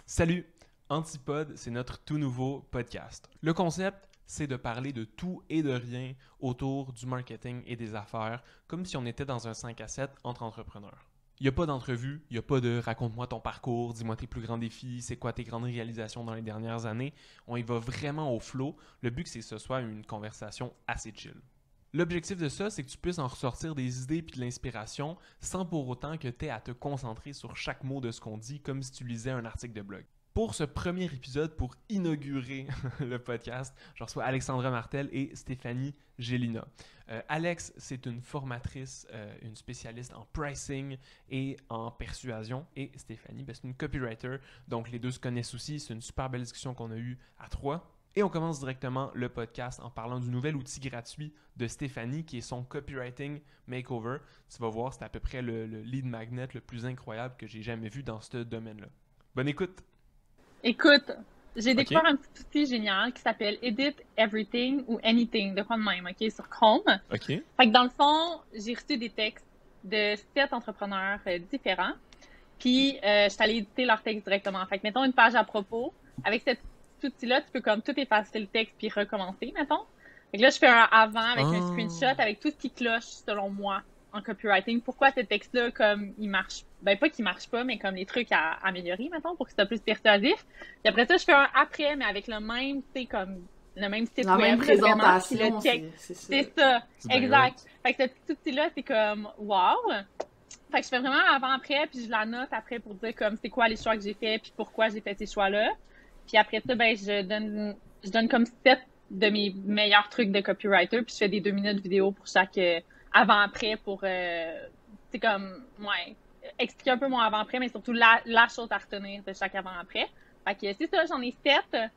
Salut! Antipode, c'est notre tout nouveau podcast. Le concept, c'est de parler de tout et de rien autour du marketing et des affaires, comme si on était dans un 5 à 7 entre entrepreneurs. Il n'y a pas d'entrevue, il n'y a pas de raconte-moi ton parcours, dis-moi tes plus grands défis, c'est quoi tes grandes réalisations dans les dernières années. On y va vraiment au flow. Le but, c'est que ce soit une conversation assez chill. L'objectif de ça, c'est que tu puisses en ressortir des idées puis de l'inspiration sans pour autant que tu aies à te concentrer sur chaque mot de ce qu'on dit comme si tu lisais un article de blog. Pour ce premier épisode, pour inaugurer le podcast, je reçois Alexandra Martel et Stéphanie Gélina. Alex, c'est une formatrice, une spécialiste en pricing et en persuasion. Et Stéphanie, c'est une copywriter. Donc les deux se connaissent aussi. C'est une super belle discussion qu'on a eue à trois. Et on commence directement le podcast en parlant du nouvel outil gratuit de Stéphanie qui est son Copywriting Makeover. Tu vas voir, c'est à peu près le lead magnet le plus incroyable que j'ai jamais vu dans ce domaine-là. Bonne écoute! Écoute, j'ai découvert un petit outil génial qui s'appelle Edit Everything ou Anything, de quoi de même, OK, sur Chrome. OK. Fait que dans le fond, j'ai reçu des textes de 7 entrepreneurs différents, puis je suis allée éditer leurs textes directement. Fait que mettons une page à propos. Avec cet outil-là, tu peux comme tout effacer le texte puis recommencer, mettons. Fait que là, je fais un avant avec un screenshot avec tout ce qui cloche selon moi en copywriting. Pourquoi ce texte-là, comme il marche, ben pas qu'il marche pas, mais comme les trucs à améliorer, mettons, pour que ce soit plus persuasif. Puis après ça, je fais un après, mais avec le même, tu sais, comme le même site la web. Même présentation, vraiment, c'est ça, exact. Fait que ce petit outil-là, c'est comme wow. Fait que je fais vraiment avant-après, puis je la note après pour dire comme c'est quoi les choix que j'ai faits, puis pourquoi j'ai fait ces choix-là. Puis après ça, ben je donne comme 7 de mes meilleurs trucs de copywriter, puis je fais des 2 minutes vidéo pour chaque avant-après pour, c'est comme, ouais, expliquer un peu mon avant-après, mais surtout la chose à retenir de chaque avant-après. Fait que c'est ça, j'en ai 7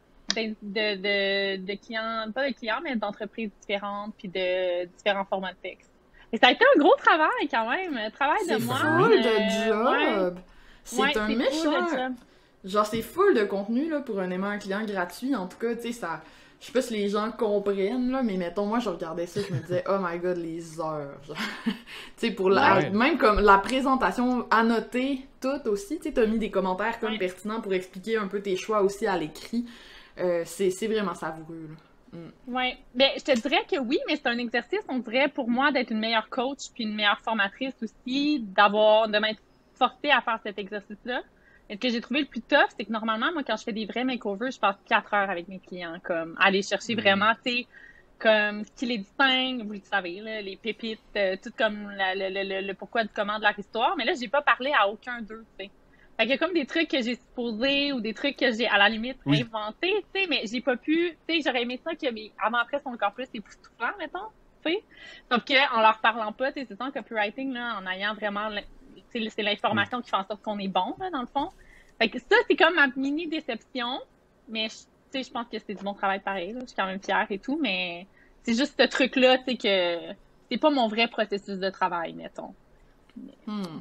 de clients, pas de clients, mais d'entreprises différentes, puis de différents formats de texte. Et ça a été un gros travail quand même, travail de moi. C'est full de job! Ouais. C'est un méchant! Genre, c'est full de contenu, là, pour un aimant client gratuit. En tout cas, tu sais, ça... Je sais pas si les gens comprennent, là, mais mettons, moi, je regardais ça, je me disais, oh my god, les heures, genre. Tu sais, pour la... Même comme la présentation annotée, tout aussi, tu sais, t'as mis des commentaires comme pertinents pour expliquer un peu tes choix aussi à l'écrit. C'est vraiment savoureux, là. Ouais, ben je te dirais que oui, mais c'est un exercice, on dirait, pour moi, d'être une meilleure coach puis une meilleure formatrice aussi, de m'être forcée à faire cet exercice-là. Et ce que j'ai trouvé le plus tough, c'est que normalement, moi, quand je fais des vrais makeovers, je passe 4 heures avec mes clients, comme aller chercher vraiment, tu sais, comme ce qui les distingue, vous le savez, là, les pépites, tout comme le pourquoi du comment de leur histoire. Mais là, j'ai pas parlé à aucun d'eux, tu sais. Fait qu'il y a comme des trucs que j'ai supposés ou des trucs que j'ai, à la limite, inventés, tu sais, mais j'ai pas pu, tu sais, j'aurais aimé ça que mes avant-après sont encore plus époustouflants, mettons, tu sais. Sauf qu'en leur parlant pas, tu sais, c'est ça en copywriting, là, en ayant vraiment, c'est l'information qui fait en sorte qu'on est bon, là, dans le fond. Fait que ça, c'est comme ma mini déception, mais tu sais, je pense que c'est du bon travail pareil, là. Je suis quand même fière et tout, mais c'est juste ce truc-là, tu sais, que c'est pas mon vrai processus de travail, mettons.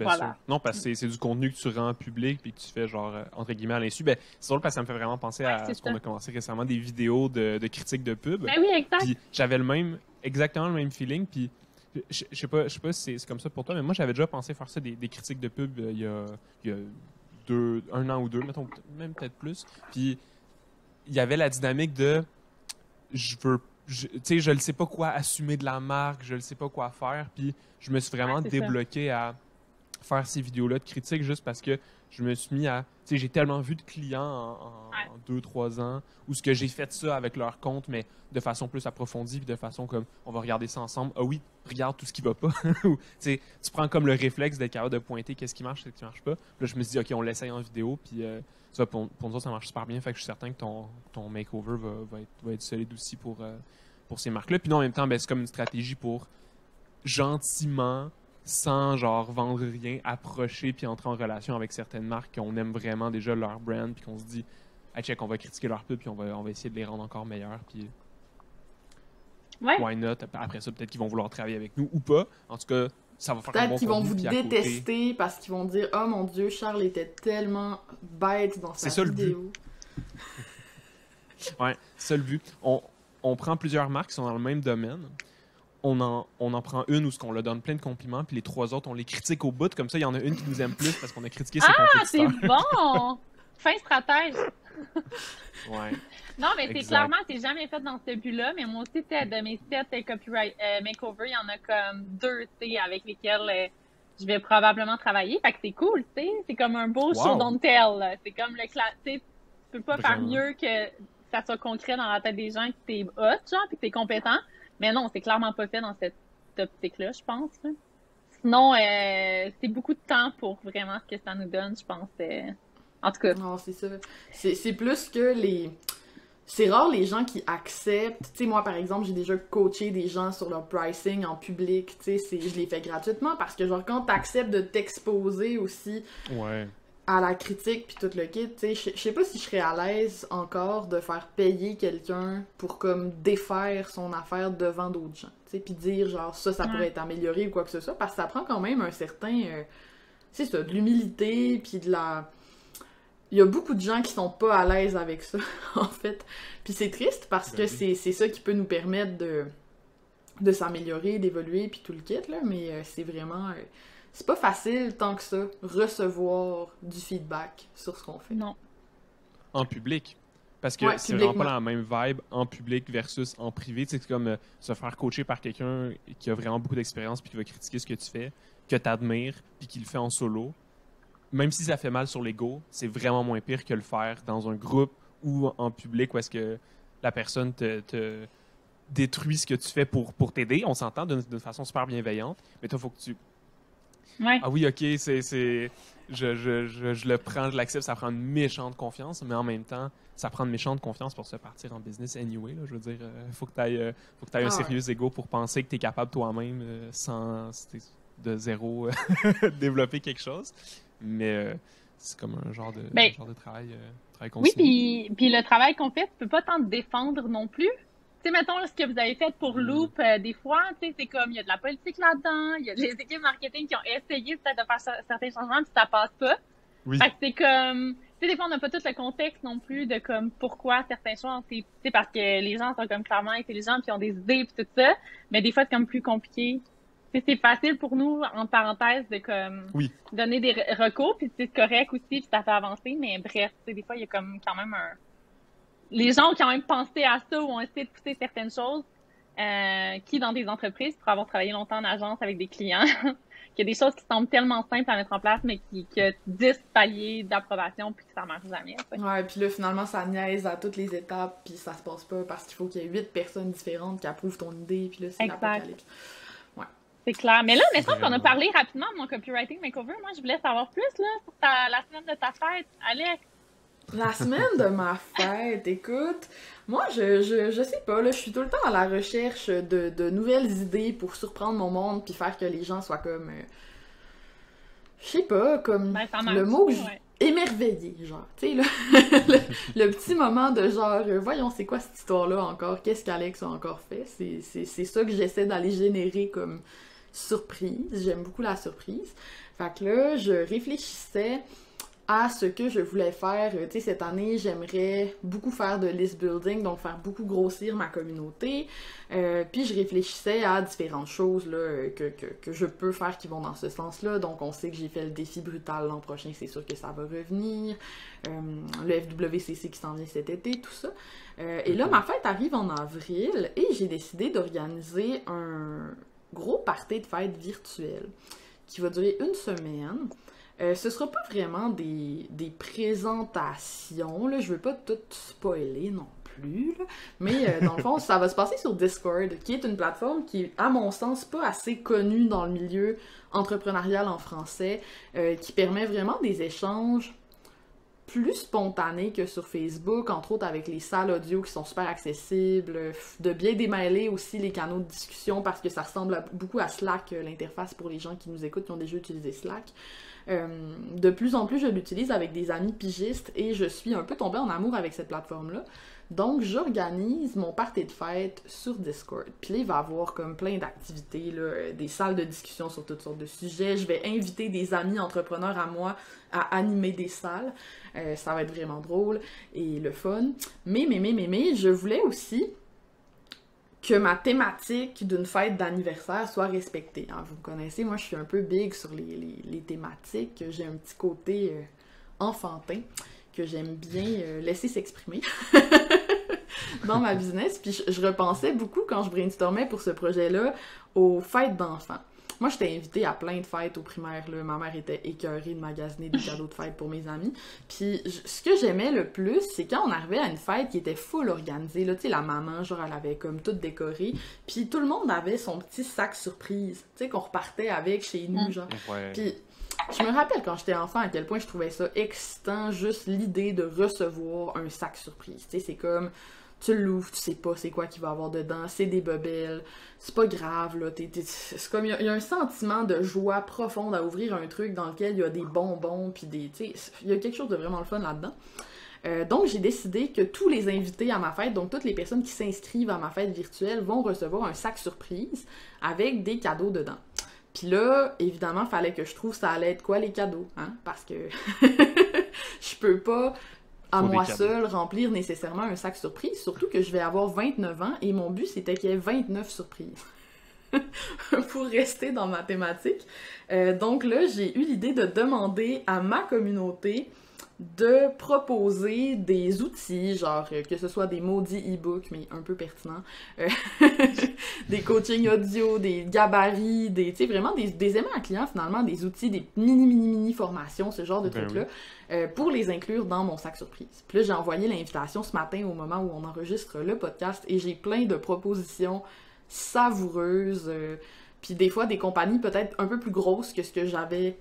Voilà. Non, parce que c'est du contenu que tu rends public puis que tu fais genre entre guillemets à l'insu. Ben, c'est drôle parce que ça me fait vraiment penser à ce qu'on a commencé récemment, des vidéos de critiques de pub. Ben oui, exact. Puis j'avais exactement le même feeling. Puis je sais pas si c'est comme ça pour toi, mais moi j'avais déjà pensé faire ça, des critiques de pub il y a 1 an ou 2, mettons, même peut-être plus. Puis il y avait la dynamique de tu sais, je ne sais pas quoi assumer de la marque, je ne sais pas quoi faire. Puis je me suis vraiment débloqué à faire ces vidéos-là de critique juste parce que je me suis mis à... Tu sais, j'ai tellement vu de clients en 2-3 ans où ce que j'ai fait ça avec leur compte, mais de façon plus approfondie, puis de façon comme, on va regarder ça ensemble. Ah oui, regarde tout ce qui va pas. Tu sais, tu prends comme le réflexe d'être capable de pointer qu'est-ce qui marche, qu'est-ce qui marche pas. Puis là, je me suis dit, OK, on l'essaye en vidéo, puis ça, pour nous autres, ça marche super bien. Fait que je suis certain que ton makeover va être solide aussi pour ces marques-là. Puis non, en même temps, ben, c'est comme une stratégie pour gentiment, sans genre vendre rien, approcher puis entrer en relation avec certaines marques qu'on aime vraiment déjà leur brand, puis qu'on se dit, hey, check, on va critiquer leur pub, puis on va essayer de les rendre encore meilleurs, puis why not? Après ça, peut-être qu'ils vont vouloir travailler avec nous ou pas. En tout cas, ça va faire un bon peut-être qu'ils vont vous puis détester parce qu'ils vont dire, oh mon Dieu, Charles était tellement bête dans sa vidéo. Ouais, c'est ça le but. On prend plusieurs marques qui sont dans le même domaine. On en prend une où on leur donne plein de compliments, puis les 3 autres, on les critique au bout. Comme ça, il y en a une qui nous aime plus parce qu'on a critiqué ses compétiteurs. Ah, c'est bon! Fin stratège. Ouais. Non, mais c'est Exact. clairement, c'est jamais fait dans ce but-là, mais moi aussi, tu sais, de mes 7 copyright makeover, il y en a comme 2, tu sais, avec lesquels je vais probablement travailler. Fait que c'est cool, tu sais. C'est comme un beau show Wow. don't tell, là. C'est comme tu sais, tu peux pas faire Vraiment. mieux que ça soit concret dans la tête des gens, que t'es hot, genre, puis que t'es compétent. Mais non, c'est clairement pas fait dans cette optique-là, je pense, là. Sinon, c'est beaucoup de temps pour vraiment ce que ça nous donne, je pense. En tout cas. Non, c'est ça. C'est plus que les... C'est rare les gens qui acceptent. Tu sais, moi, par exemple, j'ai déjà coaché des gens sur leur pricing en public. Tu sais, je l'ai fait gratuitement parce que, genre, quand t'acceptes de t'exposer aussi Ouais. à la critique puis tout le kit, tu sais, je sais pas si je serais à l'aise encore de faire payer quelqu'un pour, comme, défaire son affaire devant d'autres gens. Tu sais, puis dire, genre, ça pourrait être amélioré ou quoi que ce soit, parce que ça prend quand même un certain... c'est ça, de l'humilité puis de la... Il y a beaucoup de gens qui sont pas à l'aise avec ça, en fait. Puis c'est triste parce que c'est ça qui peut nous permettre de s'améliorer, d'évoluer, puis tout le kit, là. Mais c'est vraiment... c'est pas facile, tant que ça, recevoir du feedback sur ce qu'on fait. Non. En public. Parce que Ouais, c'est vraiment publiquement. pas la même vibe en public versus en privé. Tu sais, c'est comme se faire coacher par quelqu'un qui a vraiment beaucoup d'expérience puis qui va critiquer ce que tu fais, que t'admires, puis qui le fait en solo. Même si ça fait mal sur l'ego, c'est vraiment moins pire que le faire dans un groupe ou en public où est-ce que la personne te détruit ce que tu fais pour t'aider. On s'entend d'une façon super bienveillante, mais toi, il faut que tu... Ouais. Ah oui, ok, je le prends, je l'accepte, ça prend une méchante confiance, mais en même temps, ça prend une méchante confiance pour se partir en business anyway. Là, je veux dire, faut que tu aies un sérieux ego pour penser que tu es capable toi-même sans de zéro développer quelque chose. Mais c'est comme un genre de travail Oui, continu. puis le travail qu'on fait, tu peux pas tant te défendre non plus. Tu sais, mettons, là, ce que vous avez fait pour Loop, des fois, tu sais, c'est comme, il y a de la politique là-dedans, il y a des équipes marketing qui ont essayé peut-être de faire certains changements, puis ça passe pas. Oui. Fait que c'est comme, tu sais, des fois, on n'a pas tout le contexte non plus de comme, pourquoi certains choix, tu sais, parce que les gens sont comme clairement intelligents, puis ont des idées, puis tout ça, mais des fois, c'est comme plus compliqué. Tu sais, c'est facile pour nous, en parenthèse, de comme donner des recours, puis c'est correct aussi, puis ça fait avancer, mais bref, tu sais, des fois, il y a comme quand même les gens ont quand même pensé à ça ou ont essayé de pousser certaines choses qui, dans des entreprises, pour avoir travaillé longtemps en agence avec des clients, qu'il y a des choses qui semblent tellement simples à mettre en place, mais qui ont 10 paliers d'approbation, puis que ça marche jamais. T'sais. Ouais, puis là, finalement, ça niaise à toutes les étapes, puis ça se passe pas parce qu'il faut qu'il y ait 8 personnes différentes qui approuvent ton idée, puis là, c'est l'apocalypse. C'est clair. Mais là, honnêtement, on a parlé rapidement de mon copywriting makeover. Moi, je voulais savoir plus là, sur la semaine de ta fête, Alex. La semaine de ma fête, écoute, moi, je sais pas, là, je suis tout le temps à la recherche de nouvelles idées pour surprendre mon monde puis faire que les gens soient comme... je sais pas, comme le mot émerveillé, genre, tu sais, le petit moment de genre, voyons, c'est quoi cette histoire-là encore? Qu'est-ce qu'Alex a encore fait? C'est ça que j'essaie d'aller générer comme surprise. J'aime beaucoup la surprise. Fait que là, je réfléchissais à ce que je voulais faire. Tu sais, cette année, j'aimerais beaucoup faire de list building, donc faire beaucoup grossir ma communauté. Puis je réfléchissais à différentes choses là, que je peux faire qui vont dans ce sens-là. Donc on sait que j'ai fait le défi brutal l'an prochain, c'est sûr que ça va revenir. Le FWCC qui s'en vient cet été, tout ça. Et là, ma fête arrive en avril et j'ai décidé d'organiser un gros party de fête virtuel qui va durer une semaine. Ce sera pas vraiment des présentations, là, je veux pas tout spoiler non plus, là. Mais dans le fond, ça va se passer sur Discord, qui est une plateforme qui est, à mon sens, pas assez connue dans le milieu entrepreneurial en français, qui permet vraiment des échanges plus spontanés que sur Facebook, entre autres avec les salles audio qui sont super accessibles, de bien démêler aussi les canaux de discussion parce que ça ressemble beaucoup à Slack, l'interface pour les gens qui nous écoutent qui ont déjà utilisé Slack. De plus en plus, je l'utilise avec des amis pigistes et je suis un peu tombée en amour avec cette plateforme-là. Donc, j'organise mon party de fête sur Discord. Puis là, il va y avoir comme plein d'activités, là, des salles de discussion sur toutes sortes de sujets. Je vais inviter des amis entrepreneurs à moi à animer des salles. Ça va être vraiment drôle et le fun. Mais, je voulais aussi que ma thématique d'une fête d'anniversaire soit respectée. Alors, vous me connaissez, moi je suis un peu big sur les thématiques, j'ai un petit côté enfantin que j'aime bien laisser s'exprimer dans ma business. Puis je repensais beaucoup quand je brainstormais pour ce projet-là aux fêtes d'enfants. Moi, j'étais invitée à plein de fêtes au primaire, là. Ma mère était écœurée de magasiner des cadeaux de fête pour mes amis. Puis, ce que j'aimais le plus, c'est quand on arrivait à une fête qui était full organisée, là. Tu sais, la maman, genre, elle avait comme tout décoré. Puis, tout le monde avait son petit sac surprise, tu sais, qu'on repartait avec chez nous, genre. Ouais. Puis, je me rappelle quand j'étais enfant à quel point je trouvais ça excitant, juste l'idée de recevoir un sac surprise. Tu sais, c'est comme... Tu l'ouvres, tu sais pas c'est quoi qu'il va y avoir dedans, c'est des bebelles, c'est pas grave, là, c'est comme, il y a un sentiment de joie profonde à ouvrir un truc dans lequel il y a des bonbons, puis des, tu sais, il y a quelque chose de vraiment le fun là-dedans. Donc, j'ai décidé que tous les invités à ma fête, donc toutes les personnes qui s'inscrivent à ma fête virtuelle, vont recevoir un sac surprise avec des cadeaux dedans. Puis là, évidemment, fallait que je trouve ça allait être quoi les cadeaux, hein, parce que je peux pas... à moi seule, remplir nécessairement un sac surprise, surtout que je vais avoir 29 ans et mon but c'était qu'il y ait 29 surprises. Pour rester dans ma thématique. Donc là, j'ai eu l'idée de demander à ma communauté de proposer des outils, genre que ce soit des maudits e-books, mais un peu pertinents, des coachings audio, des gabarits, tu sais, vraiment des aimants à clients, finalement, des outils, des mini formations, ce genre de trucs-là, pour les inclure dans mon sac surprise. Puis là, j'ai envoyé l'invitation ce matin au moment où on enregistre le podcast et j'ai plein de propositions savoureuses, puis des fois des compagnies peut-être un peu plus grosses que ce que j'avais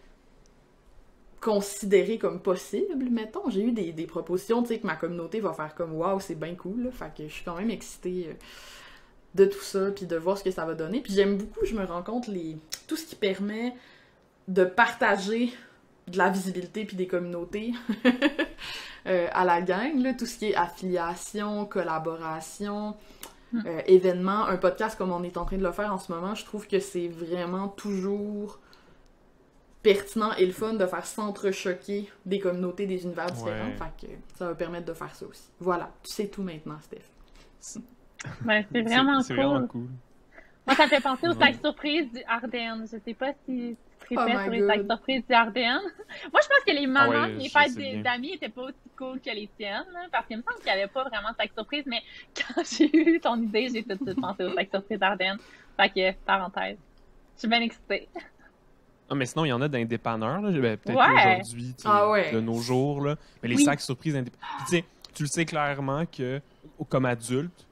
considéré comme possible, mettons. J'ai eu des propositions, tu sais, que ma communauté va faire comme « Wow, c'est bien cool », là. Fait que je suis quand même excitée de tout ça, puis de voir ce que ça va donner. Puis j'aime beaucoup, je me rends compte, tout ce qui permet de partager de la visibilité puis des communautés à la gang, là, tout ce qui est affiliation, collaboration, événements, un podcast comme on est en train de le faire en ce moment, je trouve que c'est vraiment toujours pertinent et le fun de faire s'entrechoquer des communautés, des univers différents. Fait que ça va permettre de faire ça aussi. Voilà, tu sais tout maintenant, Steph. Ben, c'est vraiment c'est cool. vraiment cool. Moi, ça me fait penser au sac surprise du Ardennes. Je sais pas si tu tripais sur les sacs surprises du Ardennes. Moi, je pense que les mamans, les fêtes d'amis étaient pas aussi cool que les tiennes, là, parce qu'il me semble qu'il n'y avait pas vraiment de sac surprise, mais quand j'ai eu ton idée, j'ai tout de suite pensé au sac surprise d'Ardennes. Fait que, parenthèse. Je suis bien excitée. Ah, mais sinon, il y en a dans les dépanneurs, là. Ben, peut-être pas aujourd'hui, de nos jours, là. Mais les sacs surprises indépanneurs. Tu sais, tu le sais clairement que, comme adulte,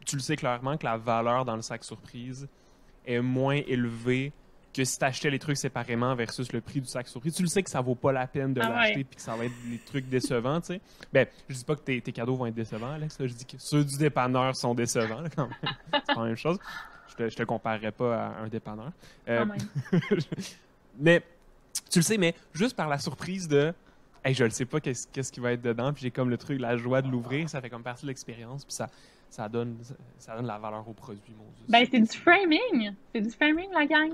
tu le sais clairement que la valeur dans le sac surprise est moins élevée que si t'achetais les trucs séparément versus le prix du sac surprise. Tu le sais que ça vaut pas la peine de l'acheter puis que ça va être des trucs décevants, tu sais. Ben, je dis pas que tes cadeaux vont être décevants, Alex. Là. Je dis que ceux du dépanneur sont décevants, là, quand même. C'est pas la même chose. Je te comparerais pas à un dépanneur. Quand même. Mais, tu le sais, mais juste par la surprise de « Hey, je le sais pas qu'est-ce qui va être dedans », puis j'ai comme le truc, la joie de l'ouvrir, ça fait comme partie de l'expérience, puis ça donne la valeur au produit, mon Dieu. Ben, c'est du framing! C'est du framing, la gang!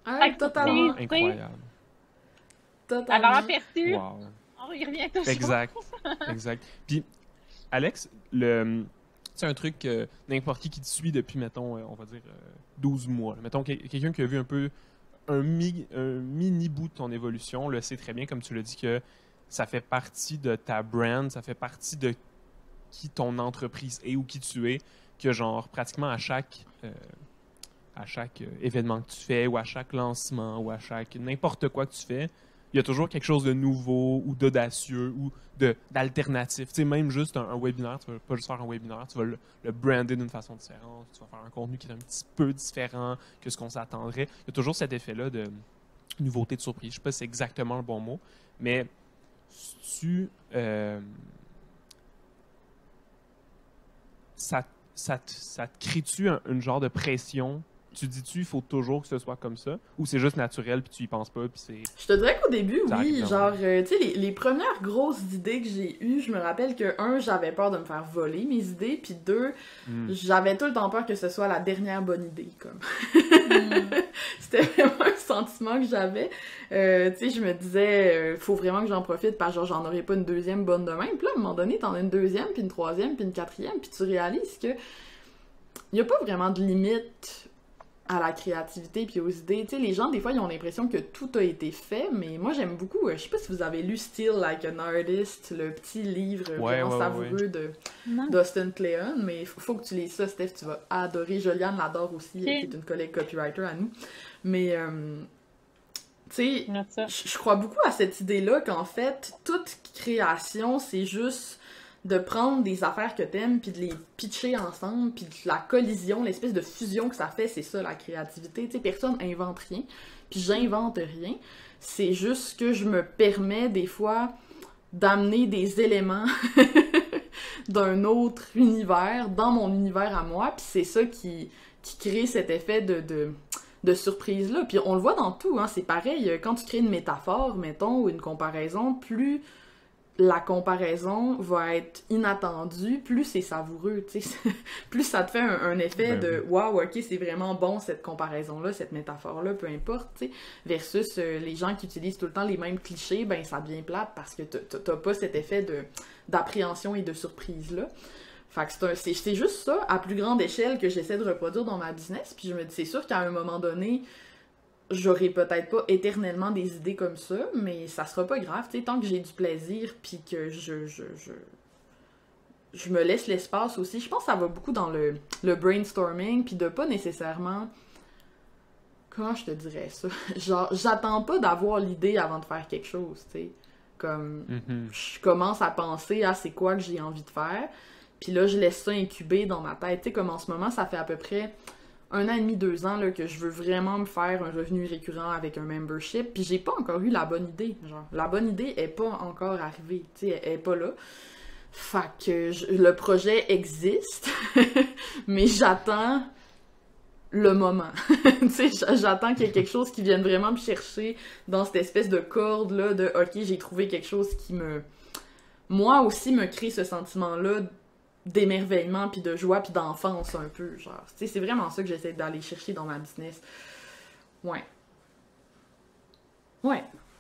Ah, totalement! Incroyable. La valeur perçue, wow. On y revient toujours. Exact. Puis, Alex, c'est un truc que n'importe qui te suit depuis, mettons, on va dire 12 mois. Mettons, quelqu'un qui a vu un peu un mini bout de ton évolution, le sait très bien, comme tu l'as dit, que ça fait partie de ta brand, ça fait partie de qui ton entreprise est ou qui tu es, que genre, pratiquement à chaque événement que tu fais, ou à chaque lancement, ou à chaque n'importe quoi que tu fais, il y a toujours quelque chose de nouveau, ou d'audacieux, ou d'alternatif. Tu sais, même juste un webinaire, tu vas pas juste faire un webinaire, tu vas le brander d'une façon différente, tu vas faire un contenu qui est un petit peu différent que ce qu'on s'attendrait. Il y a toujours cet effet-là de nouveauté, de surprise. Je sais pas si c'est exactement le bon mot, mais ça te crée-tu une genre de pression? Tu dis-tu, il faut toujours que ce soit comme ça? Ou c'est juste naturel, puis tu y penses pas, puis c'est... Je te dirais qu'au début, oui, genre, tu sais, les premières grosses idées que j'ai eues, je me rappelle que, j'avais peur de me faire voler mes idées, puis 2, j'avais tout le temps peur que ce soit la dernière bonne idée, comme. C'était vraiment un sentiment que j'avais. Tu sais, je me disais, faut vraiment que j'en profite, parce que genre, j'en aurais pas une deuxième bonne de même. Puis là, à un moment donné, t'en as une deuxième, puis une troisième, puis une quatrième, puis tu réalises que y a pas vraiment de limite à la créativité puis aux idées. Tu sais, les gens, des fois, ils ont l'impression que tout a été fait, mais moi, j'aime beaucoup, je sais pas si vous avez lu Still Like an Artist, le petit livre vraiment savoureux d'Austin Kleon, mais faut que tu lises ça, Steph, tu vas adorer. Joliane l'adore aussi, qui est une collègue copywriter à nous. Mais, tu sais, je crois beaucoup à cette idée-là qu'en fait, toute création, c'est juste de prendre des affaires que t'aimes puis de les pitcher ensemble, puis la collision, l'espèce de fusion que ça fait, c'est ça la créativité. Tu sais, personne invente rien, puis j'invente rien. C'est juste que je me permets des fois d'amener des éléments d'un autre univers dans mon univers à moi, puis c'est ça qui crée cet effet de surprise-là. Puis on le voit dans tout, hein, c'est pareil, quand tu crées une métaphore, mettons, ou une comparaison, plus la comparaison va être inattendue, plus c'est savoureux, tu sais. Plus ça te fait un effet de « Wow, ok, c'est vraiment bon cette comparaison-là, cette métaphore-là, peu importe », tu sais. Versus les gens qui utilisent tout le temps les mêmes clichés, ben ça devient plate parce que t'as pas cet effet d'appréhension et de surprise-là. Fait que c'est juste ça, à plus grande échelle, que j'essaie de reproduire dans ma business, puis je me dis, c'est sûr qu'à un moment donné, j'aurai peut-être pas éternellement des idées comme ça, mais ça sera pas grave, tu sais, tant que j'ai du plaisir, puis que je me laisse l'espace aussi. Je pense que ça va beaucoup dans le brainstorming, puis de pas nécessairement... Comment je te dirais ça? Genre, j'attends pas d'avoir l'idée avant de faire quelque chose, tu sais. Comme, je commence à penser à c'est quoi que j'ai envie de faire, puis là, je laisse ça incuber dans ma tête. Tu sais, comme en ce moment, ça fait à peu près 1 an et demi, 2 ans, là, que je veux vraiment me faire un revenu récurrent avec un membership, puis j'ai pas encore eu la bonne idée, genre. La bonne idée est pas encore arrivée, tu sais, elle est pas là. Fait que le projet existe, mais j'attends le moment. Tu sais, j'attends qu'il y ait quelque chose qui vienne vraiment me chercher dans cette espèce de corde-là de « Ok, j'ai trouvé quelque chose qui moi aussi, me crée ce sentiment-là d'émerveillement, puis de joie, puis d'enfance un peu, genre. Tu sais, c'est vraiment ça que j'essaie d'aller chercher dans ma business. Ouais,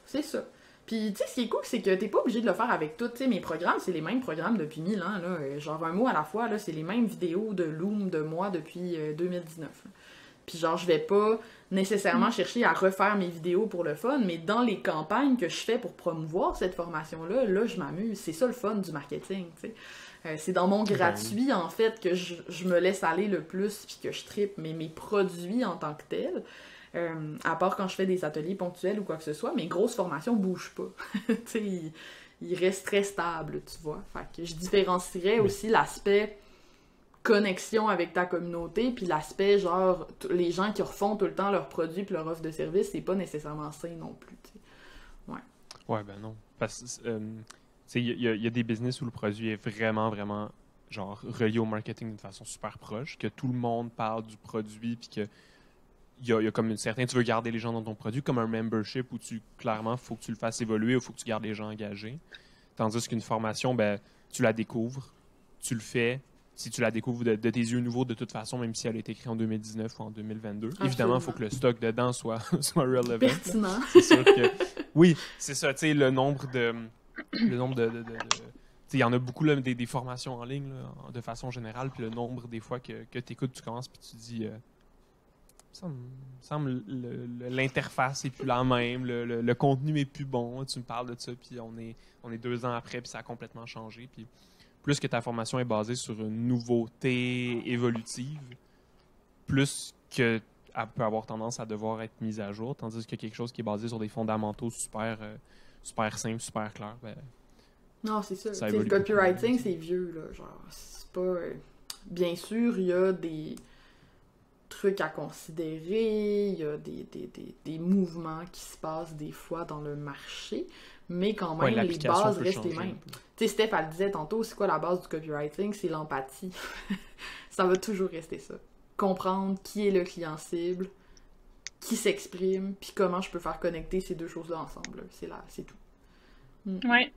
c'est ça. Puis, tu sais, ce qui est cool, c'est que t'es pas obligé de le faire avec tout. Tu sais, mes programmes, c'est les mêmes programmes depuis 1000 ans, là. Genre, un mot à la fois, là, c'est les mêmes vidéos de Loom de moi depuis 2019. Là. Puis genre, je vais pas nécessairement chercher à refaire mes vidéos pour le fun, mais dans les campagnes que je fais pour promouvoir cette formation-là, là, je m'amuse. C'est ça le fun du marketing, tu sais. C'est dans mon gratuit, en fait, que je me laisse aller le plus, puis que je trippe, mais mes produits en tant que tels, à part quand je fais des ateliers ponctuels ou quoi que ce soit, mes grosses formations bougent pas. Tu sais, ils restent très stables, tu vois. Fait que je différencierais aussi l'aspect connexion avec ta communauté, puis l'aspect, genre, les gens qui refont tout le temps leurs produits puis leur offre de service, c'est pas nécessairement sain non plus, tu sais. Ouais, ben non. Parce que, il y a des business où le produit est vraiment, vraiment, genre, relié au marketing d'une façon super proche, que tout le monde parle du produit, puis que il y a comme une certaine... Tu veux garder les gens dans ton produit, comme un membership où clairement, il faut que tu le fasses évoluer, il faut que tu gardes les gens engagés. Tandis qu'une formation, ben, tu la découvres, tu le fais. Si tu la découvres de tes yeux nouveaux, de toute façon, même si elle a été créée en 2019 ou en 2022. Absolument. Évidemment, il faut que le stock dedans soit relevant. Pertinent. C'est sûr que... Oui, c'est ça. Tu sais, le nombre de... tu sais, il y en a beaucoup, là, des formations en ligne, là, de façon générale, puis le nombre des fois que tu écoutes, tu commences, puis tu dis... semble l'interface est plus la même, le contenu est plus bon. Tu me parles de ça, puis on est 2 ans après, puis ça a complètement changé, puis... Plus que ta formation est basée sur une nouveauté évolutive, plus qu'elle peut avoir tendance à devoir être mise à jour, tandis que quelque chose qui est basé sur des fondamentaux super simples, super clairs, ben, non, c'est ça. Le copywriting, c'est vieux, là. Genre, c'est pas... Bien sûr, il y a des trucs à considérer, il y a des mouvements qui se passent des fois dans le marché, mais quand même, les bases restent les mêmes. Tu sais, Steph, elle disait tantôt, c'est quoi la base du copywriting? C'est l'empathie. Ça va toujours rester ça. Comprendre qui est le client cible, qui s'exprime, puis comment je peux faire connecter ces deux choses-là ensemble. C'est tout. Ouais.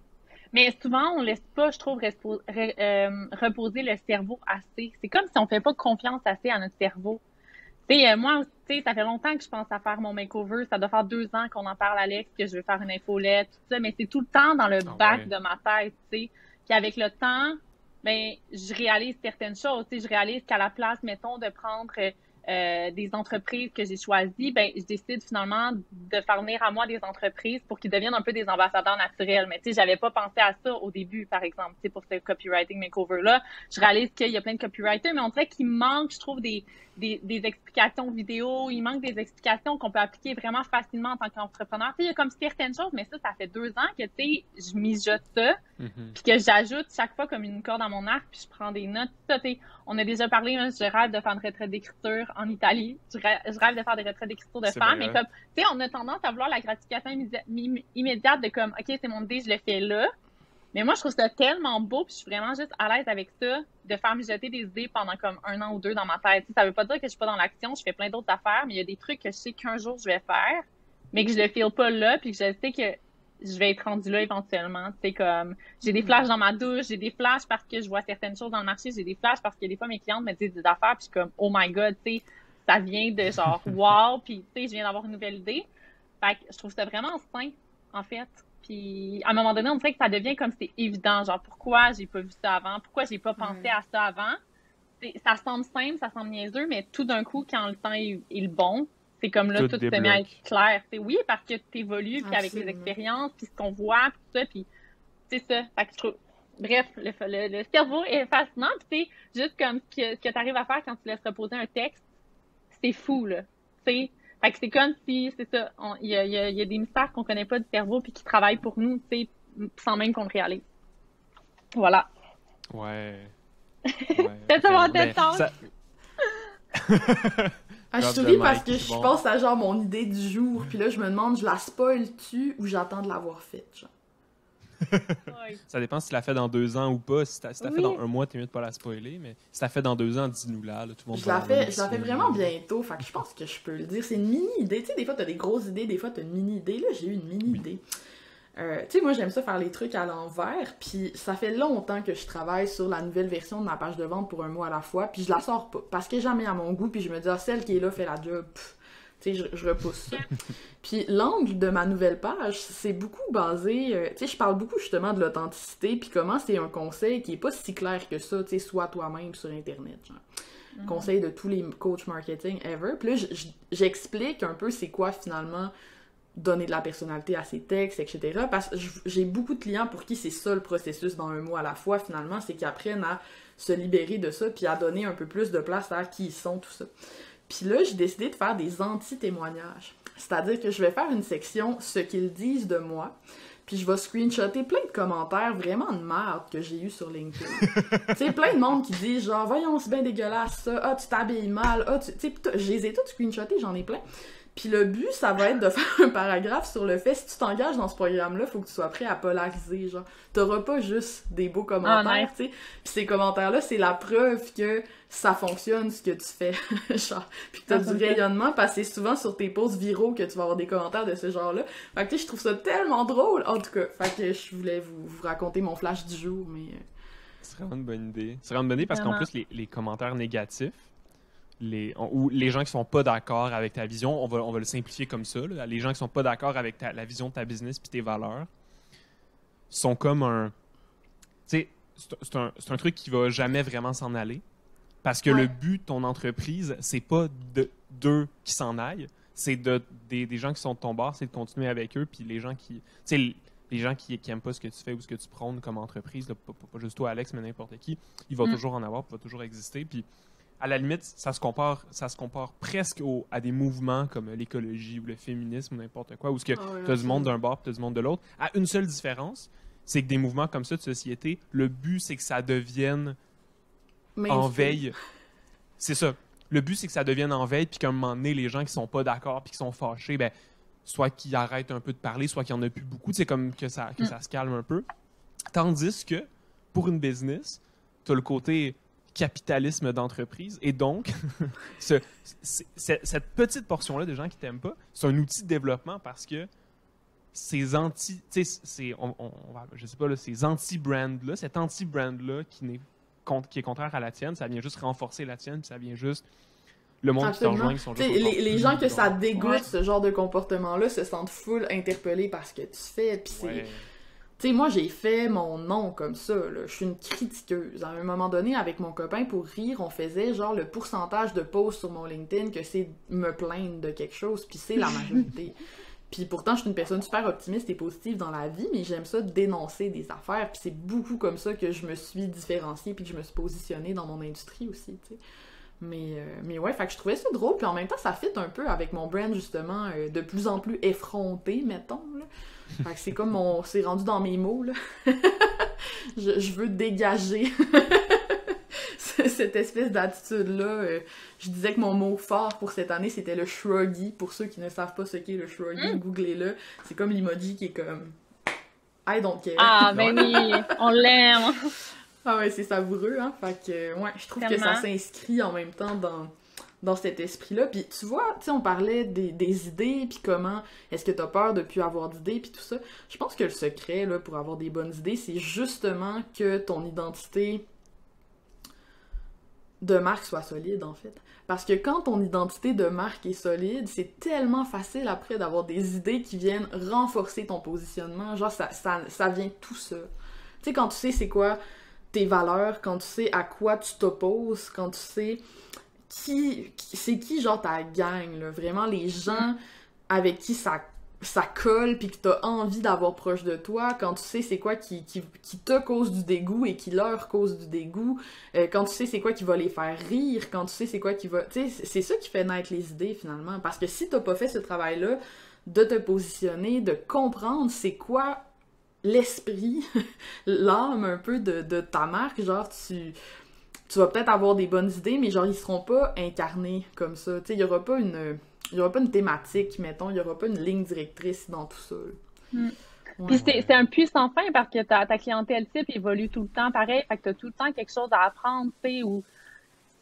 Mais souvent, on laisse pas, je trouve, reposer le cerveau assez. C'est comme si on fait pas confiance assez à notre cerveau. Tu sais, moi, tu sais, ça fait longtemps que je pense à faire mon makeover. Ça doit faire 2 ans qu'on en parle, Alex, que je veux faire une infolette, tout ça. Mais c'est tout le temps dans le bac de ma tête, tu sais. Puis avec le temps, ben, je réalise certaines choses. Tu sais, je réalise qu'à la place, mettons, de prendre des entreprises que j'ai choisies, ben je décide finalement de faire venir à moi des entreprises pour qu'ils deviennent un peu des ambassadeurs naturels. Mais tu sais, j'avais pas pensé à ça au début, par exemple, tu sais, pour ce copywriting makeover-là. Je réalise qu'il y a plein de copywriters, mais on dirait qu'il manque, je trouve, des explications vidéo, il manque des explications qu'on peut appliquer vraiment facilement en tant qu'entrepreneur. Tu sais, il y a comme certaines choses, mais ça fait 2 ans que, tu sais, je mijote ça, puis que j'ajoute chaque fois comme une corde à mon arc, puis je prends des notes. Ça, tu sais, on a déjà parlé, hein, je rêve de faire une retraite d'écriture en Italie. Je rêve de faire des retraites d'écriture de femmes, mais comme, tu sais, on a tendance à vouloir la gratification immédiate de comme, OK, c'est mon idée, je le fais là. Mais moi, je trouve ça tellement beau, puis je suis vraiment juste à l'aise avec ça, de faire mijoter des idées pendant comme 1 an ou 2 dans ma tête. T'sais, ça veut pas dire que je suis pas dans l'action, je fais plein d'autres affaires, mais il y a des trucs que je sais qu'un jour je vais faire, mais que je le feel pas là, puis que je sais que je vais être rendue là éventuellement. C'est comme, j'ai des flashs dans ma douche, j'ai des flashs parce que je vois certaines choses dans le marché, j'ai des flashs parce que des fois mes clientes me disent des affaires, puis je suis comme, oh my god, tu sais, ça vient de genre, wow, puis tu sais, je viens d'avoir une nouvelle idée. Fait que je trouve ça vraiment sain, en fait. Puis, à un moment donné, on dirait que ça devient comme c'est évident. Genre, pourquoi j'ai pas vu ça avant? Pourquoi j'ai pas pensé à ça avant? Ça semble simple, ça semble niaiseux, mais tout d'un coup, quand le temps est le bon, c'est comme là, tout se met à être clair. T'sais, oui, parce que t'évolues, puis avec les expériences, puis ce qu'on voit, puis tout ça, puis c'est ça. Fait que je trouve... Bref, le cerveau est fascinant, puis c'est juste comme ce que t'arrives à faire quand tu laisses reposer un texte, c'est fou, là. T'sais, fait que c'est comme si, c'est ça, il y a des mystères qu'on connaît pas du cerveau puis qui travaillent pour nous, tu sais, sans même qu'on le réalise. Voilà. Ouais. C'est ça mon détente. Je souris parce que je pense à genre mon idée du jour, puis là je me demande, je la spoil-tu ou j'attends de l'avoir faite, genre. Ça dépend si tu l'as fait dans 2 ans ou pas. Si tu l'as fait dans 1 mois, t'es mieux de pas la spoiler, mais si tu l'as fait dans 2 ans, dis-nous-la. Tout le monde je la fais vraiment bientôt, fait que je pense que je peux le dire. C'est une mini-idée. Tu sais, des fois, t'as des grosses idées, des fois, t'as une mini-idée. Là, j'ai eu une mini-idée. Tu sais, moi, j'aime ça faire les trucs à l'envers, puis ça fait longtemps que je travaille sur la nouvelle version de ma page de vente pour 1 mois à la fois, puis je la sors pas, parce que jamais à mon goût, puis je me dis, ah, celle qui est là fait la job. Tu sais, je repousse ça. Puis l'angle de ma nouvelle page, c'est beaucoup basé... tu sais, je parle beaucoup justement de l'authenticité, puis comment c'est un conseil qui est pas si clair que ça, tu sais, sois toi-même sur Internet, genre. Conseil de tous les coachs marketing ever. Puis là, j'explique un peu c'est quoi finalement donner de la personnalité à ses textes, etc. Parce que j'ai beaucoup de clients pour qui c'est ça le processus dans 1 mois à la fois, finalement, c'est qu'ils apprennent à se libérer de ça, puis à donner un peu plus de place à qui ils sont, tout ça. Puis là, j'ai décidé de faire des anti-témoignages. C'est-à-dire que je vais faire une section « Ce qu'ils disent de moi », puis je vais screenshotter plein de commentaires vraiment de merde que j'ai eu sur LinkedIn. Tu sais, plein de monde qui disent genre « Voyons, c'est bien dégueulasse ça, ah, tu t'habilles mal, ah, tu sais, je les ai toutes screenshottés, j'en ai plein. » Puis le but, ça va être de faire un paragraphe sur le fait, si tu t'engages dans ce programme-là, faut que tu sois prêt à polariser, genre. T'auras pas juste des beaux commentaires, tu sais. Puis ces commentaires-là, c'est la preuve que ça fonctionne, ce que tu fais, genre. Puis que t'as du rayonnement, parce que c'est souvent sur tes posts viraux que tu vas avoir des commentaires de ce genre-là. Fait que, tu sais, je trouve ça tellement drôle, en tout cas. Fait que je voulais vous raconter mon flash du jour, mais... C'est vraiment une bonne idée. C'est vraiment une bonne idée parce qu'en plus, les commentaires négatifs, ou les gens qui sont pas d'accord avec ta vision, on va le simplifier comme ça, là. Les gens qui sont pas d'accord avec la vision de ta business puis tes valeurs sont comme un... Tu sais, c'est un truc qui va jamais vraiment s'en aller parce que le but de ton entreprise, c'est pas d'eux qui s'en aillent, c'est des gens qui sont de ton bord, c'est de continuer avec eux, puis les gens qui... Tu sais, les gens qui aiment pas ce que tu fais ou ce que tu prônes comme entreprise, là, pas juste toi, Alex, mais n'importe qui, il va toujours en avoir, il va toujours exister, puis à la limite, ça se compare presque à des mouvements comme l'écologie ou le féminisme ou n'importe quoi, où tu as du monde d'un bord et tu as du monde de l'autre. À une seule différence, c'est que des mouvements comme ça de société, le but, c'est que ça devienne en veille. C'est ça. Le but, c'est que ça devienne en veille, puis qu'à un moment donné, les gens qui sont pas d'accord puis qui sont fâchés, ben, soit qu'ils arrêtent un peu de parler, soit qu'il n'y en a plus beaucoup. C'est comme que ça se calme un peu. Tandis que, pour une business, tu as le côté capitalisme d'entreprise. Et donc, cette petite portion-là de gens qui t'aiment pas, c'est un outil de développement parce que ces je sais pas, là, ces anti-brands-là, cet anti-brand-là qui est contraire à la tienne, ça vient juste renforcer la tienne, puis ça vient juste... Le monde qui te rejoint, ils sont juste... Les gens que ça dégoûte, ce genre de comportement-là, se sentent full interpellés par ce que tu fais, puis c'est... Tu sais, moi, j'ai fait mon nom comme ça, là. Je suis une critiqueuse. À un moment donné, avec mon copain, pour rire, on faisait genre le pourcentage de posts sur mon LinkedIn que c'est me plaindre de quelque chose, puis c'est la majorité. Puis pourtant, je suis une personne super optimiste et positive dans la vie, mais j'aime ça dénoncer des affaires, puis c'est beaucoup comme ça que je me suis différenciée, puis que je me suis positionnée dans mon industrie aussi, tu sais. Mais ouais, fait que je trouvais ça drôle, puis en même temps, ça fit un peu avec mon brand, justement, de plus en plus effronté, mettons, là. Fait que c'est comme c'est rendu dans mes mots, là. je veux dégager cette espèce d'attitude-là. Je disais que mon mot fort pour cette année, c'était le shruggy. Pour ceux qui ne savent pas ce qu'est le shruggy, googlez-le. C'est comme l'emoji qui est comme I don't care. Ah, ben oui, on l'aime. Ah ouais, c'est savoureux, hein. Fait que, ouais, je trouve que ça s'inscrit en même temps dans cet esprit-là. Puis tu vois, tu sais, on parlait des idées, puis comment est-ce que t'as peur de plus avoir d'idées, puis tout ça. Je pense que le secret, là, pour avoir des bonnes idées, c'est justement que ton identité de marque soit solide, en fait. Parce que quand ton identité de marque est solide, c'est tellement facile après d'avoir des idées qui viennent renforcer ton positionnement. Genre, ça vient tout seul. Tu sais, quand tu sais c'est quoi tes valeurs, quand tu sais à quoi tu t'opposes, quand tu sais c'est qui genre ta gang, là, vraiment les gens avec qui ça colle puis que t'as envie d'avoir proche de toi, quand tu sais c'est quoi qui te cause du dégoût et qui leur cause du dégoût, quand tu sais c'est quoi qui va les faire rire, quand tu sais c'est quoi qui va... Tu sais, c'est ça qui fait naître les idées, finalement. Parce que si t'as pas fait ce travail-là, de te positionner, de comprendre c'est quoi l'esprit, l'âme un peu de ta marque, genre tu vas peut-être avoir des bonnes idées, mais genre ils seront pas incarnés comme ça. Tu sais, il y aura pas une thématique, mettons, il n'y aura pas une ligne directrice dans tout ça. Ouais. Puis c'est un puits sans fin parce que ta clientèle type évolue tout le temps pareil, fait que tu as tout le temps quelque chose à apprendre, tu sais, ou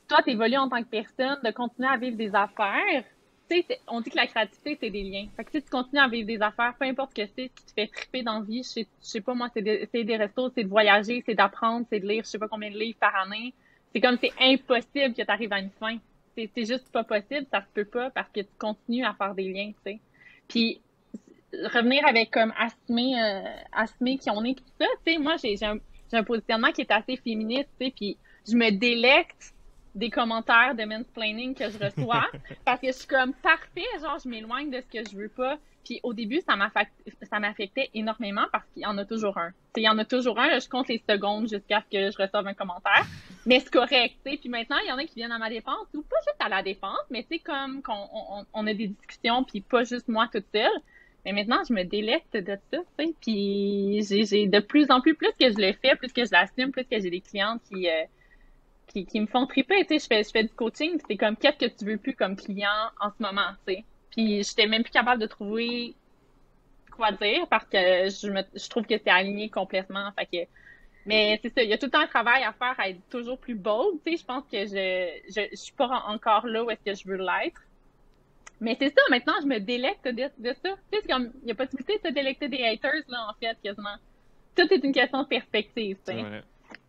toi, tu évolues en tant que personne, de continuer à vivre des affaires. Tu sais, on dit que la créativité, c'est des liens. Fait que si tu continues à vivre des affaires, peu importe ce que c'est, qui te fait triper dans la vie, je sais pas moi, c'est des restos, c'est de voyager, c'est d'apprendre, c'est de lire, je sais pas combien de livres par année. C'est comme c'est impossible que tu arrives à une fin. C'est juste pas possible, ça se peut pas parce que tu continues à faire des liens, tu sais. Puis revenir avec comme Asmé qui on est tout ça, tu sais, moi j'ai un positionnement qui est assez féministe, tu sais, puis je me délecte des commentaires de mansplaining que je reçois parce que je suis comme parfait, genre je m'éloigne de ce que je veux pas. Puis au début, ça m'affectait énormément parce qu'il y en a toujours un. Il y en a toujours un, là, je compte les secondes jusqu'à ce que je reçoive un commentaire. Mais c'est correct, tu sais. Puis maintenant, il y en a qui viennent à ma défense, ou pas juste à la défense, mais tu sais, comme on a des discussions, puis pas juste moi toute seule. Mais maintenant, je me délecte de ça, tu sais. Puis j'ai de plus en plus que je le fais, plus que je l'assume, plus que j'ai des clientes qui me font triper, tu sais. Je fais du coaching, c'est comme, qu'est-ce que tu veux plus comme client en ce moment, tu sais. Puis j'étais même plus capable de trouver quoi dire parce que je trouve que c'est aligné complètement. Fait que, mais c'est ça, il y a tout le temps un travail à faire à être toujours plus bold. Tu sais, je pense que je suis pas encore là où est-ce que je veux l'être. Mais c'est ça, maintenant, je me délecte de ça. Tu sais, c'est comme, il y a possibilité de se délecter des haters, là, en fait, quasiment. Tout est une question de perspective, tu sais. Ouais.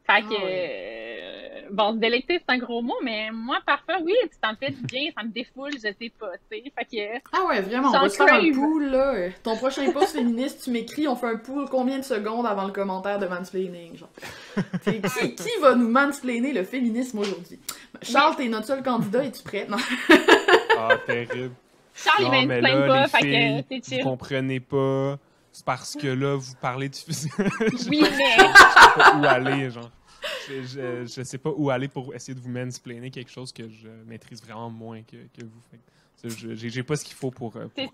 Fait que, bon, se délecter, c'est un gros mot, mais moi, parfois, oui, ça me fait du bien, ça me défoule, je sais pas, tu sais. Fait que... Ah ouais, vraiment, on va se faire un pool, là. Ton prochain post féministe, tu m'écris, on fait un pool combien de secondes avant le commentaire de mansplaining, genre. Qui va nous mansplainer le féminisme aujourd'hui? Charles, t'es notre seul candidat, es-tu prêt? Non. Ah, terrible. Charles, il mansplaine pas, fait que c'est chill. Vous comprenez pas... C'est parce que là, vous parlez de... Oui, mais... Je sais pas où aller, genre. Je sais pas où aller pour essayer de vous mansplainer quelque chose que je maîtrise vraiment moins que vous. J'ai pas ce qu'il faut pour commenter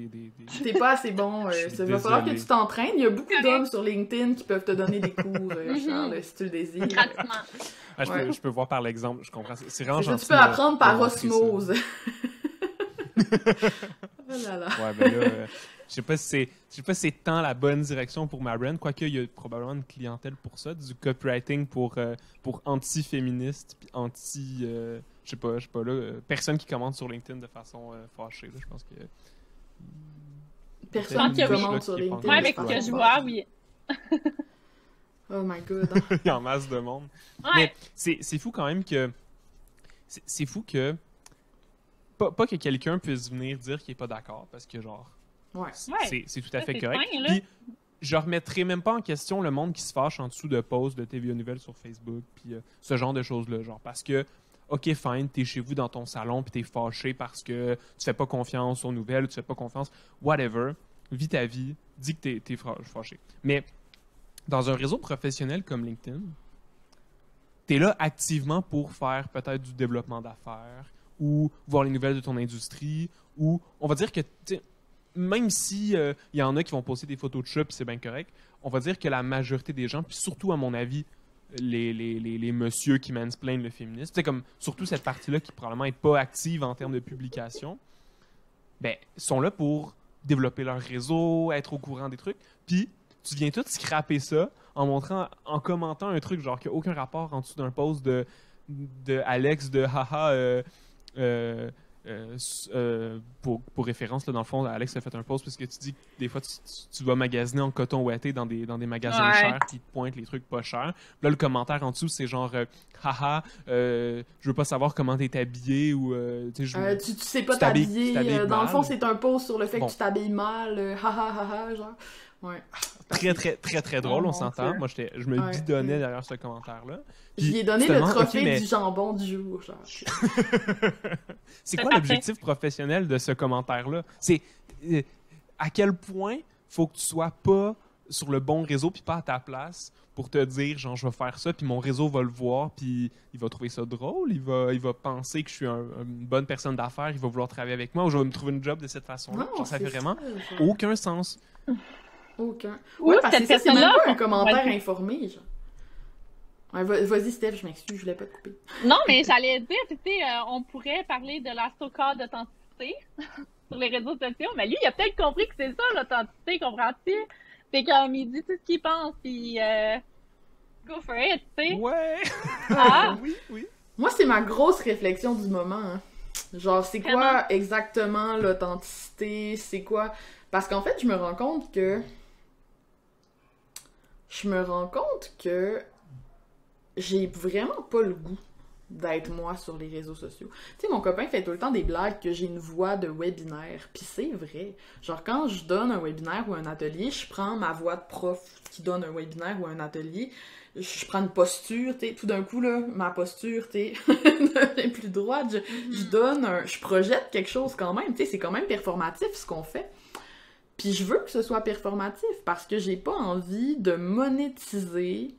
des... T'es pas assez bon. Il va falloir que tu t'entraînes. Il y a beaucoup d'hommes sur LinkedIn qui peuvent te donner des cours, Charles, si tu le désires. Gratuitement. Ah, je peux voir par l'exemple, je comprends. C'est vraiment gentil. Tu peux apprendre par osmose. Oh là là. Ouais, ben là... Je sais pas si c'est tant la bonne direction pour ma brand, quoique il y a probablement une clientèle pour ça, du copywriting pour anti-féministes, puis je sais pas là, personne qui commente sur LinkedIn de façon fâchée, là, je pense que... Personne qui commente sur LinkedIn. Moi, avec ce que je vois, oui. Oh my god. Il y a en masse de monde. Ouais. Mais c'est fou quand même que... C'est fou que... Pas que quelqu'un puisse venir dire qu'il est pas d'accord, parce que genre... Ouais. C'est tout à fait correct. Fin, puis, je remettrai même pas en question le monde qui se fâche en dessous de posts de TVA Nouvelles sur Facebook, puis ce genre de choses-là, genre, parce que, ok, fine, t'es chez vous dans ton salon, puis t'es fâché parce que tu fais pas confiance aux nouvelles, tu fais pas confiance, whatever, vis ta vie, dis que t'es fâché. Mais dans un réseau professionnel comme LinkedIn, t'es là activement pour faire peut-être du développement d'affaires, ou voir les nouvelles de ton industrie, ou on va dire que, même si y en a qui vont poster des photos de chats, puis c'est bien correct, on va dire que la majorité des gens, puis surtout à mon avis, les messieurs qui mansplainent le féminisme, c'est comme surtout cette partie-là qui probablement n'est pas active en termes de publication, ben, sont là pour développer leur réseau, être au courant des trucs, puis tu viens tout scraper ça en commentant un truc genre qui n'a aucun rapport en dessous d'un post de Alex de haha pour référence, là, dans le fond, Alex a fait un post parce que tu dis que des fois tu vas magasiner en coton ouaté dans des magasins chers qui te pointent les trucs pas chers. Puis là, le commentaire en dessous, c'est genre haha, je veux pas savoir comment t'es habillé ou tu sais pas t'habiller. Dans le fond, c'est un post sur le fait que tu t'habilles mal, haha, genre. Ouais. Très, très, très, très drôle, on s'entend. Moi, je me bidonnais derrière ce commentaire-là. J'y ai donné le trophée du jambon du jour, genre. C'est quoi l'objectif professionnel de ce commentaire-là? C'est à quel point faut que tu sois pas sur le bon réseau puis pas à ta place pour te dire, genre, je vais faire ça, puis mon réseau va le voir, puis il va trouver ça drôle, il va penser que je suis une bonne personne d'affaires, il va vouloir travailler avec moi, ou je vais me trouver une job de cette façon-là. Genre, ça fait vraiment aucun sens. Aucun. Ouais, parce que ça, c'est même pas un commentaire informé, genre. Ouais, vas-y, Steph, je m'excuse, je voulais pas te couper. Non, mais j'allais dire, tu sais, on pourrait parler de la so-called d'authenticité sur les réseaux sociaux, mais lui, il a peut-être compris que c'est ça, l'authenticité, comprends-tu? C'est comme, il dit tout ce qu'il pense, puis go for it, tu sais. Ouais! Oui. Moi, c'est ma grosse réflexion du moment, hein. Genre, c'est quoi exactement l'authenticité? C'est quoi... Parce qu'en fait, je me rends compte que j'ai vraiment pas le goût d'être moi sur les réseaux sociaux. Tu sais, mon copain fait tout le temps des blagues que j'ai une voix de webinaire, pis c'est vrai. Genre, quand je donne un webinaire ou un atelier, je prends ma voix de prof qui donne un webinaire ou un atelier, je prends une posture, tu sais, tout d'un coup, là, ma posture, tu sais, devient plus droite, je projette quelque chose quand même, tu sais, c'est quand même performatif ce qu'on fait. Puis je veux que ce soit performatif parce que j'ai pas envie de monétiser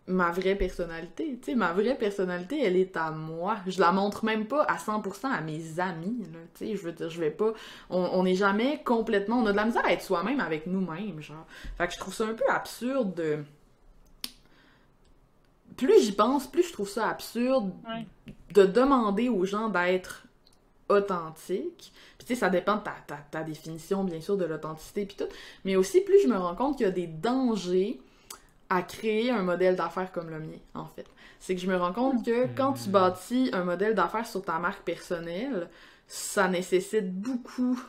ma vraie personnalité. Tu sais, ma vraie personnalité, elle est à moi. Je la montre même pas à 100% à mes amis, là. Tu sais, je veux dire, je vais pas... On n'est jamais complètement... On a de la misère à être soi-même avec nous-mêmes, genre. Fait que je trouve ça un peu absurde de... Plus j'y pense, plus je trouve ça absurde de demander aux gens d'être authentiques. Puis tu sais, ça dépend de ta définition, bien sûr, de l'authenticité puis tout. Mais aussi, plus je me rends compte qu'il y a des dangers à créer un modèle d'affaires comme le mien, en fait. C'est que je me rends compte que quand tu bâtis un modèle d'affaires sur ta marque personnelle, ça nécessite beaucoup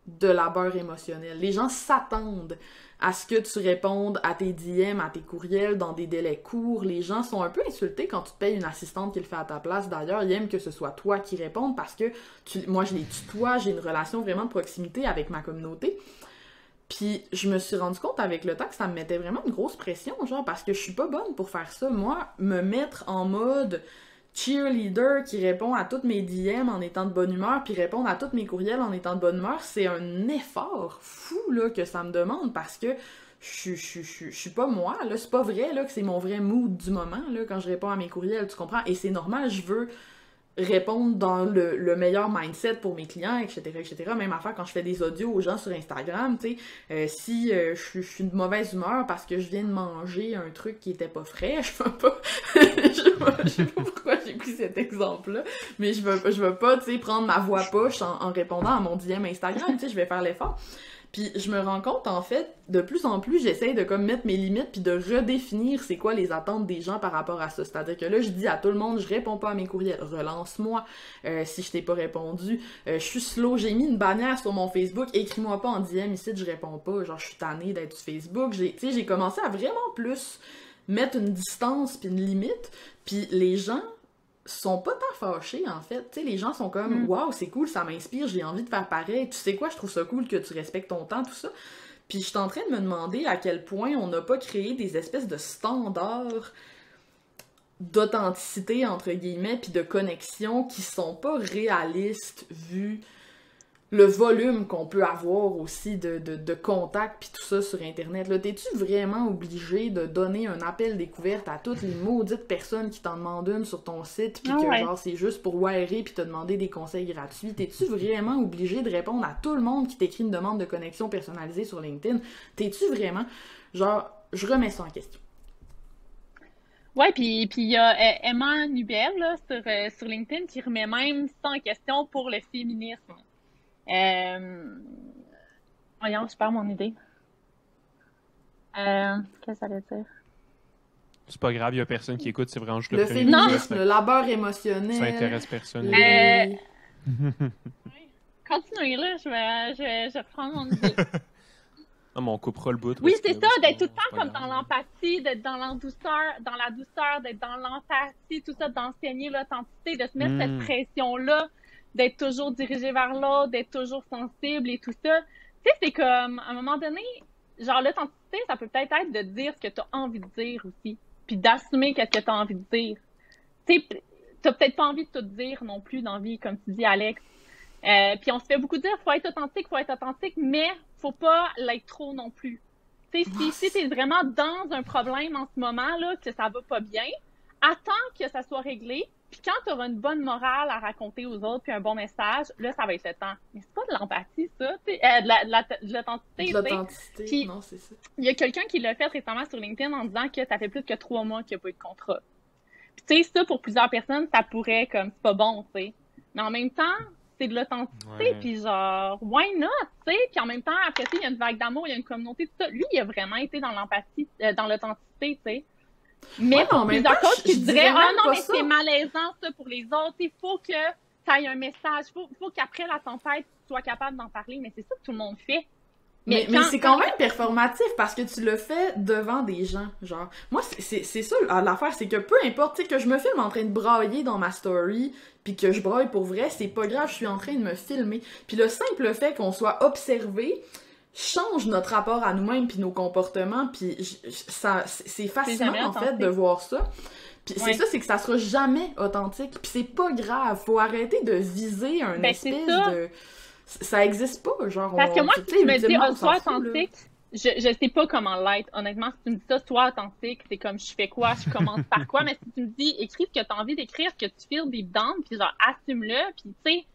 de labeur émotionnel. Les gens s'attendent à ce que tu répondes à tes DM, à tes courriels dans des délais courts. Les gens sont un peu insultés quand tu te payes une assistante qui le fait à ta place. D'ailleurs, ils aiment que ce soit toi qui répondes parce que moi, je les tutoie, j'ai une relation vraiment de proximité avec ma communauté. Puis je me suis rendu compte avec le temps que ça me mettait vraiment une grosse pression, genre, parce que je suis pas bonne pour faire ça. Moi, me mettre en mode cheerleader qui répond à toutes mes DM en étant de bonne humeur, puis répondre à tous mes courriels en étant de bonne humeur, c'est un effort fou, là, que ça me demande, parce que je suis pas moi, là, c'est pas vrai, là, que c'est mon vrai mood du moment, là, quand je réponds à mes courriels, tu comprends? Et c'est normal, je veux répondre dans le meilleur mindset pour mes clients, etc., etc. Même affaire quand je fais des audios aux gens sur Instagram, tu sais, si je suis de mauvaise humeur parce que je viens de manger un truc qui était pas frais, je veux pas... je sais pas pourquoi j'ai pris cet exemple-là, mais je veux pas, tu sais, prendre ma voix poche en répondant à mon DM Instagram, tu sais, je vais faire l'effort. Puis je me rends compte, en fait, de plus en plus, j'essaye de comme mettre mes limites puis de redéfinir c'est quoi les attentes des gens par rapport à ça. C'est-à-dire que là, je dis à tout le monde, je réponds pas à mes courriels, relance-moi si je t'ai pas répondu. Je suis slow, j'ai mis une bannière sur mon Facebook, écris-moi pas en DM ici, je réponds pas, genre je suis tannée d'être sur Facebook. Tu sais, j'ai commencé à vraiment plus mettre une distance puis une limite, puis les gens sont pas tant fâchés, en fait. Tu sais, les gens sont comme « Wow, c'est cool, ça m'inspire, j'ai envie de faire pareil. Tu sais quoi, je trouve ça cool que tu respectes ton temps, tout ça. » Puis je suis en train de me demander à quel point on n'a pas créé des espèces de standards d'authenticité, entre guillemets, puis de connexion qui sont pas réalistes vu le volume qu'on peut avoir aussi de contacts puis tout ça sur Internet. Là, t'es-tu vraiment obligé de donner un appel découverte à toutes les maudites personnes qui t'en demandent une sur ton site puis que genre c'est juste pour wirer puis te demander des conseils gratuits? T'es-tu vraiment obligé de répondre à tout le monde qui t'écrit une demande de connexion personnalisée sur LinkedIn? T'es-tu vraiment... Genre, je remets ça en question. Ouais, puis il y a Emma Nubel là, sur LinkedIn qui remet même ça en question pour le féminisme. Voyons, je perds mon idée. Qu'est-ce que ça veut dire? C'est pas grave, il y a personne qui écoute, c'est vraiment juste le féminisme, le labeur émotionnel. Ça intéresse personne. Continuez là, je vais reprendre mon idée. Non, mais on coupera le bout. Oui, c'est ça, d'être tout le temps comme dans l'empathie, d'être dans la douceur, d'être dans l'empathie, tout ça, d'enseigner l'authenticité, de se mettre cette pression-là, d'être toujours dirigé vers l'autre, d'être toujours sensible et tout ça. Tu sais, c'est comme, à un moment donné, genre, l'authenticité, ça peut peut-être être de dire ce que tu as envie de dire aussi, puis d'assumer ce que tu as envie de dire. Tu sais, t'as peut-être pas envie de tout dire non plus dans la vie, comme tu dis, Alex. Puis on se fait beaucoup dire, faut être authentique, mais faut pas l'être trop non plus. Tu sais, si t'es vraiment dans un problème en ce moment, là, que ça va pas bien, attends que ça soit réglé, puis quand tu auras une bonne morale à raconter aux autres, puis un bon message, là, ça va être le temps. Mais c'est pas de l'empathie, ça, de l'authenticité. De l'authenticité, puis, non, c'est ça. Il y a quelqu'un qui l'a fait récemment sur LinkedIn en disant que ça fait plus que 3 mois qu'il n'y a pas eu de contrat. Puis tu sais, ça, pour plusieurs personnes, ça pourrait, comme, c'est pas bon, tu sais. Mais en même temps, c'est de l'authenticité, puis genre, why not, tu sais? Puis en même temps, après ça, il y a une vague d'amour, il y a une communauté, tout ça. Lui, il a vraiment été dans l'empathie, dans l'authenticité, tu sais. Mais pour plusieurs coachs qui diraient, ah non, mais c'est malaisant, ça, pour les autres. Il faut que ça ait un message. Il faut qu'après la tempête, tu sois capable d'en parler. Mais c'est ça que tout le monde fait. Mais c'est quand même performatif parce que tu le fais devant des gens, genre. Moi, c'est ça l'affaire, c'est que peu importe, tu sais, que je me filme en train de brailler dans ma story, puis que je braille pour vrai, c'est pas grave, je suis en train de me filmer. Puis le simple fait qu'on soit observé change notre rapport à nous-mêmes puis nos comportements, puis c'est fascinant, en fait, de voir ça. Puis c'est ça, c'est que ça sera jamais authentique, puis c'est pas grave, faut arrêter de viser un espèce de... Ça existe pas, genre... Parce que moi, si tu me dis, sois authentique, je sais pas comment l'être. Honnêtement, si tu me dis ça, sois authentique, c'est comme, je fais quoi, je commence par quoi, mais si tu me dis, écris ce que t'as envie d'écrire, ce que tu feels deep down, puis genre, assume-le, puis tu sais,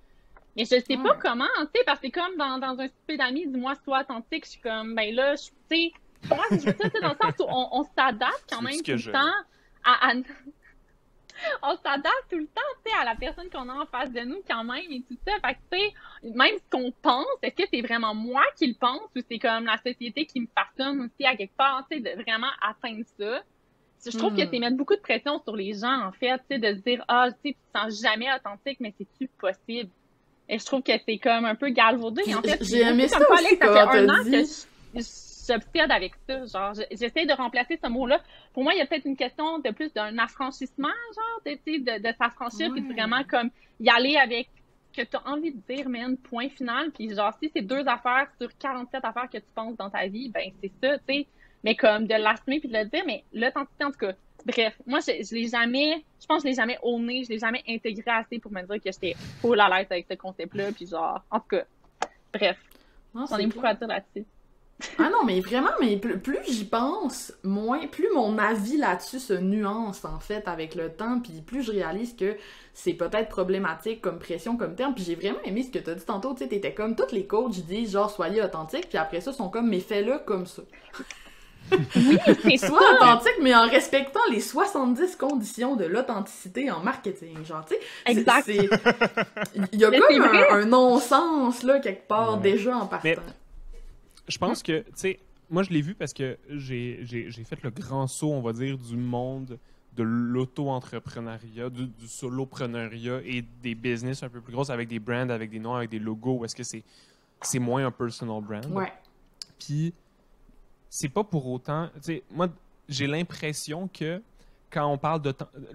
mais je sais pas comment, tu sais, parce que comme dans un souper d'amis, dis-moi, sois authentique, je suis comme, ben là, tu sais, moi, je veux ça, dans le sens où on s'adapte quand même tout le temps à on s'adapte tout le temps, tu sais, à la personne qu'on a en face de nous quand même et tout ça. Fait que, tu sais, même ce qu'on pense, est-ce que c'est vraiment moi qui le pense ou c'est comme la société qui me façonne aussi à quelque part, tu sais, de vraiment atteindre ça. Je trouve que c'est mettre beaucoup de pression sur les gens, en fait, tu sais, de se dire, ah, tu sais, tu te sens jamais authentique, mais c'est-tu possible? Et je trouve que c'est comme un peu galvaudé. En fait, j'ai aimé ça aussi quand ça fait un an dit... que j'obsède avec ça, genre, j'essaie de remplacer ce mot-là. Pour moi, il y a peut-être une question de plus d'un affranchissement, genre, de s'affranchir, puis de vraiment, comme, y aller avec ce que t'as envie de dire, man, point final, puis genre, si c'est 2 affaires sur 47 affaires que tu penses dans ta vie, ben, c'est ça, tu sais, mais comme, de l'assumer puis de le dire, mais l'authenticité, en tout cas, bref, moi, je l'ai jamais, je pense que je l'ai jamais owné, je l'ai jamais intégré assez pour me dire que j'étais full à l'aise avec ce concept-là, puis genre, en tout cas, bref, j'en ai beaucoup à dire là-dessus. Ah non, mais vraiment, mais plus j'y pense, plus mon avis là-dessus se nuance, en fait, avec le temps, puis plus je réalise que c'est peut-être problématique comme pression, comme terme, puis j'ai vraiment aimé ce que t'as dit tantôt, tu sais, t'étais comme, tous les coachs disent, genre, soyez authentique, puis après ça, sont comme, mais fais-le comme ça. Oui, c'est ça! Sois authentique, mais en respectant les 70 conditions de l'authenticité en marketing, genre, tu sais. Exact. Il y a comme un non-sens, là, quelque part, déjà, en partant. Mais... Je pense que, tu sais, moi je l'ai vu parce que j'ai fait le grand saut, on va dire, du monde de l'auto-entrepreneuriat, du solopreneuriat et des business un peu plus grosses avec des brands, avec des noms, avec des logos, où est-ce que c'est moins un personal brand. Ouais. Puis, c'est pas pour autant, tu sais, moi j'ai l'impression que quand on parle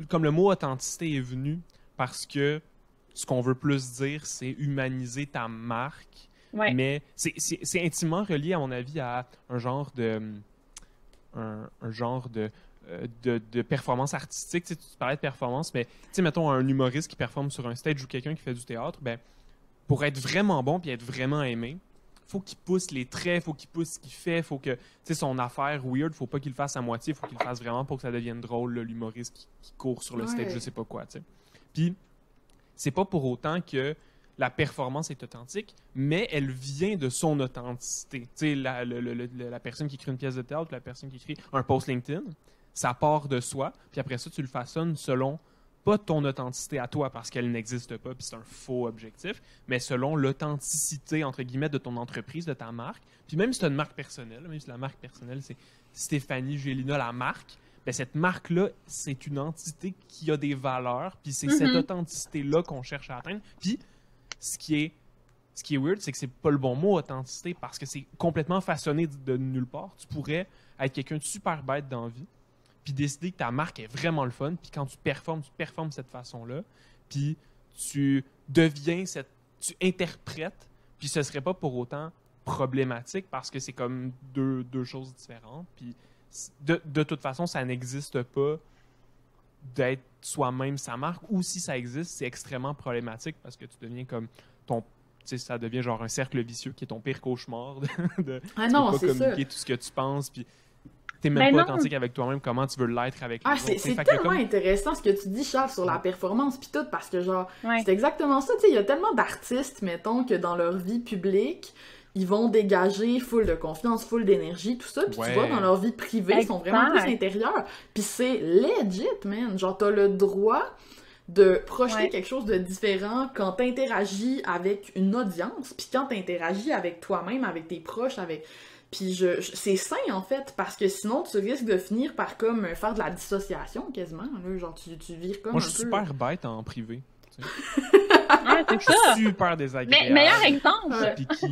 comme le mot authenticité est venu parce que ce qu'on veut plus dire, c'est humaniser ta marque. Ouais. Mais c'est intimement relié, à mon avis, à un genre de performance artistique. Tu sais, tu parlais de performance, mais tu sais, mettons un humoriste qui performe sur un stage ou quelqu'un qui fait du théâtre, ben, pour être vraiment bon puis être vraiment aimé, faut qu'il pousse les traits, faut qu'il pousse ce qu'il fait, faut que, tu sais, son affaire weird, faut pas qu'il le fasse à moitié, faut qu'il le fasse vraiment pour que ça devienne drôle, là, l'humoriste qui court sur le stage, je sais pas quoi, tu sais. Puis, c'est pas pour autant que la performance est authentique, mais elle vient de son authenticité. Tu sais, la personne qui écrit une pièce de théâtre, la personne qui écrit un post LinkedIn, ça part de soi, puis après ça, tu le façonnes selon pas ton authenticité à toi, parce qu'elle n'existe pas, puis c'est un faux objectif, mais selon l'authenticité, entre guillemets, de ton entreprise, de ta marque. Puis même si tu as une marque personnelle, même si la marque personnelle, c'est Stéphanie Gélina, la marque, ben cette marque-là, c'est une entité qui a des valeurs, puis c'est cette authenticité-là qu'on cherche à atteindre. Puis, ce qui est weird, c'est que c'est pas le bon mot, authenticité, parce que c'est complètement façonné de nulle part. Tu pourrais être quelqu'un de super bête dans la vie, puis décider que ta marque est vraiment le fun, puis quand tu performes de cette façon-là, puis tu tu interprètes, puis ce serait pas pour autant problématique, parce que c'est comme deux choses différentes, puis de toute façon, ça n'existe pas d'être soi-même sa marque, ou si ça existe, c'est extrêmement problématique parce que tu deviens comme tu sais, ça devient genre un cercle vicieux qui est ton pire cauchemar de Ah non, tu peux pas c'est communiquer ça. tout ce que tu penses, puis t'es même pas authentique avec toi-même, comment tu veux l'être avec les Ah, autres. c'est tellement intéressant ce que tu dis, Charles, sur la performance pis tout, parce que genre, Ouais. c'est exactement ça, tu sais, il y a tellement d'artistes, mettons, que dans leur vie publique, ils vont dégager full de confiance, full d'énergie, tout ça, puis tu vois, dans leur vie privée, ils sont vraiment plus intérieurs, puis c'est legit, man, genre, t'as le droit de projeter quelque chose de différent quand t'interagis avec une audience, puis quand t'interagis avec toi-même, avec tes proches, avec... Puis c'est sain, en fait, parce que sinon, tu risques de finir par comme faire de la dissociation, quasiment, là, genre, tu vires comme Moi, un je suis peu... super bête en privé. Tu sais. Ouais, c'est Je ça. suis super désagréable. Meilleur exemple. Piqué, tu sais.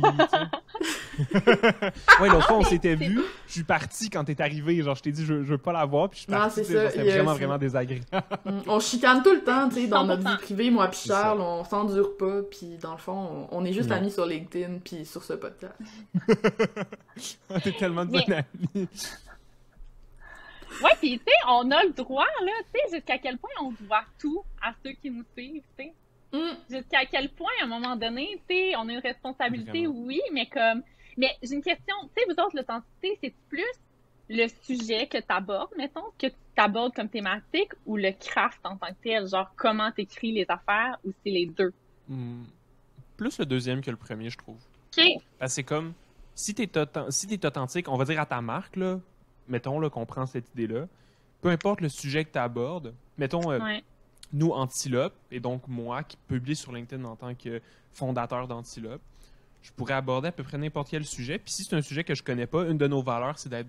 Ouais, l'autre fois, on s'était vu. Je suis parti quand t'es arrivé. Genre, je t'ai dit, je veux pas la voir. Puis je suis Non, parti. c'est Genre, ça, c'était il y a vraiment, aussi- vraiment désagréable. On chicane tout le temps, tu sais, dans notre 100%. vie privée, moi pis C'est ça. Charles, on s'endure pas, puis dans le fond, on est juste Non. amis sur LinkedIn, puis sur ce podcast. T'es tellement de Mais- bonne amie. Ouais, pis tu sais, on a le droit, là, tu sais, jusqu'à quel point on doit tout à ceux qui nous suivent, tu sais. Jusqu'à quel point, à un moment donné, tu sais, on a une responsabilité, Vraiment. oui, mais comme... Mais j'ai une question, tu sais, vous autres, l'authenticité, c'est plus le sujet que t'abordes, mettons, que tu t'abordes comme thématique, ou le craft en tant que tel, genre comment t'écris les affaires, ou c'est les deux? Plus le deuxième que le premier, je trouve. OK. Parce que c'est comme, si t'es authentique, on va dire à ta marque, là, mettons là, qu'on prend cette idée-là, peu importe le sujet que tu abordes, mettons, Ouais. nous, Antilope, et donc moi, qui publie sur LinkedIn en tant que fondateur d'Antilope, je pourrais aborder à peu près n'importe quel sujet. Puis si c'est un sujet que je connais pas, une de nos valeurs, c'est d'être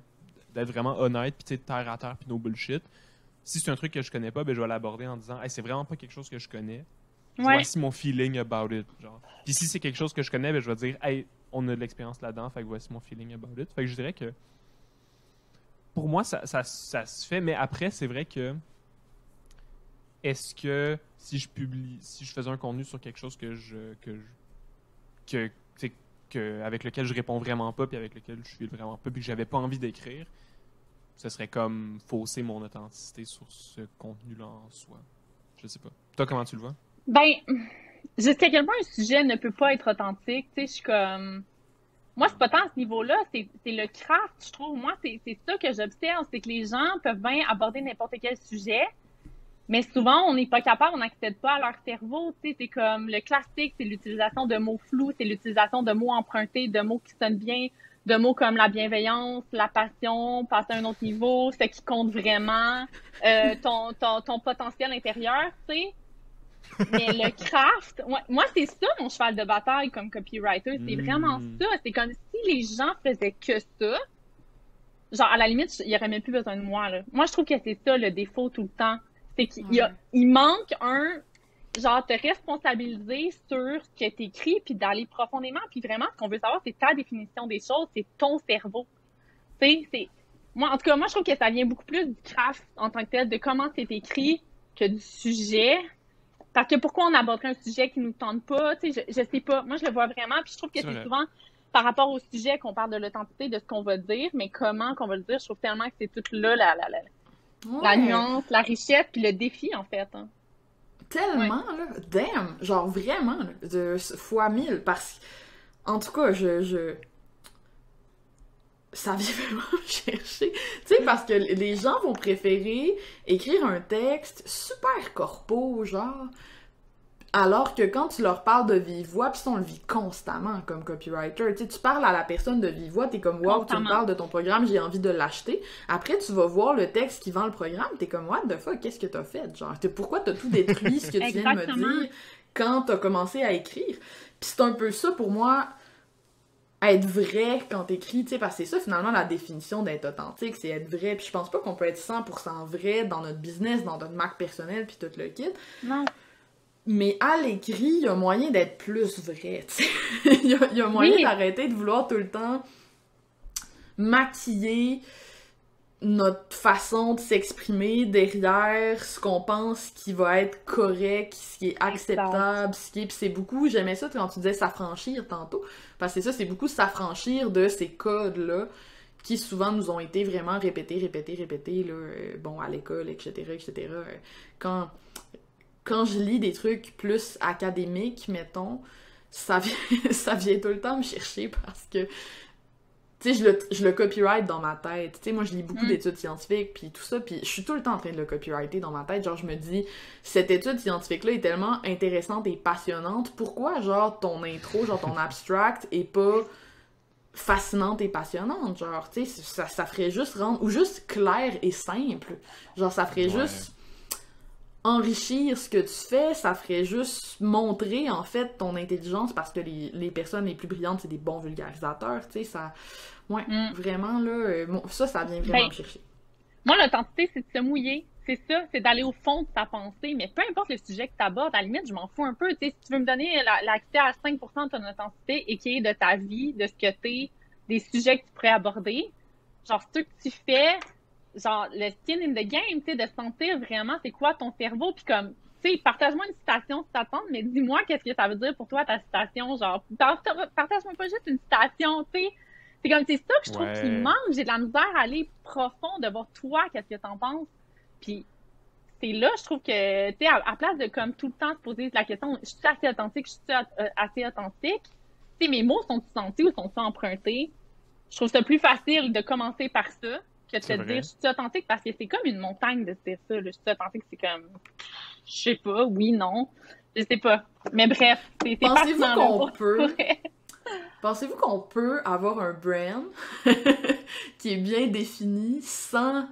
vraiment honnête, puis tu sais, terre à terre, puis no bullshit. Si c'est un truc que je connais pas, ben je vais l'aborder en disant, hey, c'est vraiment pas quelque chose que je connais. Ouais. Voici mon feeling about it. Genre. Puis si c'est quelque chose que je connais, ben je vais dire, hey, on a de l'expérience là-dedans, fait que voici mon feeling about it. Fait que je dirais que pour moi, ça se fait, mais après, c'est vrai que est-ce que si je faisais un contenu sur quelque chose avec lequel je réponds vraiment pas, puis avec lequel je suis vraiment pas, puis que j'avais pas envie d'écrire, ce serait comme fausser mon authenticité sur ce contenu-là en soi. Je sais pas. Toi, comment tu le vois? Ben, jusqu'à quel point un sujet ne peut pas être authentique, tu sais, je suis comme... Moi, c'est pas tant à ce niveau-là, c'est le craft, je trouve. Moi, c'est ça que j'observe, c'est que les gens peuvent bien aborder n'importe quel sujet, mais souvent, on n'est pas capable, on n'accède pas à leur cerveau, tu sais, c'est comme le classique, c'est l'utilisation de mots flous, c'est l'utilisation de mots empruntés, de mots qui sonnent bien, de mots comme la bienveillance, la passion, passer à un autre niveau, ce qui compte vraiment, ton potentiel intérieur, tu sais. Mais le craft, moi, c'est ça mon cheval de bataille comme copywriter, c'est vraiment ça. C'est comme si les gens faisaient que ça, genre, à la limite, il n'y aurait même plus besoin de moi, là. Moi, je trouve que c'est ça le défaut tout le temps. C'est qu'il manque genre, te responsabiliser sur ce que t'écris, puis d'aller profondément, puis vraiment, ce qu'on veut savoir, c'est ta définition des choses, c'est ton cerveau. Tu sais, moi, en tout cas, moi, je trouve que ça vient beaucoup plus du craft en tant que tel, de comment c'est écrit, que du sujet. Parce que pourquoi on aborderait un sujet qui nous tente pas, tu sais, je sais pas. Moi, je le vois vraiment, puis je trouve que c'est souvent par rapport au sujet qu'on parle de l'authenticité, de ce qu'on va dire, mais comment qu'on va le dire, je trouve tellement que c'est tout là, la nuance, la richesse, puis le défi, en fait. Hein. Tellement, là. Damn! Genre, vraiment, là, fois 1000, parce que, en tout cas, ça vient vraiment me chercher. Tu sais, parce que les gens vont préférer écrire un texte super corpo, genre, alors que quand tu leur parles de vive voix, pis ça, on le vit constamment comme copywriter, tu sais, tu parles à la personne de vive voix, t'es comme « Wow, tu me parles de ton programme, j'ai envie de l'acheter. » Après, tu vas voir le texte qui vend le programme, t'es comme « What the fuck, qu'est-ce que t'as fait? » Genre, pourquoi t'as tout détruit ce que tu viens de me dire quand t'as commencé à écrire? Pis c'est un peu ça, pour moi, être vrai quand t'écris, tu sais, parce que c'est ça, finalement, la définition d'être authentique, c'est être vrai. Puis je pense pas qu'on peut être 100% vrai dans notre business, dans notre marque personnelle, puis tout le kit. Non. Mais à l'écrit, il y a moyen d'être plus vrai, tu sais. Il y a moyen d'arrêter de vouloir tout le temps maquiller notre façon de s'exprimer derrière ce qu'on pense qui va être correct, ce qui est acceptable, ce qui est... Puis c'est beaucoup... J'aimais ça quand tu disais s'affranchir tantôt, parce que c'est ça, c'est beaucoup s'affranchir de ces codes-là qui souvent nous ont été vraiment répétés, là, bon, à l'école, etc., etc. Quand je lis des trucs plus académiques, mettons, ça vient tout le temps me chercher parce que, tu sais, je le copyright dans ma tête. Tu sais, moi, je lis beaucoup d'études scientifiques, puis tout ça, puis je suis tout le temps en train de le copyrighter dans ma tête. Genre, je me dis, cette étude scientifique-là est tellement intéressante et passionnante. Pourquoi, genre, ton intro, genre, ton abstract est pas fascinante et passionnante? Genre, tu sais, ça ferait juste rendre... Ou juste clair et simple. Genre, ça ferait juste... enrichir ce que tu fais, ça ferait juste montrer, en fait, ton intelligence, parce que les personnes les plus brillantes, c'est des bons vulgarisateurs, tu sais, ça... Ouais, vraiment, là, ça vient vraiment me chercher. Moi, l'authenticité, c'est de se mouiller, c'est ça, c'est d'aller au fond de ta pensée, mais peu importe le sujet que tu abordes, à la limite, je m'en fous un peu, tu sais, si tu veux me donner l'accès à 5% de ton authenticité et qui est de ta vie, de ce que t'es, des sujets que tu pourrais aborder, genre, ce que tu fais... genre, le skin in the game, tu sais, de sentir vraiment c'est quoi ton cerveau, puis comme, tu sais, partage-moi une citation si t'attends, mais dis-moi qu'est-ce que ça veut dire pour toi, ta citation, genre, partage-moi pas juste une citation, tu sais, c'est comme, c'est ça que je trouve qui manque, j'ai de la misère à aller profond, de voir toi, qu'est-ce que t'en penses, puis c'est là, je trouve que, tu sais, à place de, comme, tout le temps se poser la question, je suis assez authentique, assez authentique, tu sais, mes mots sont-ils sentis ou sont-ils empruntés, je trouve ça plus facile de commencer par ça, que de te dire, je suis authentique, parce que c'est comme une montagne de se dire ça, là. Je suis authentique, c'est comme, je sais pas, oui, non, je sais pas. Mais bref, c'est fascinant. Pensez-vous qu'on peut avoir un brand qui est bien défini sans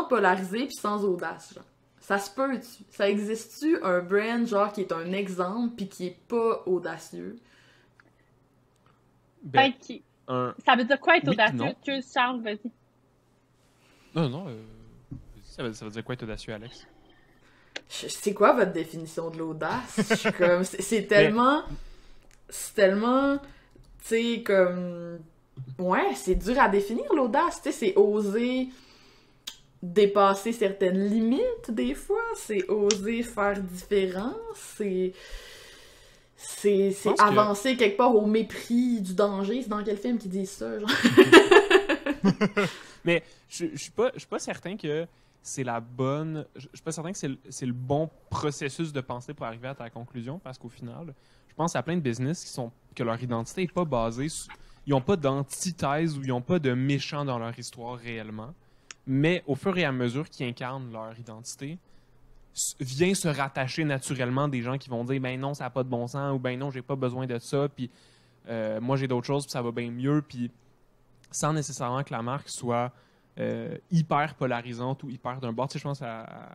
polariser puis sans audace, genre? Ça se peut-tu? Ça existe-tu un brand, genre, qui est un exemple puis qui est pas audacieux? Ça veut dire quoi être audacieux? Charles, vas-y. Non. Ça veut dire quoi être audacieux, Alex? C'est quoi votre définition de l'audace? Je suis comme... C'est tellement... C'est tellement... Tu sais, comme... Ouais, c'est dur à définir, l'audace. Tu sais, c'est oser dépasser certaines limites, des fois. C'est oser faire différent. C'est avancer quelque part au mépris du danger. C'est dans quel film qu'ils disent ça, genre? Mais je suis pas certain que c'est la bonne... Je suis pas certain que c'est le bon processus de pensée pour arriver à ta conclusion, parce qu'au final, je pense à plein de business que leur identité n'est pas basée sur... Ils n'ont pas d'antithèse ou ils n'ont pas de méchants dans leur histoire réellement. Mais au fur et à mesure qu'ils incarnent leur identité, vient se rattacher naturellement des gens qui vont dire « Ben non, ça n'a pas de bon sens » ou « Ben non, j'ai pas besoin de ça, puis moi j'ai d'autres choses, puis ça va bien mieux », puis sans nécessairement que la marque soit hyper polarisante ou hyper d'un bord. Tu sais, je pense à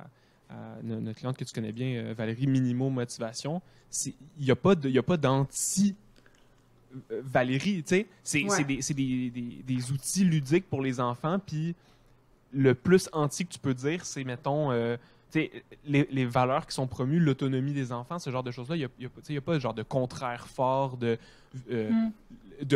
notre cliente que tu connais bien, Valérie Minimo Motivation. Il n'y a pas d'anti- Valérie, tu sais, c'est des outils ludiques pour les enfants, puis le plus anti que tu peux dire, c'est, mettons, les valeurs qui sont promues, l'autonomie des enfants, ce genre de choses-là. Il n'y a pas de genre de contraire fort de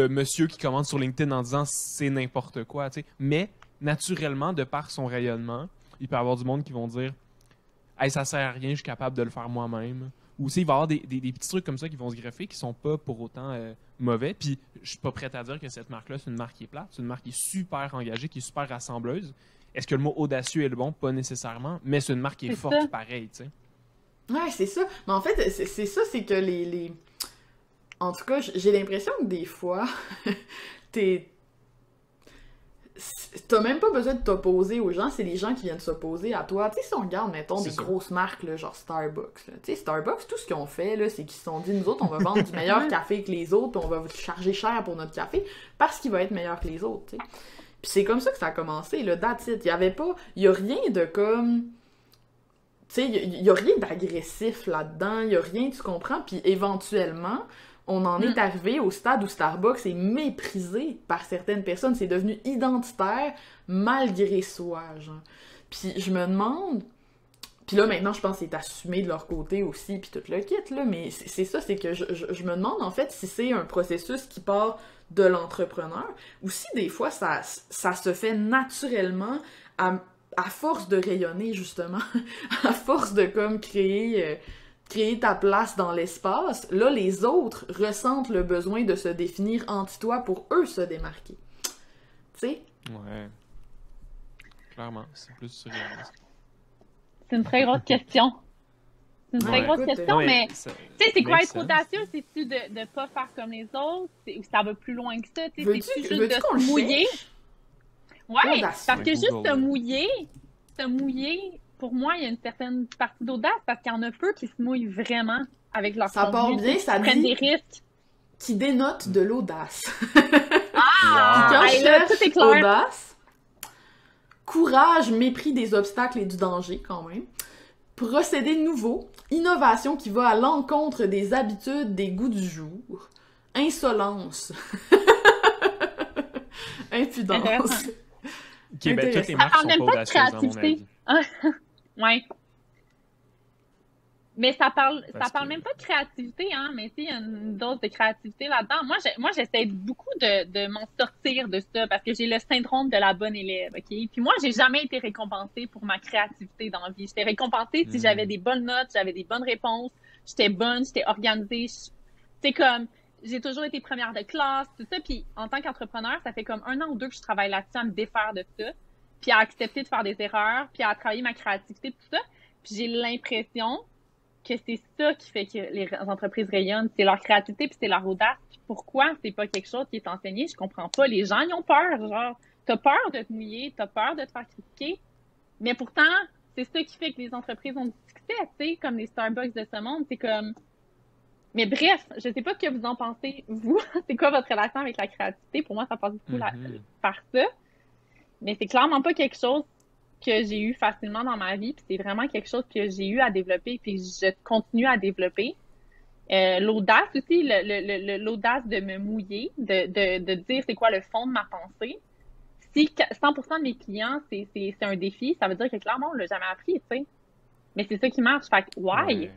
monsieur qui commente sur LinkedIn en disant c'est n'importe quoi, tu sais. Mais, naturellement, de par son rayonnement, il peut y avoir du monde qui vont dire « hey, ça sert à rien, je suis capable de le faire moi-même. Ou il va y avoir des petits trucs comme ça qui vont se greffer qui sont pas pour autant mauvais. Puis je suis pas prêt à dire que cette marque-là, c'est une marque qui est plate. C'est une marque qui est super engagée, qui est super rassembleuse. Est-ce que le mot audacieux est le bon? Pas nécessairement, mais c'est une marque qui est forte pareil, tu sais. Ouais, c'est ça. Mais en fait, c'est ça, c'est que les... En tout cas, j'ai l'impression que des fois, t'as même pas besoin de t'opposer aux gens, c'est les gens qui viennent s'opposer à toi. Tu sais, si on regarde, mettons, des grosses marques, là, genre Starbucks. Tu sais, Starbucks, tout ce qu'ils ont fait, là, c'est qu'ils se sont dit, nous autres, on va vendre du meilleur café que les autres, puis on va vous charger cher pour notre café, parce qu'il va être meilleur que les autres, tu sais. Puis c'est comme ça que ça a commencé, là, that's it. Il y a rien de comme... Tu sais, il y a rien d'agressif là-dedans, il y a rien, tu comprends? Puis éventuellement... On en est arrivé au stade où Starbucks est méprisé par certaines personnes. C'est devenu identitaire malgré soi, genre. Puis je me demande... Puis là, maintenant, je pense que c'est assumé de leur côté aussi, puis tout le kit, là. Mais c'est ça, c'est que je me demande, en fait, si c'est un processus qui part de l'entrepreneur, ou si des fois, ça se fait naturellement à force de rayonner, justement. À force de, comme, créer ta place dans l'espace, là, les autres ressentent le besoin de se définir anti-toi pour eux se démarquer. Tu sais? Ouais. Clairement, c'est plus surréaliste. C'est une très grosse question. C'est une très grosse question, mais tu sais, c'est quoi être audacieux? C'est-tu de ne pas faire comme les autres? Ou ça va plus loin que ça? C'est-tu juste de se mouiller? Ouais, parce que juste se mouiller, pour moi, il y a une certaine partie d'audace parce qu'il y en a peu qui se mouillent vraiment avec leur contenu. Ça part bien, ça prennent des risques. Qui dénote de l'audace. Ah! Quand là, tout est clair. Audace, courage, mépris des obstacles et du danger, quand même. Procédé nouveau, innovation qui va à l'encontre des habitudes, des goûts du jour. Insolence. Impudence. Ok, ben toutes les marques sont pas audacieuses, à mon avis. Ouais. Mais ça parle même pas de créativité, hein, mais tu sais, il y a une dose de créativité là-dedans. Moi, j'essaie beaucoup de m'en sortir de ça parce que j'ai le syndrome de la bonne élève, OK? Puis moi, j'ai jamais été récompensée pour ma créativité dans la vie. J'étais récompensée si j'avais des bonnes notes, j'avais des bonnes réponses, j'étais bonne, j'étais organisée. C'est comme, j'ai toujours été première de classe, tout ça. Puis en tant qu'entrepreneur, ça fait comme 1 an ou 2 que je travaille là-dessus à me défaire de ça, puis à accepter de faire des erreurs, puis à travailler ma créativité, tout ça. Puis j'ai l'impression que c'est ça qui fait que les entreprises rayonnent, c'est leur créativité puis c'est leur audace. Puis pourquoi c'est pas quelque chose qui est enseigné, je comprends pas. Les gens, ils ont peur, genre, t'as peur de te mouiller, t'as peur de te faire critiquer, mais pourtant, c'est ça qui fait que les entreprises ont du succès, tu sais, comme les Starbucks de ce monde, c'est comme... Mais bref, je sais pas ce que vous en pensez, vous. C'est quoi votre relation avec la créativité? Pour moi, ça passe beaucoup par ça. Mais c'est clairement pas quelque chose que j'ai eu facilement dans ma vie, puis c'est vraiment quelque chose que j'ai eu à développer, puis je continue à développer. L'audace aussi, l'audace de me mouiller, de dire c'est quoi le fond de ma pensée. Si 100% de mes clients, c'est un défi, ça veut dire que clairement, on l'a jamais appris, tu sais. Mais c'est ça qui marche, fait que, why?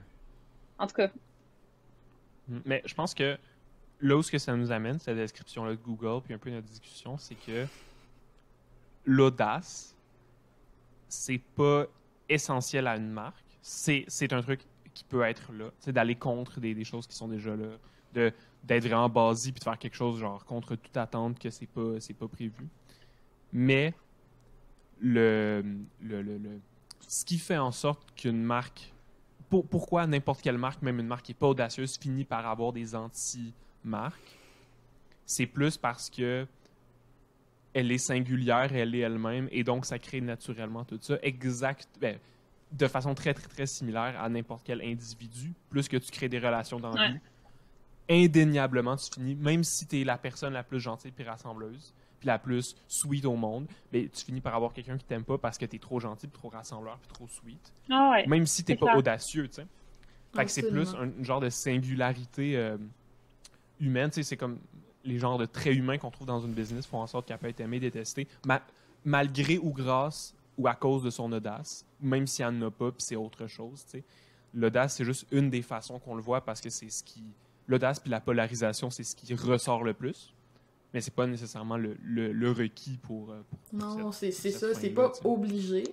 En tout cas. Mais je pense que là où ce que ça nous amène, cette description-là de Google, puis un peu notre discussion, c'est que l'audace, c'est pas essentiel à une marque. C'est un truc qui peut être là. C'est d'aller contre des choses qui sont déjà là. D'être vraiment basé puis de faire quelque chose genre contre toute attente que c'est pas prévu. Mais ce qui fait en sorte qu'une marque... Pourquoi n'importe quelle marque, même une marque qui n'est pas audacieuse, finit par avoir des anti-marques, c'est plus parce que elle est singulière, elle est elle-même, et donc ça crée naturellement tout ça, de façon très, très, très similaire à n'importe quel individu, plus que tu crées des relations dans la vie. Indéniablement, tu finis, même si tu es la personne la plus gentille puis rassembleuse, puis la plus sweet au monde, mais tu finis par avoir quelqu'un qui t'aime pas parce que tu es trop gentil, puis trop rassembleur, puis trop sweet. Même si tu n'es pas audacieux, tu sais. Fait que c'est plus un genre de singularité humaine, tu sais, c'est comme... les genres de traits humains qu'on trouve dans une business font en sorte qu'elle peut être aimée, détestée, malgré ou grâce ou à cause de son audace, même s'il n'y en a pas, puis c'est autre chose. T'sais. L'audace, c'est juste une des façons qu'on le voit parce que c'est ce qui... L'audace puis la polarisation, c'est ce qui ressort le plus, mais c'est pas nécessairement le requis pour non, c'est ça, c'est pas obligé.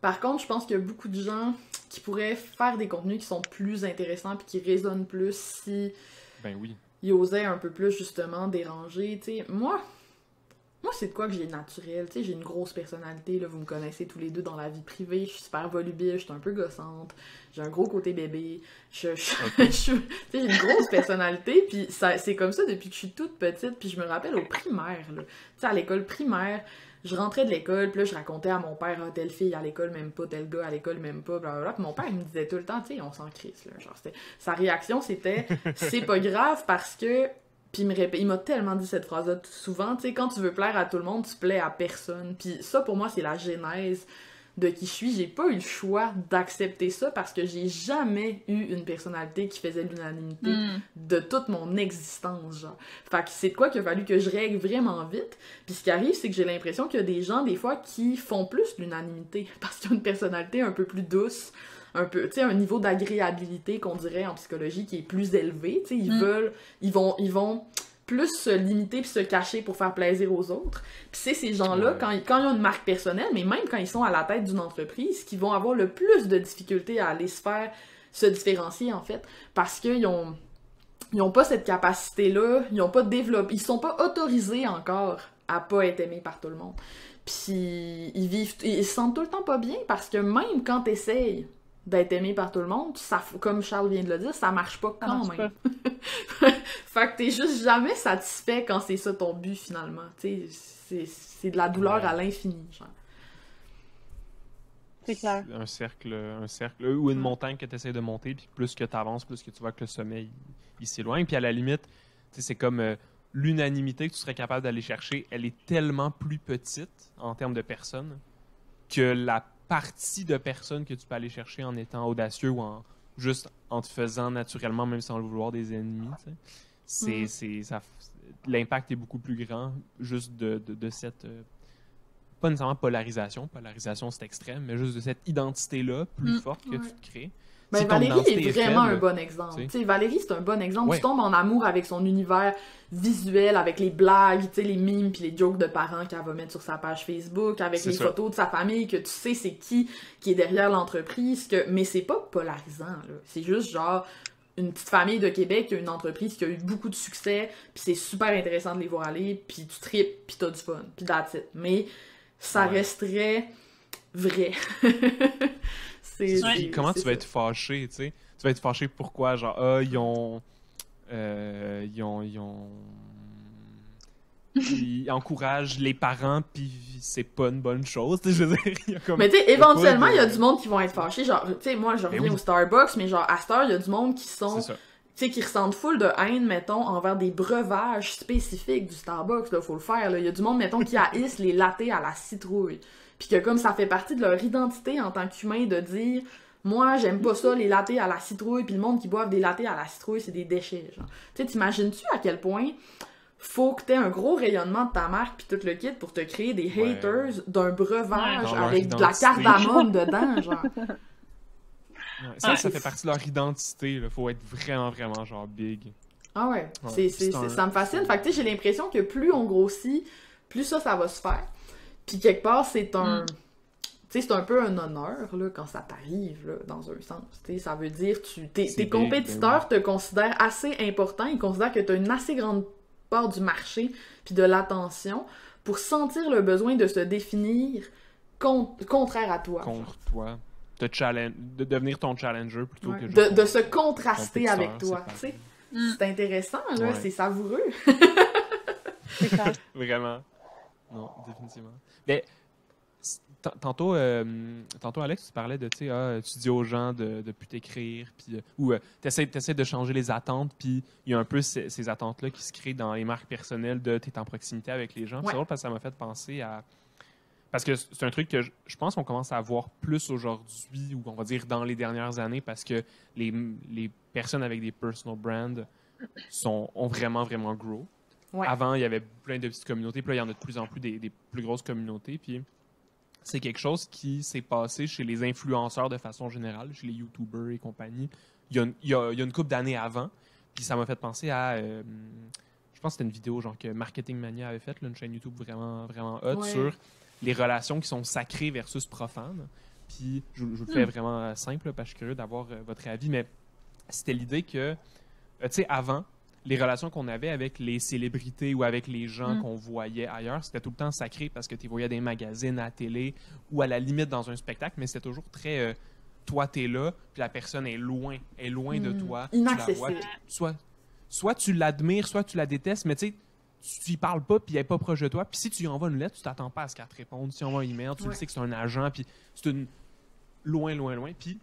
Par contre, je pense qu'il y a beaucoup de gens qui pourraient faire des contenus qui sont plus intéressants puis qui résonnent plus si Ben oui. ils osaient un peu plus, justement, déranger. Tu sais, moi, c'est de quoi que j'ai naturel. Tu sais, j'ai une grosse personnalité, là, vous me connaissez tous les deux dans la vie privée. Je suis super volubile, je suis un peu gossante. J'ai un gros côté bébé. Tu sais, j'ai une grosse personnalité, puis c'est comme ça depuis que je suis toute petite. Puis je me rappelle au primaire, là. Tu sais, à l'école primaire, je rentrais de l'école, puis là, je racontais à mon père, ah, telle fille à l'école, même pas, tel gars à l'école, même pas, blablabla. Puis mon père, il me disait tout le temps, tu sais, on s'en crisse, là. Genre, sa réaction, c'était, c'est pas grave parce que. Puis il m'a tellement dit cette phrase-là souvent, tu sais, quand tu veux plaire à tout le monde, tu plais à personne. Puis ça, pour moi, c'est la genèse de qui je suis. J'ai pas eu le choix d'accepter ça parce que j'ai jamais eu une personnalité qui faisait l'unanimité de toute mon existence, genre. Fait que c'est de quoi qu'il a fallu que je règle vraiment vite. Puis ce qui arrive, c'est que j'ai l'impression qu'il y a des gens, des fois, qui font plus l'unanimité parce qu'ils ont une personnalité un peu plus douce, un peu, tu sais, un niveau d'agréabilité qu'on dirait en psychologie qui est plus élevé, tu sais, ils vont plus se limiter puis se cacher pour faire plaisir aux autres. Puis c'est ces gens-là, quand ils ont une marque personnelle, mais même quand ils sont à la tête d'une entreprise, qui vont avoir le plus de difficultés à aller se différencier, en fait, parce qu'ils ont pas cette capacité-là, ils ont pas développé, ils sont pas autorisés encore à pas être aimés par tout le monde. Puis ils se sentent tout le temps pas bien, parce que même quand t'essayes d'être aimé par tout le monde, ça, comme Charles vient de le dire, ça marche pas quand même. Fait que t'es juste jamais satisfait quand c'est ça ton but, finalement. Tu sais, c'est de la douleur à l'infini, genre. C'est clair. Un cercle ou une montagne que tu essaies de monter, puis plus que tu avances, plus que tu vois que le sommet, il s'éloigne. Puis à la limite, c'est comme l'unanimité que tu serais capable d'aller chercher, elle est tellement plus petite en termes de personnes que la partie de personnes que tu peux aller chercher en étant audacieux ou juste en te faisant naturellement, même sans le vouloir, des ennemis. L'impact est beaucoup plus grand juste de cette... pas nécessairement polarisation. Polarisation, c'est extrême, mais juste de cette identité-là plus forte que tu te crées. Ben, Valérie est vraiment un bon exemple. Tu sais, Valérie, c'est un bon exemple. Tu tombes en amour avec son univers visuel, avec les blagues, tu sais, les memes puis les jokes de parents qu'elle va mettre sur sa page Facebook, avec les photos de sa famille, que tu sais c'est qui est derrière l'entreprise. Mais c'est pas polarisant, là. C'est juste genre une petite famille de Québec qui a une entreprise qui a eu beaucoup de succès, puis c'est super intéressant de les voir aller, puis tu tripes, puis t'as du fun, puis that's it. Mais ça resterait vrai. Comment tu vas être fâché, tu sais? Tu vas être fâché pourquoi? Genre, ils encouragent les parents, puis c'est pas une bonne chose, je veux dire. Mais tu sais, éventuellement, il y a du monde qui vont être fâchés. Genre, tu sais, moi, je reviens au Starbucks, mais genre, à cette heure, il y a du monde qui sont... Tu sais, qui ressentent full de haine, mettons, envers des breuvages spécifiques du Starbucks, là, faut le faire, là. Il y a du monde, mettons, qui haïssent les lattés à la citrouille. Puis que comme ça fait partie de leur identité en tant qu'humain de dire moi j'aime pas ça les lattés à la citrouille, puis le monde qui boive des lattés à la citrouille c'est des déchets, genre. Tu sais, t'imagines-tu à quel point faut que t'aies un gros rayonnement de ta marque puis tout le kit pour te créer des haters d'un breuvage avec de la cardamome dedans, genre. Ça fait partie de leur identité, là. Faut être vraiment, vraiment genre big. Ah ouais. Ça me fascine. Fait que tu sais, j'ai l'impression que plus on grossit, plus ça va se faire. Puis quelque part, c'est un... Tu sais, c'est un peu un honneur, là, quand ça t'arrive, là, dans un sens. Tu sais, ça veut dire tes compétiteurs te considèrent assez important, ils considèrent que tu as une assez grande part du marché puis de l'attention pour sentir le besoin de se définir contraire à toi. Contre toi. De devenir ton challenger plutôt que... De se contraster avec toi, tu sais. C'est intéressant, là, c'est savoureux. C'est clair. Vraiment. Non, définitivement. Mais tantôt, Alex, tu parlais de, tu dis aux gens de plus t'écrire, puis ou t'essaies de changer les attentes, puis il y a un peu ces attentes-là qui se créent dans les marques personnelles de t'es en proximité avec les gens. C'est drôle parce que ça m'a fait penser à... Parce que c'est un truc que je pense qu'on commence à voir plus aujourd'hui, ou on va dire dans les dernières années, parce que les personnes avec des personal brands ont vraiment, vraiment grow. Ouais. Avant, il y avait plein de petites communautés, puis là, il y en a de plus en plus des plus grosses communautés, puis c'est quelque chose qui s'est passé chez les influenceurs de façon générale, chez les YouTubers et compagnie. Il y a une couple d'années avant, puis ça m'a fait penser à... je pense que c'était une vidéo genre que Marketing Mania avait faite, une chaîne YouTube vraiment, vraiment hot, sur les relations qui sont sacrées versus profanes. Puis, je vous le fais vraiment simple, parce que je suis curieux d'avoir votre avis, mais c'était l'idée que, tu sais, avant, les relations qu'on avait avec les célébrités ou avec les gens qu'on voyait ailleurs, c'était tout le temps sacré parce que tu voyais des magazines, à la télé ou à la limite dans un spectacle, mais c'était toujours très... toi, t'es là, puis la personne est loin de toi. Inaccessible. Soit tu l'admires, soit tu la détestes, mais tu sais, tu y parles pas, puis elle est pas proche de toi. Puis si tu lui envoies une lettre, tu t'attends pas à ce qu'elle te réponde. Si on envoie un email, tu le sais que c'est un agent, puis c'est une... loin. Puis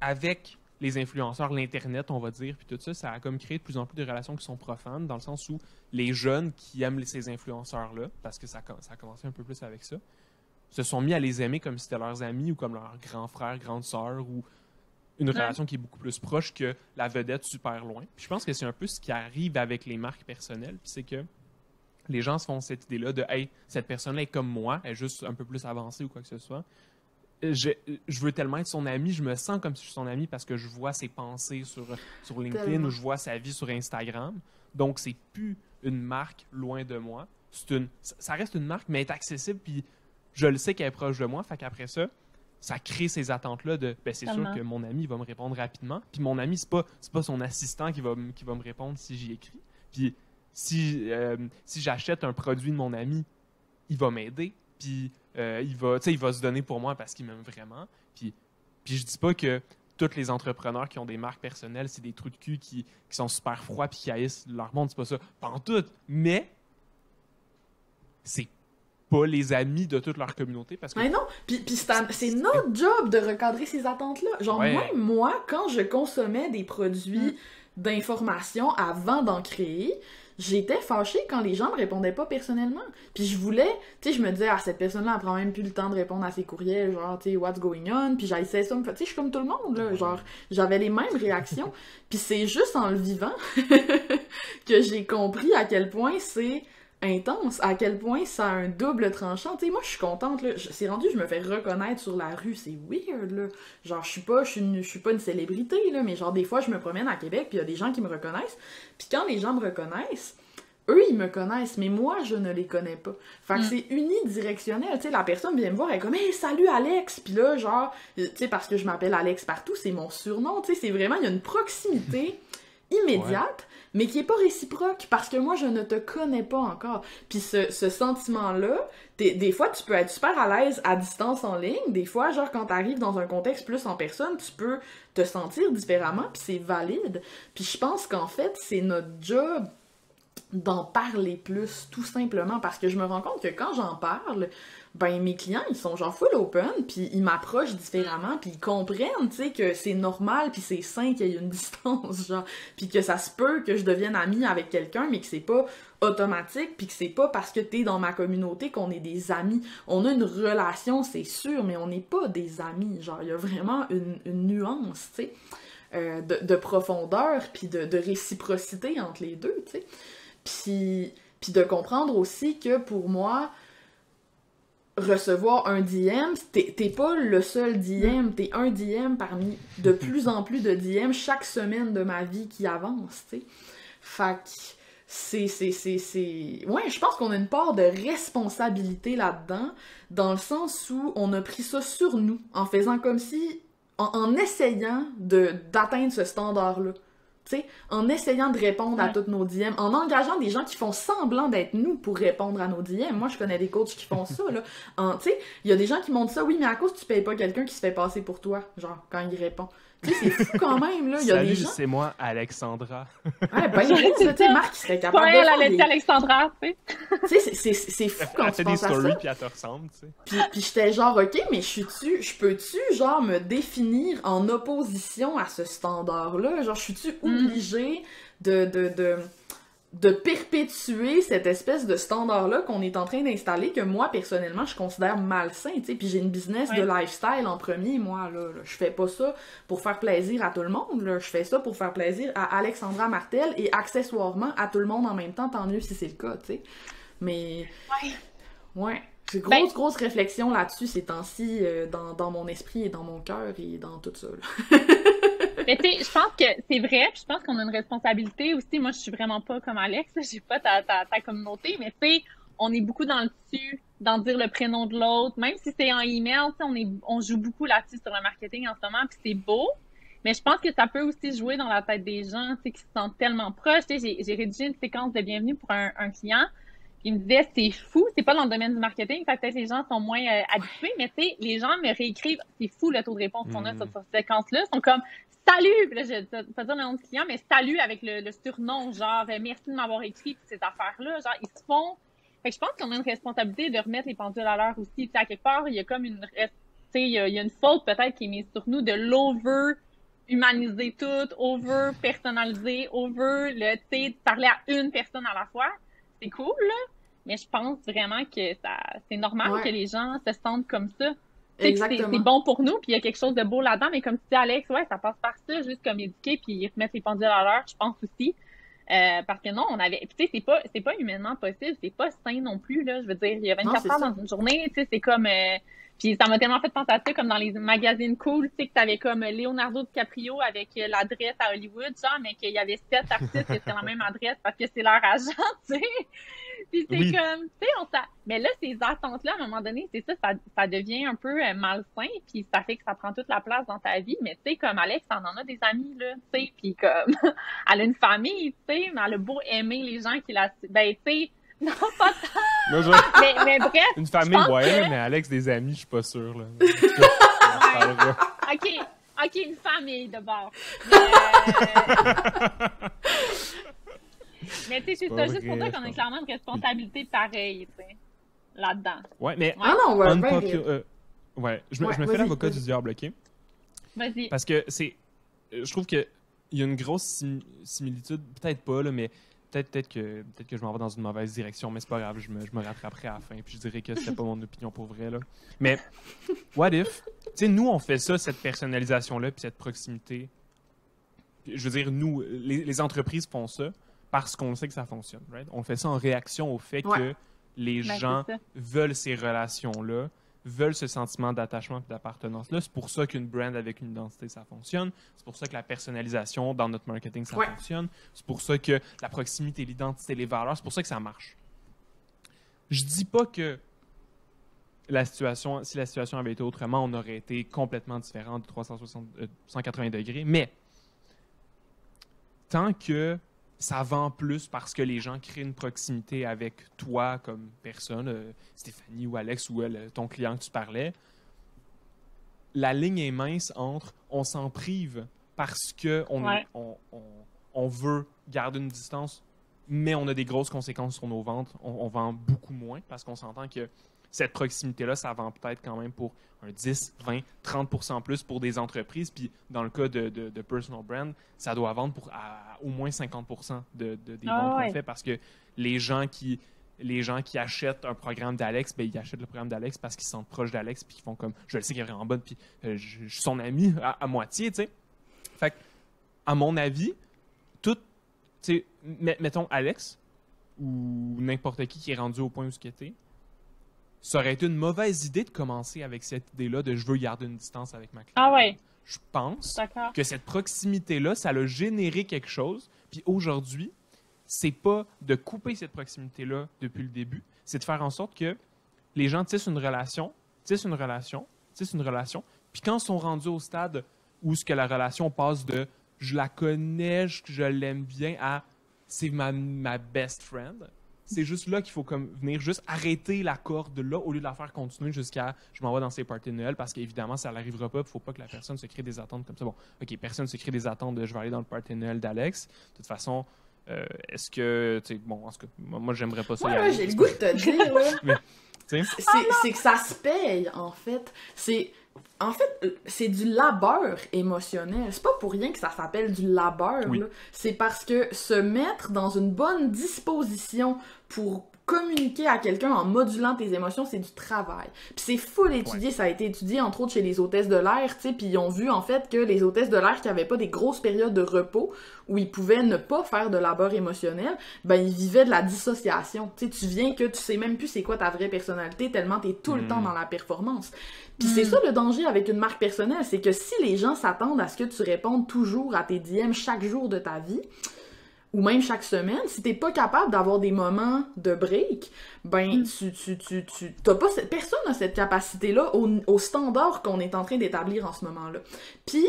avec les influenceurs, l'Internet, on va dire, puis tout ça, ça a comme créé de plus en plus de relations qui sont profanes, dans le sens où les jeunes qui aiment ces influenceurs-là, parce que ça a commencé un peu plus avec ça, se sont mis à les aimer comme si c'était leurs amis ou comme leurs grands frères, grandes sœurs, ou une relation qui est beaucoup plus proche que la vedette super loin. Puis je pense que c'est un peu ce qui arrive avec les marques personnelles, puis c'est que les gens se font cette idée-là de « Hey, cette personne-là est comme moi, elle est juste un peu plus avancée ou quoi que ce soit. » Je veux tellement être son ami, je me sens comme si je suis son ami parce que je vois ses pensées sur LinkedIn ou je vois sa vie sur Instagram. Donc, c'est plus une marque loin de moi. Ça reste une marque, mais elle est accessible, puis je le sais qu'elle est proche de moi. Fait qu'après ça, ça crée ces attentes-là de « c'est sûr que mon ami va me répondre rapidement. » Puis mon ami, c'est pas son assistant qui va me répondre si j'y écris. Puis si j'achète un produit de mon ami, il va m'aider. Puis il va se donner pour moi parce qu'il m'aime vraiment. Puis je dis pas que tous les entrepreneurs qui ont des marques personnelles, c'est des trous de cul qui sont super froids puis qui haïssent leur monde, c'est pas ça. Pas en tout. Mais c'est pas les amis de toute leur communauté parce que... Mais non, puis c'est notre job de recadrer ces attentes-là. Genre, même moi, quand je consommais des produits d'information avant d'en créer, j'étais fâchée quand les gens me répondaient pas personnellement. Puis je voulais, tu sais, je me disais, cette personne-là, elle prend même plus le temps de répondre à ses courriels, genre, tu sais, what's going on, puis j'essayais ça, tu sais, je suis comme tout le monde, là, genre, j'avais les mêmes réactions. Puis c'est juste en le vivant que j'ai compris à quel point c'est intense, à quel point ça a un double tranchant. Tu sais, moi, je suis contente, là. C'est rendu, je me fais reconnaître sur la rue. C'est weird, là. Genre, je suis pas une célébrité, là, mais genre, des fois, je me promène à Québec, puis il y a des gens qui me reconnaissent. Puis quand les gens me reconnaissent, eux, ils me connaissent, mais moi, je ne les connais pas. Fait que c'est unidirectionnel, tu sais, la personne vient me voir, elle est comme « Hey, salut Alex! » Puis là, genre, tu sais, parce que je m'appelle Alex partout, c'est mon surnom, tu sais, c'est vraiment, il y a une proximité immédiate, mais qui est pas réciproque, parce que moi, je ne te connais pas encore. Puis ce sentiment-là, des fois, tu peux être super à l'aise à distance en ligne, des fois, genre, quand t'arrives dans un contexte plus en personne, tu peux te sentir différemment, puis c'est valide. Puis je pense qu'en fait, c'est notre job d'en parler plus, tout simplement, parce que je me rends compte que quand j'en parle, ben mes clients, ils sont genre full open, puis ils m'approchent différemment, puis ils comprennent, tu sais, que c'est normal, puis c'est sain qu'il y ait une distance, genre, puis que ça se peut que je devienne amie avec quelqu'un, mais que c'est pas automatique, puis que c'est pas parce que t'es dans ma communauté qu'on est des amis. On a une relation, c'est sûr, mais on n'est pas des amis, genre, il y a vraiment une nuance, tu sais, de profondeur, puis de réciprocité entre les deux, tu sais. Puis de comprendre aussi que pour moi, recevoir un DM, t'es pas le seul DM, t'es un DM parmi de plus en plus de DM chaque semaine de ma vie qui avance, tu sais. Fait que c'est... Ouais, je pense qu'on a une part de responsabilité là-dedans, dans le sens où on a pris ça sur nous, en faisant comme si... En essayant d'atteindre ce standard-là. T'sais, en essayant de répondre à toutes nos DM, en engageant des gens qui font semblant d'être nous pour répondre à nos DM. Moi, je connais des coachs qui font ça, là. T'sais, il y a des gens qui montrent ça, oui, mais à cause tu payes pas quelqu'un qui se fait passer pour toi, genre, quand il répond. Tu sais, c'est fou quand même, là. Il y a des gens... c'est moi, Alexandra. Ouais, ben, tu sais, Marc, qui serait capable de faire des... Alexandra, tu sais. Tu sais, c'est fou quand tu penses à ça. Elle fait des stories, puis elle te ressemble, tu sais. Puis j'étais genre, OK, mais je peux-tu, genre, me définir en opposition à ce standard-là? Genre, je suis-tu obligée de perpétuer cette espèce de standard-là qu'on est en train d'installer, que moi, personnellement, je considère malsain, tu sais, puis j'ai une business de lifestyle en premier, moi, là. Je fais pas ça pour faire plaisir à tout le monde, là. Je fais ça pour faire plaisir à Alexandra Martel et accessoirement à tout le monde en même temps, tant mieux si c'est le cas, tu sais. Mais... Ouais. J'ai grosse réflexion là-dessus ces temps-ci, dans mon esprit et dans mon cœur et dans tout ça, là. Mais tu sais, je pense que c'est vrai, puis je pense qu'on a une responsabilité aussi. Moi, je suis vraiment pas comme Alex, j'ai pas ta communauté, mais tu sais, on est beaucoup dans le dessus, dans dire le prénom de l'autre, même si c'est en email, on joue beaucoup là-dessus sur le marketing en ce moment, puis c'est beau. Mais je pense que ça peut aussi jouer dans la tête des gens, qui se sentent tellement proches. J'ai rédigé une séquence de bienvenue pour un client. Il me disait, c'est fou, c'est pas dans le domaine du marketing, fait que peut-être les gens sont moins habitués, mais tu sais, les gens me réécrivent, c'est fou le taux de réponse qu'on a sur cette séquence-là. Ils sont comme, salut! Puis là, je vais pas dire le nom du client, mais salut avec le surnom, genre, merci de m'avoir écrit ces affaires-là. Genre, ils se font. Fait que je pense qu'on a une responsabilité de remettre les pendules à l'heure aussi. Tu sais, à quelque part, il y a comme tu sais, il y a une faute peut-être qui est mise sur nous de l'over-humaniser tout, over-personnaliser, tu sais, parler à une personne à la fois. C'est cool, là, mais je pense vraiment que c'est normal que les gens se sentent comme ça. Exactement. C'est bon pour nous, puis il y a quelque chose de beau là-dedans, mais comme tu dis, Alex, ça passe par ça, juste comme éduquer, puis remettre les pendules à l'heure, je pense aussi. Parce que non, tu sais, c'est pas humainement possible, c'est pas sain non plus, là. Je veux dire, il y a 24 heures dans une journée, tu sais, c'est comme... Puis ça m'a tellement fait penser à ça, comme dans les magazines cool, tu sais, que t'avais comme Leonardo DiCaprio avec l'adresse à Hollywood, genre, mais qu'il y avait 7 artistes qui étaient la même adresse parce que c'est leur agent, tu sais. Puis c'est comme, tu sais, mais là, ces attentes-là, à un moment donné, c'est ça devient un peu malsain, puis ça fait que ça prend toute la place dans ta vie, mais tu sais, comme Alex, on en a des amis, là, tu sais, puis comme, elle a une famille, tu sais, mais elle a beau aimer les gens qui la... Ben, tu sais, non, pas tant. Mais bref. Une famille, ouais, mais Alex, des amis, je suis pas sûr, là. OK, une famille, d'abord. Mais tu sais, c'est ça, juste pour dire qu'on a clairement une responsabilité pareille, tu sais, là-dedans. Ouais, mais... Ah non, je me fais l'avocat du diable, OK? Vas-y. Parce que je trouve qu'il y a une grosse similitude, peut-être pas, là, mais... Peut-être que je m'en vais dans une mauvaise direction, mais c'est pas grave, je me rattraperai à la fin, puis je dirais que c'était pas mon opinion pour vrai, là. Mais, what if? Tu sais, nous, on fait ça, cette personnalisation-là, puis cette proximité. Je veux dire, nous, les entreprises font ça parce qu'on sait que ça fonctionne, right? On fait ça en réaction au fait que les gens veulent ces relations-là, veulent ce sentiment d'attachement et d'appartenance-là. C'est pour ça qu'une brand avec une identité, ça fonctionne. C'est pour ça que la personnalisation dans notre marketing, ça fonctionne. C'est pour ça que la proximité, l'identité, les valeurs, c'est pour ça que ça marche. Je dis pas que si la situation avait été autrement, on aurait été complètement différent de 180 degrés, mais tant que ça vend plus parce que les gens créent une proximité avec toi comme personne, Stéphanie ou Alex ou ton client que tu parlais, la ligne est mince entre on s'en prive parce qu'on veut garder une distance, mais on a des grosses conséquences sur nos ventes. On vend beaucoup moins parce qu'on s'entend que cette proximité-là, ça vend peut-être quand même pour un 10, 20, 30% plus pour des entreprises. Puis dans le cas de personal brand, ça doit vendre pour au moins 50% des ventes qu'on fait parce que les gens qui achètent un programme d'Alex, ben ils achètent le programme d'Alex parce qu'ils se sentent proches d'Alex puis ils font comme je le sais qu'il est vraiment bonne puis je suis son ami à moitié, tu sais. Fait que, à mon avis, tout, tu sais, mettons Alex ou n'importe qui est rendu au point où il était, ça aurait été une mauvaise idée de commencer avec cette idée-là de je veux garder une distance avec ma cliente. Ah ouais. Je pense que cette proximité-là, ça a généré quelque chose. Puis aujourd'hui, c'est pas de couper cette proximité-là depuis le début, c'est de faire en sorte que les gens tissent une relation, puis quand ils sont rendus au stade où ce que la relation passe de je la connais, je l'aime bien à c'est ma best friend. C'est juste là qu'il faut comme venir juste arrêter la corde là au lieu de la faire continuer jusqu'à je m'en vais dans ces parties de Noël parce qu'évidemment ça n'arrivera pas. Il ne faut pas que la personne se crée des attentes comme ça. Bon, OK, personne ne se crée des attentes de je vais aller dans le party de Noël d'Alex. De toute façon, est-ce que, tu sais, bon, en tout cas, moi j'aimerais pas ça. Ouais, j'ai le goût de te dire, là. C'est que ça se paye, en fait. C'est du labeur émotionnel. C'est pas pour rien que ça s'appelle du labeur. Oui. C'est parce que se mettre dans une bonne disposition pour communiquer à quelqu'un en modulant tes émotions, c'est du travail. Puis c'est full étudié, ça a été étudié entre autres chez les hôtesses de l'air, tu sais, puis ils ont vu en fait que les hôtesses de l'air qui avaient pas des grosses périodes de repos où ils pouvaient ne pas faire de labeur émotionnel, ben ils vivaient de la dissociation. Tu sais, tu viens que tu sais même plus c'est quoi ta vraie personnalité tellement t'es tout le temps dans la performance. Puis c'est ça le danger avec une marque personnelle, c'est que si les gens s'attendent à ce que tu répondes toujours à tes DM chaque jour de ta vie, ou même chaque semaine, si t'es pas capable d'avoir des moments de break, ben, t'as pas personne n'a cette capacité-là au standard qu'on est en train d'établir en ce moment-là. Puis,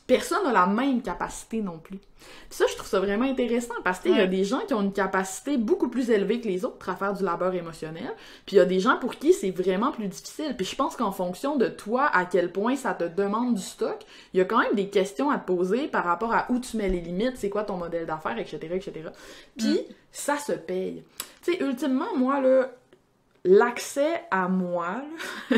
personne n'a la même capacité non plus. Puis ça, je trouve ça vraiment intéressant parce que il y a des gens qui ont une capacité beaucoup plus élevée que les autres à faire du labeur émotionnel, puis il y a des gens pour qui c'est vraiment plus difficile. Puis je pense qu'en fonction de toi, à quel point ça te demande du stock, il y a quand même des questions à te poser par rapport à où tu mets les limites, c'est quoi ton modèle d'affaires, etc., etc. Puis ça se paye. Tu sais, ultimement, moi, là, l'accès à moi, là,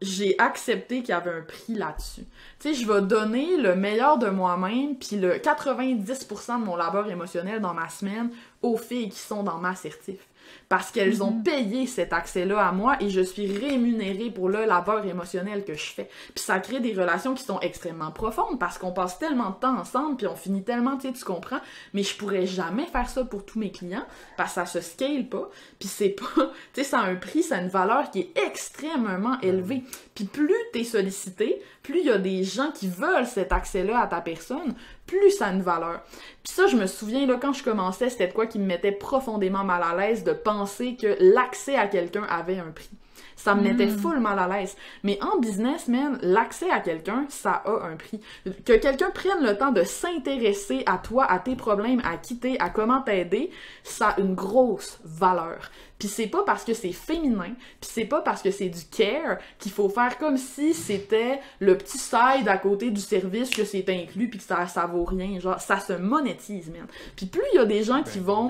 j'ai accepté qu'il y avait un prix là-dessus. Tu sais, je vais donner le meilleur de moi-même, puis le 90% de mon labeur émotionnel dans ma semaine aux filles qui sont dans ma assertif. Parce qu'elles ont payé cet accès-là à moi et je suis rémunérée pour le labeur émotionnel que je fais. Puis ça crée des relations qui sont extrêmement profondes parce qu'on passe tellement de temps ensemble puis on finit tellement, tu sais, tu comprends, mais je pourrais jamais faire ça pour tous mes clients parce que ça se scale pas. Puis c'est pas, tu sais, ça a un prix, ça a une valeur qui est extrêmement élevée. Puis plus t'es sollicité, plus il y a des gens qui veulent cet accès-là à ta personne, plus ça a une valeur. Puis ça, je me souviens, là, quand je commençais, c'était de quoi qui me mettait profondément mal à l'aise de penser que l'accès à quelqu'un avait un prix. Ça me mettait full mal à l'aise. Mais en business, man, l'accès à quelqu'un, ça a un prix. Que quelqu'un prenne le temps de s'intéresser à toi, à tes problèmes, à quitter, à comment t'aider, ça a une grosse valeur. Puis c'est pas parce que c'est féminin, puis c'est pas parce que c'est du care qu'il faut faire comme si c'était le petit side à côté du service que c'est inclus puis que ça vaut rien. Genre, ça se monétise, man. Puis plus il y a des gens qui vont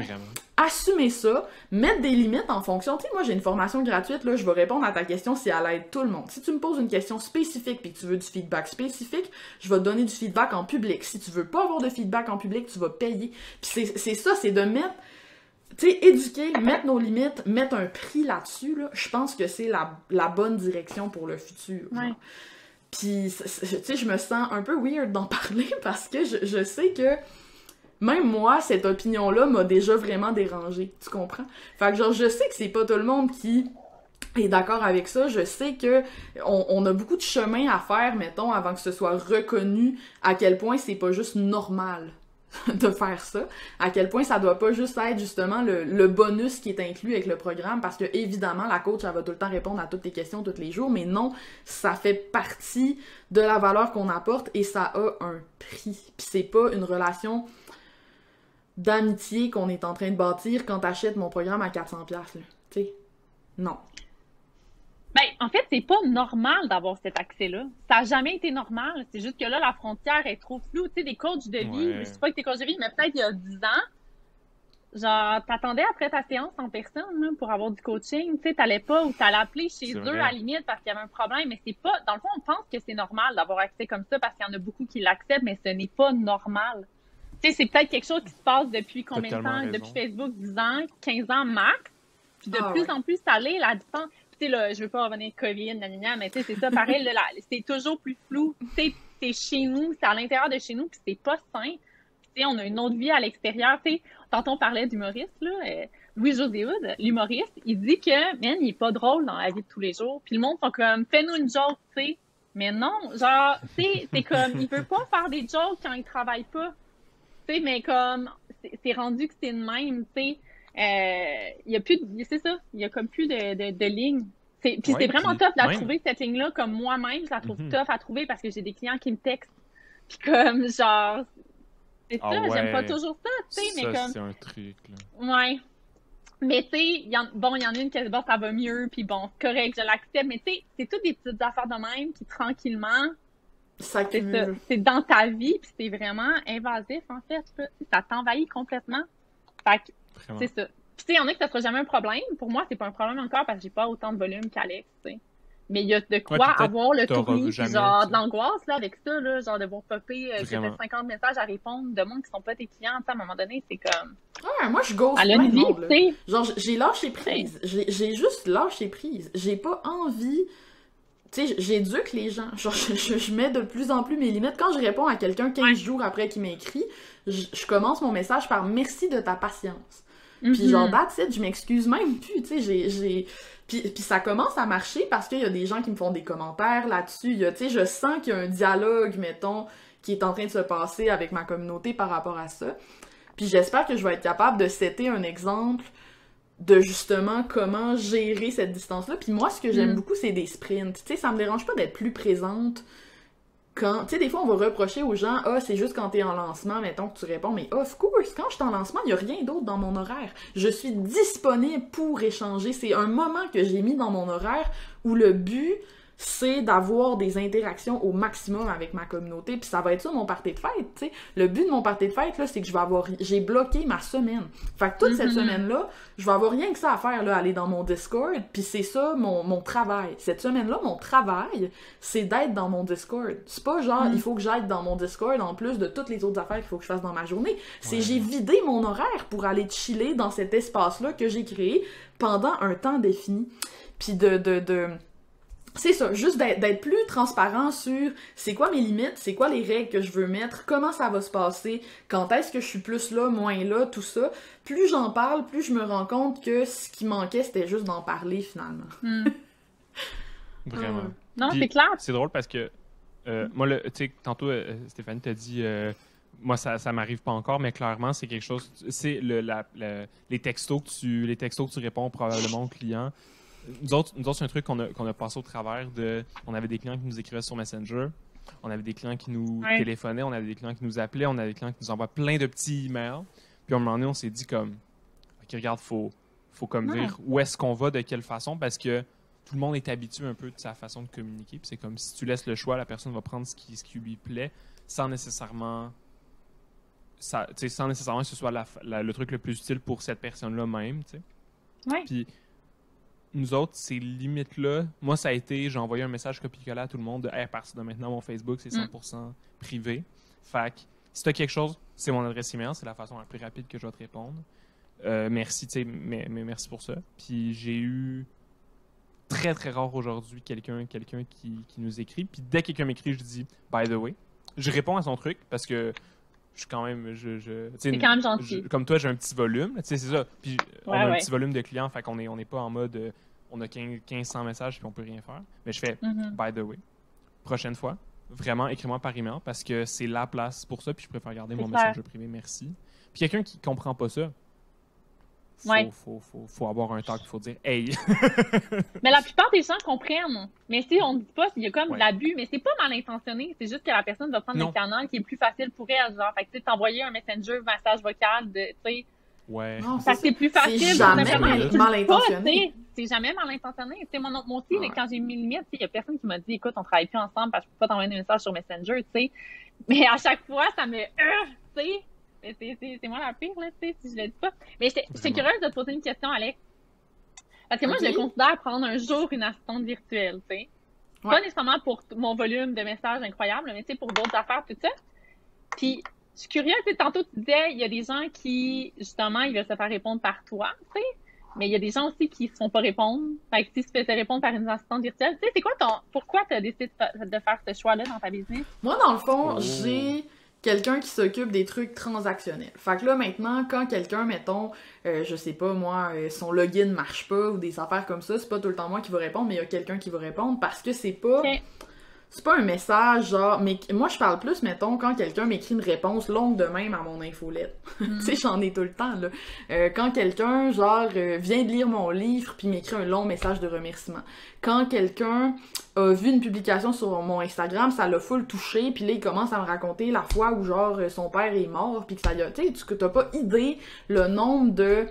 assumer ça, mettre des limites en fonction. Tu sais, moi, j'ai une formation gratuite, là, je vais répondre à ta question si elle aide tout le monde. Si tu me poses une question spécifique puis que tu veux du feedback spécifique, je vais te donner du feedback en public. Si tu veux pas avoir de feedback en public, tu vas payer. Puis c'est ça, c'est de mettre... Tu sais, éduquer, mettre nos limites, mettre un prix là-dessus, là, je pense que c'est la bonne direction pour le futur. Ouais. Puis, tu sais, je me sens un peu weird d'en parler parce que je sais que même moi, cette opinion-là m'a déjà vraiment dérangée, tu comprends? Fait que genre, je sais que c'est pas tout le monde qui est d'accord avec ça. Je sais que on a beaucoup de chemin à faire, mettons, avant que ce soit reconnu à quel point c'est pas juste normal de faire ça, à quel point ça doit pas juste être justement le bonus qui est inclus avec le programme, parce que évidemment la coach elle va tout le temps répondre à toutes tes questions tous les jours, mais non, ça fait partie de la valeur qu'on apporte et ça a un prix. Puis c'est pas une relation d'amitié qu'on est en train de bâtir quand t'achètes mon programme à 400$, là. Tu sais, non. Ben, en fait, c'est pas normal d'avoir cet accès-là. Ça a jamais été normal. C'est juste que là, la frontière est trop floue. Tu sais, des coachs de vie, je sais pas que t'es coach de vie, mais peut-être il y a 10 ans, genre, t'attendais après ta séance en personne, là, pour avoir du coaching. Tu sais, t'allais pas ou t'allais appeler chez eux à la limite parce qu'il y avait un problème, mais c'est pas, dans le fond, on pense que c'est normal d'avoir accès comme ça parce qu'il y en a beaucoup qui l'acceptent, mais ce n'est pas normal. Tu sais, c'est peut-être quelque chose qui se passe depuis combien de temps? Depuis Facebook, 10 ans, 15 ans max. Puis de plus en plus, ça l'est, la distance. Tu sais, là, je veux pas revenir COVID, mais tu sais, c'est ça, pareil, là, c'est toujours plus flou. Tu sais, c'est chez nous, c'est à l'intérieur de chez nous, puis c'est pas sain. Tu sais, on a une autre vie à l'extérieur. Tu sais, tantôt on parlait d'humoriste, là, Louis-José Hood, l'humoriste, il dit que, man, il est pas drôle dans la vie de tous les jours. Puis le monde sont comme, fais-nous une joke, tu sais. Mais non, genre, tu sais, c'est comme, il peut pas faire des jokes quand il travaille pas. Tu sais, mais comme, c'est rendu que c'est le même, tu sais. Il y a plus de, c'est ça, il y a comme plus de lignes. Puis c'est vraiment tough de trouver cette ligne-là, comme moi-même, je la trouve tough à trouver parce que j'ai des clients qui me textent. Puis comme, genre, c'est ça, j'aime pas toujours ça, tu sais, mais comme... c'est un truc, là. Ouais. Mais tu sais, il y en a une qui bon, ça va mieux, puis bon, c'est correct, je l'accepte, mais tu sais, c'est toutes des petites affaires de même qui, tranquillement, c'est ça, c'est dans ta vie, puis c'est vraiment invasif, en fait, ça t'envahit complètement. Fait que, c'est ça. Puis tu sais, il y en a que ça sera jamais un problème. Pour moi, c'est pas un problème encore parce que j'ai pas autant de volume qu'Alex, tu sais. Mais il y a de quoi avoir le tournis, genre de l'angoisse là, avec ça, là, genre de voir popper, j'ai fait 50 messages à répondre de monde qui sont pas tes clients, à un moment donné, c'est comme... Ouais, moi je ghost plein de monde, là. Genre, j'ai lâché prise. J'ai juste lâché prise. J'ai pas envie... Tu sais, j'éduque les gens. Genre, je mets de plus en plus mes limites. Quand je réponds à quelqu'un 15 jours après qu'il m'écrit, je commence mon message par « Merci de ta patience ». Puis genre, that's it, je m'excuse même plus, tu sais, Puis ça commence à marcher parce qu'il y a des gens qui me font des commentaires là-dessus. Tu sais, je sens qu'il y a un dialogue, mettons, qui est en train de se passer avec ma communauté par rapport à ça. Puis j'espère que je vais être capable de setter un exemple de justement comment gérer cette distance-là. Puis moi, ce que j'aime beaucoup, c'est des sprints. Tu sais, ça me dérange pas d'être plus présente quand... Tu sais, des fois, on va reprocher aux gens, « Ah, c'est juste quand t'es en lancement, mettons, que tu réponds. » Mais of course, quand je suis en lancement, il y a rien d'autre dans mon horaire. Je suis disponible pour échanger. C'est un moment que j'ai mis dans mon horaire où le but, c'est d'avoir des interactions au maximum avec ma communauté, puis ça va être ça mon party de fête, tu sais. Le but de mon party de fête, là, c'est que j'ai bloqué ma semaine. Fait que toute cette semaine-là, je vais avoir rien que ça à faire, là, aller dans mon Discord, puis c'est ça mon travail. Cette semaine-là, mon travail, c'est d'être dans mon Discord. C'est pas genre, il faut que j'aille dans mon Discord en plus de toutes les autres affaires qu'il faut que je fasse dans ma journée. C'est j'ai vidé mon horaire pour aller chiller dans cet espace-là que j'ai créé pendant un temps défini. Puis c'est ça, juste d'être plus transparent sur c'est quoi mes limites, c'est quoi les règles que je veux mettre, comment ça va se passer, quand est-ce que je suis plus là, moins là, tout ça. Plus j'en parle, plus je me rends compte que ce qui manquait, c'était juste d'en parler finalement. Vraiment. Non, Puis, c'est clair. c'est drôle parce que moi, tu sais, tantôt, Stéphanie t'a dit moi, ça m'arrive pas encore, mais clairement, c'est quelque chose. C'est les textos que tu réponds probablement aux clients. Nous autres, c'est un truc qu'on a passé au travers de... On avait des clients qui nous écrivaient sur Messenger, on avait des clients qui nous téléphonaient, on avait des clients qui nous appelaient, on avait des clients qui nous envoient plein de petits emails. Puis à un moment donné, on s'est dit comme, OK, regarde, faut comme dire où est-ce qu'on va, de quelle façon, parce que tout le monde est habitué un peu de sa façon de communiquer. Puis c'est comme, si tu laisses le choix, la personne va prendre ce qui lui plaît, sans nécessairement que ce soit le truc le plus utile pour cette personne-là même, tu sais. Ouais. Puis nous autres, ces limites-là, moi, ça a été, j'ai envoyé un message copié-collé à tout le monde de « Hey, à partir de maintenant, mon Facebook, c'est 100% privé. Fait que si tu as quelque chose, c'est mon adresse email, c'est la façon la plus rapide que je vais te répondre. Merci, tu sais, mais merci pour ça. » Puis j'ai eu très, très rare aujourd'hui quelqu'un qui nous écrit. Puis dès que quelqu'un m'écrit, je dis « By the way ». Je réponds à son truc parce que je suis quand même... C'est quand même gentil. Comme toi, j'ai un petit volume. Tu sais, c'est ça. Puis on a un ouais. petit volume de clients, fait qu'on n'est pas en mode... on a 1500 messages puis on peut rien faire. Mais je fais by the way. Prochaine fois, vraiment, écris-moi par email parce que c'est la place pour ça. Puis je préfère garder mon message privé. Merci. Puis quelqu'un qui comprend pas ça, faut avoir un talk, il faut dire hey. Mais la plupart des gens comprennent. Mais si on ne dit pas, il y a comme de l'abus, mais c'est pas mal intentionné. C'est juste que la personne va prendre le canal qui est plus facile pour elle. Genre, fait que tu sais, t'envoyer un messenger, message vocal de, tu sais. Ouais. Non, c'est plus facile. C'est jamais mal intentionné. C'est jamais mal intentionné. Tu sais, moi aussi, quand j'ai mis limite, il y a personne qui m'a dit, écoute, on travaille plus ensemble parce que je peux pas t'envoyer des messages sur Messenger, tu sais. Mais à chaque fois, ça me, tu sais. C'est moi la pire, là, tu sais, si je le dis pas. Mais j'étais curieuse de te poser une question, Alex. Parce que moi, je le considère prendre un jour une assistante virtuelle, tu sais. Pas nécessairement pour mon volume de messages incroyable, mais tu sais, pour d'autres affaires, tout ça. Puis, je suis curieuse, tu sais, tantôt tu disais, il y a des gens qui, justement, ils veulent se faire répondre par toi, tu sais. Mais il y a des gens aussi qui se font pas répondre. Fait que si tu peux te répondre par une assistante virtuelle, tu sais, c'est quoi pourquoi tu as décidé de faire ce choix-là dans ta business? Moi, dans le fond, j'ai quelqu'un qui s'occupe des trucs transactionnels. Fait que là, maintenant, quand quelqu'un, mettons, je sais pas, moi, son login marche pas ou des affaires comme ça, c'est pas tout le temps moi qui va répondre, mais il y a quelqu'un qui va répondre parce que c'est pas... Okay. C'est pas un message genre... Mais moi, je parle plus, mettons, quand quelqu'un m'écrit une réponse longue de même à mon infolette. Tu sais, j'en ai tout le temps, là. Quand quelqu'un, genre, vient de lire mon livre puis m'écrit un long message de remerciement. Quand quelqu'un a vu une publication sur mon Instagram, ça l'a full touché, puis là, il commence à me raconter la fois où, genre, son père est mort, puis que ça y a... Tu sais, t'as pas idée le nombre de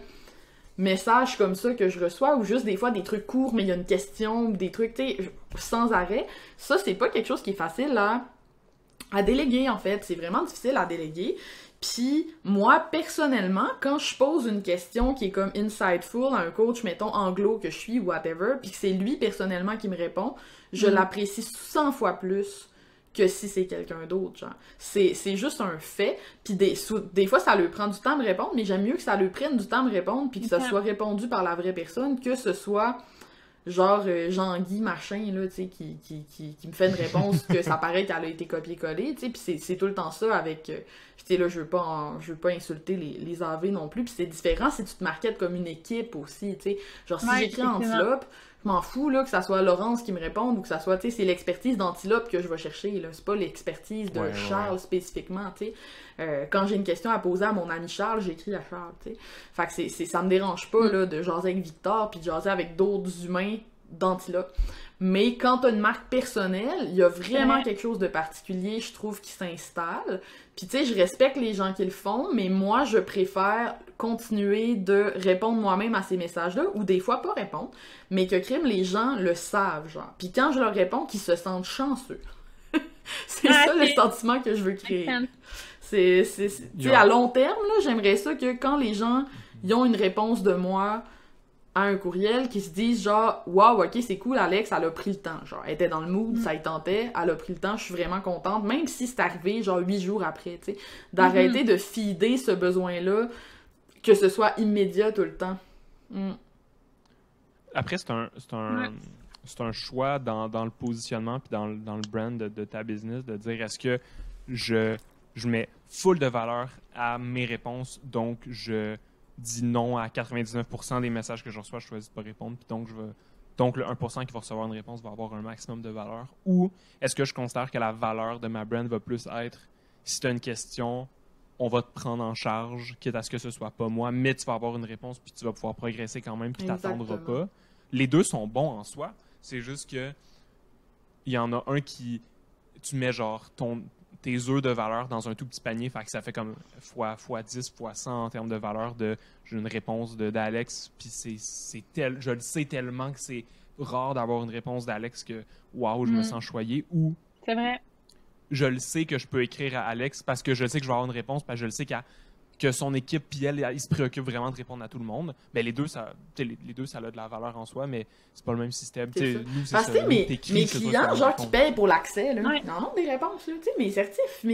messages comme ça que je reçois, ou juste des fois des trucs courts, mais il y a une question, des trucs, tu sais, sans arrêt. Ça, c'est pas quelque chose qui est facile à déléguer, en fait. C'est vraiment difficile à déléguer. Puis, moi, personnellement, quand je pose une question qui est comme insightful à un coach, mettons, anglo que je suis, whatever, puis que c'est lui, personnellement, qui me répond, je l'apprécie 100 fois plus que si c'est quelqu'un d'autre, genre. C'est juste un fait, puis des fois, ça lui prend du temps de répondre, mais j'aime mieux que ça lui prenne du temps de répondre, puis que ça soit répondu par la vraie personne, que ce soit... genre Jean-Guy machin, là, tu sais, qui me fait une réponse que ça paraît qu'elle a été copiée-collée, tu sais, puis c'est tout le temps ça avec... tu sais, là, je veux pas insulter les AV non plus, puis c'est différent si tu te marketes comme une équipe aussi, tu sais. Genre, si j'écris Antilope, Je m'en fous, là, que ça soit Laurence qui me réponde ou que ça soit, tu sais, c'est l'expertise d'Antilope que je vais chercher, là. C'est pas l'expertise de Charles spécifiquement, tu sais. Quand j'ai une question à poser à mon ami Charles, j'écris à Charles, tu sais. Fait que ça me dérange pas, là, de jaser avec Victor puis de jaser avec d'autres humains d'Antilope. Mais quand t'as une marque personnelle, il y a vraiment quelque chose de particulier, je trouve, qui s'installe. Puis tu sais, je respecte les gens qui le font, mais moi, je préfère continuer de répondre moi-même à ces messages-là, ou des fois pas répondre, mais que crime, les gens le savent, genre. Puis quand je leur réponds, qu'ils se sentent chanceux. C'est ça le sentiment que je veux créer. Tu sais, à long terme, là, j'aimerais ça que quand les gens ils ont une réponse de moi à un courriel, qui se disent genre « Wow, ok, c'est cool, Alex, elle a pris le temps. » Genre, elle était dans le mood, ça y tentait, elle a pris le temps, je suis vraiment contente, même si c'est arrivé genre 8 jours après, tu sais. D'arrêter de feeder ce besoin-là, que ce soit immédiat tout le temps. Après, c'est un choix dans le positionnement puis dans le brand de ta business, de dire est-ce que je mets full de valeur à mes réponses, donc je dis non à 99% des messages que je reçois, je choisis de pas répondre, puis donc le 1% qui va recevoir une réponse va avoir un maximum de valeur. Ou est-ce que je considère que la valeur de ma brand va plus être, si tu as une question, on va te prendre en charge, quitte à ce que ce soit pas moi, mais tu vas avoir une réponse, puis tu vas pouvoir progresser quand même, puis t'attendras pas. Les deux sont bons en soi, c'est juste que il y en a un qui, tu mets genre tes œufs de valeur dans un tout petit panier, fait que ça fait comme fois 10, fois 100 en termes de valeur j'ai une réponse d'Alex, puis je le sais tellement que c'est rare d'avoir une réponse d'Alex que waouh, je me sens choyé, ou c'est vrai. Je le sais que je peux écrire à Alex parce que je sais que je vais avoir une réponse, parce que je le sais que son équipe puis il se préoccupe vraiment de répondre à tout le monde. Ben les deux ça a de la valeur en soi, mais c'est pas le même système. Nous, parce que mes clients genre qui payent pour l'accès, là, ils en ont des réponses, là, mes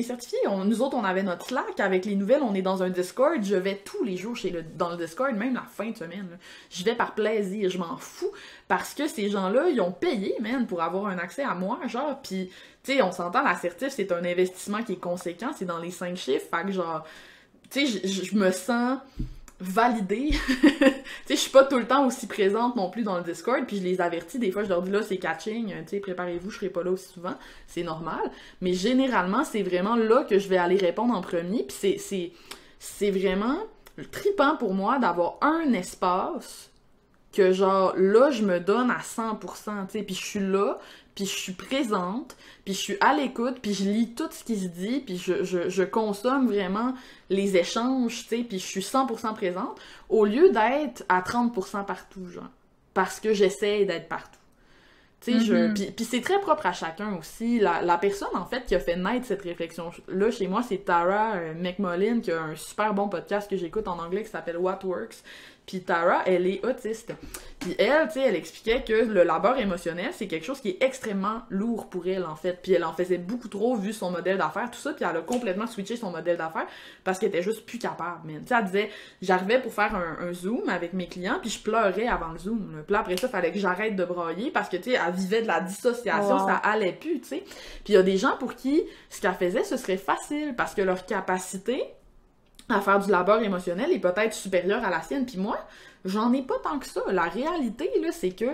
certifiés, nous autres on avait notre Slack avec les nouvelles, on est dans un Discord, je vais tous les jours dans le Discord, même la fin de semaine, là. Je vais par plaisir, je m'en fous, parce que ces gens-là, ils ont payé, man, pour avoir un accès à moi, genre, pis tu sais, on s'entend, l'assertif, c'est un investissement qui est conséquent, c'est dans les 5 chiffres, fait que genre, tu sais, je me sens validée. Tu sais, je suis pas tout le temps aussi présente non plus dans le Discord, puis je les avertis, des fois je leur dis là, c'est catching, tu sais, préparez-vous, je serai pas là aussi souvent, c'est normal, mais généralement, c'est vraiment là que je vais aller répondre en premier, puis c'est vraiment trippant pour moi d'avoir un espace que genre, là, je me donne à 100%, tu sais, puis je suis là, puis je suis présente, puis je suis à l'écoute, puis je lis tout ce qui se dit, puis je consomme vraiment les échanges, tu sais, puis je suis 100% présente, au lieu d'être à 30% partout, genre, parce que j'essaie d'être partout. Tu sais, puis c'est très propre à chacun aussi. La personne, en fait, qui a fait naître cette réflexion-là chez moi, c'est Tara McMullin, qui a un super bon podcast que j'écoute en anglais qui s'appelle What Works. Puis Tara, elle est autiste. Puis elle, tu sais, elle expliquait que le labeur émotionnel, c'est quelque chose qui est extrêmement lourd pour elle, en fait. Puis elle en faisait beaucoup trop vu son modèle d'affaires, tout ça. Puis elle a complètement switché son modèle d'affaires parce qu'elle était juste plus capable, man. Tu sais, elle disait, j'arrivais pour faire un Zoom avec mes clients, puis je pleurais avant le Zoom. Là. Puis là, après ça, il fallait que j'arrête de brailler parce que, tu sais, elle vivait de la dissociation, ça allait plus, tu sais. Puis il y a des gens pour qui ce qu'elle faisait, ce serait facile parce que leur capacité à faire du labeur émotionnel est peut-être supérieure à la sienne. Puis moi, j'en ai pas tant que ça. La réalité, là, c'est que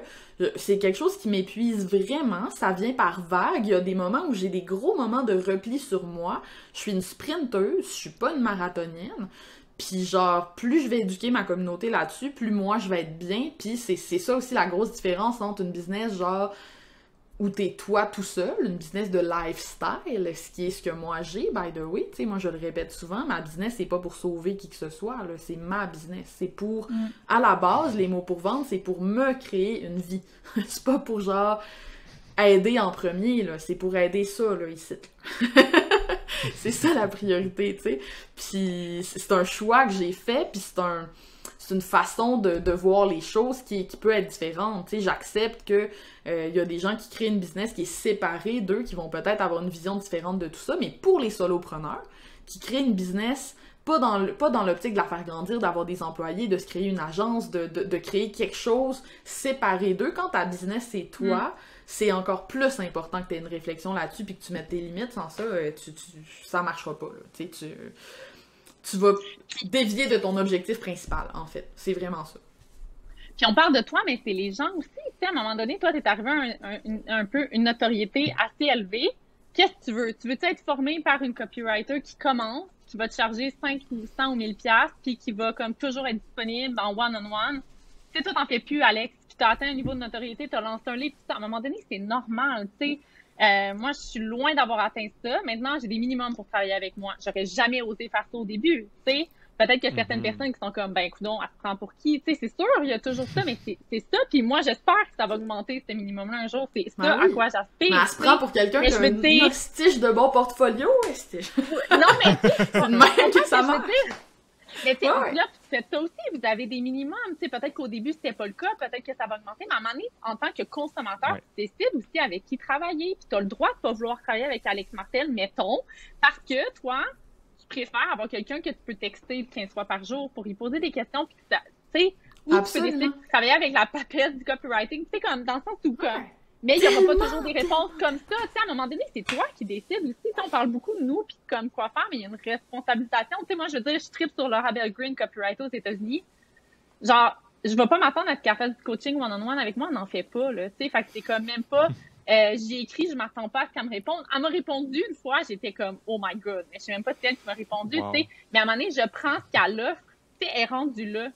c'est quelque chose qui m'épuise vraiment. Ça vient par vagues. Il y a des moments où j'ai des gros moments de repli sur moi. Je suis une sprinteuse, je suis pas une marathonienne. Puis genre, plus je vais éduquer ma communauté là-dessus, plus moi, je vais être bien. Puis c'est ça aussi la grosse différence entre une business, genre, où t'es toi tout seul, une business de lifestyle, ce qui est ce que moi j'ai, by the way, tu sais, moi je le répète souvent, ma business c'est pas pour sauver qui que ce soit, là, c'est ma business, c'est pour, à la base, les mots pour vendre, c'est pour me créer une vie, c'est pas pour genre aider en premier, là, c'est pour aider ça, là, ici. C'est ça la priorité, tu sais, puis c'est un choix que j'ai fait, puis c'est une façon de voir les choses qui peut être différente. Tu sais, j'accepte que y a des gens qui créent une business qui est séparée d'eux, qui vont peut-être avoir une vision différente de tout ça, mais pour les solopreneurs, qui créent une business pas dans l'optique de la faire grandir, d'avoir des employés, de se créer une agence, de créer quelque chose séparé d'eux. Quand ta business, c'est toi, c'est encore plus important que tu aies une réflexion là-dessus puis que tu mettes tes limites. Sans ça, ça marchera pas. Là. Tu vas dévier de ton objectif principal, en fait. C'est vraiment ça. Puis on parle de toi, mais c'est les gens aussi. Tu sais, à un moment donné, toi, t'es arrivé à un peu une notoriété assez élevée. Qu'est-ce que tu veux? Tu veux être formé par une copywriter qui commence, qui va te charger 5 ou 100 ou 1000 piastres, puis qui va comme toujours être disponible en one-on-one? Tu sais, toi, t'en fais plus, Alex, puis t'as atteint un niveau de notoriété, t'as lancé un livre, puis ça, à un moment donné, c'est normal, tu sais. Moi, je suis loin d'avoir atteint ça. Maintenant, j'ai des minimums pour travailler avec moi. J'aurais jamais osé faire ça au début, tu sais. Peut-être qu'il y a certaines personnes qui sont comme, ben, coudonc, elle se prend pour qui? Tu sais, c'est sûr, il y a toujours ça, mais c'est ça. Puis moi, j'espère que ça va augmenter, ce minimum-là, un jour. C'est ça à quoi j'aspire. Mais elle se prend pour quelqu'un qui a une hostige de bon portfolio, Non, mais c'est de même que ça marche. Mais tu sais, là, tu fais ça aussi, vous avez des minimums. Tu sais, peut-être qu'au début, c'était pas le cas, peut-être que ça va augmenter, mais à un moment donné, en tant que consommateur, tu décides aussi avec qui travailler. Puis tu as le droit de pas vouloir travailler avec Alex Martel, mettons, parce que toi, tu préfères avoir quelqu'un que tu peux texter 15 fois par jour pour lui poser des questions, puis tu sais, ou tu peux décider de travailler avec la papesse du copywriting, tu sais, comme dans le sens où mais il n'y aura pas toujours des réponses comme ça. Tu sais, à un moment donné, c'est toi qui décides aussi. T'sais, on parle beaucoup de nous puis comme quoi faire, mais il y a une responsabilisation. Tu sais, moi, je veux dire, je tripe sur Laura Bell Green, copywriter aux États-Unis. Genre, je vais pas m'attendre à ce qu'elle fasse du coaching one-on-one avec moi, elle n'en fait pas, là. Tu sais, fait que c'est comme même pas, j'ai écrit, je m'attends pas à ce qu'elle me réponde. Elle m'a répondu une fois, j'étais comme, oh my god, mais je sais même pas si c'est elle qui m'a répondu, tu sais. Mais à un moment donné, je prends ce qu'elle offre, tu sais, elle est rendue là.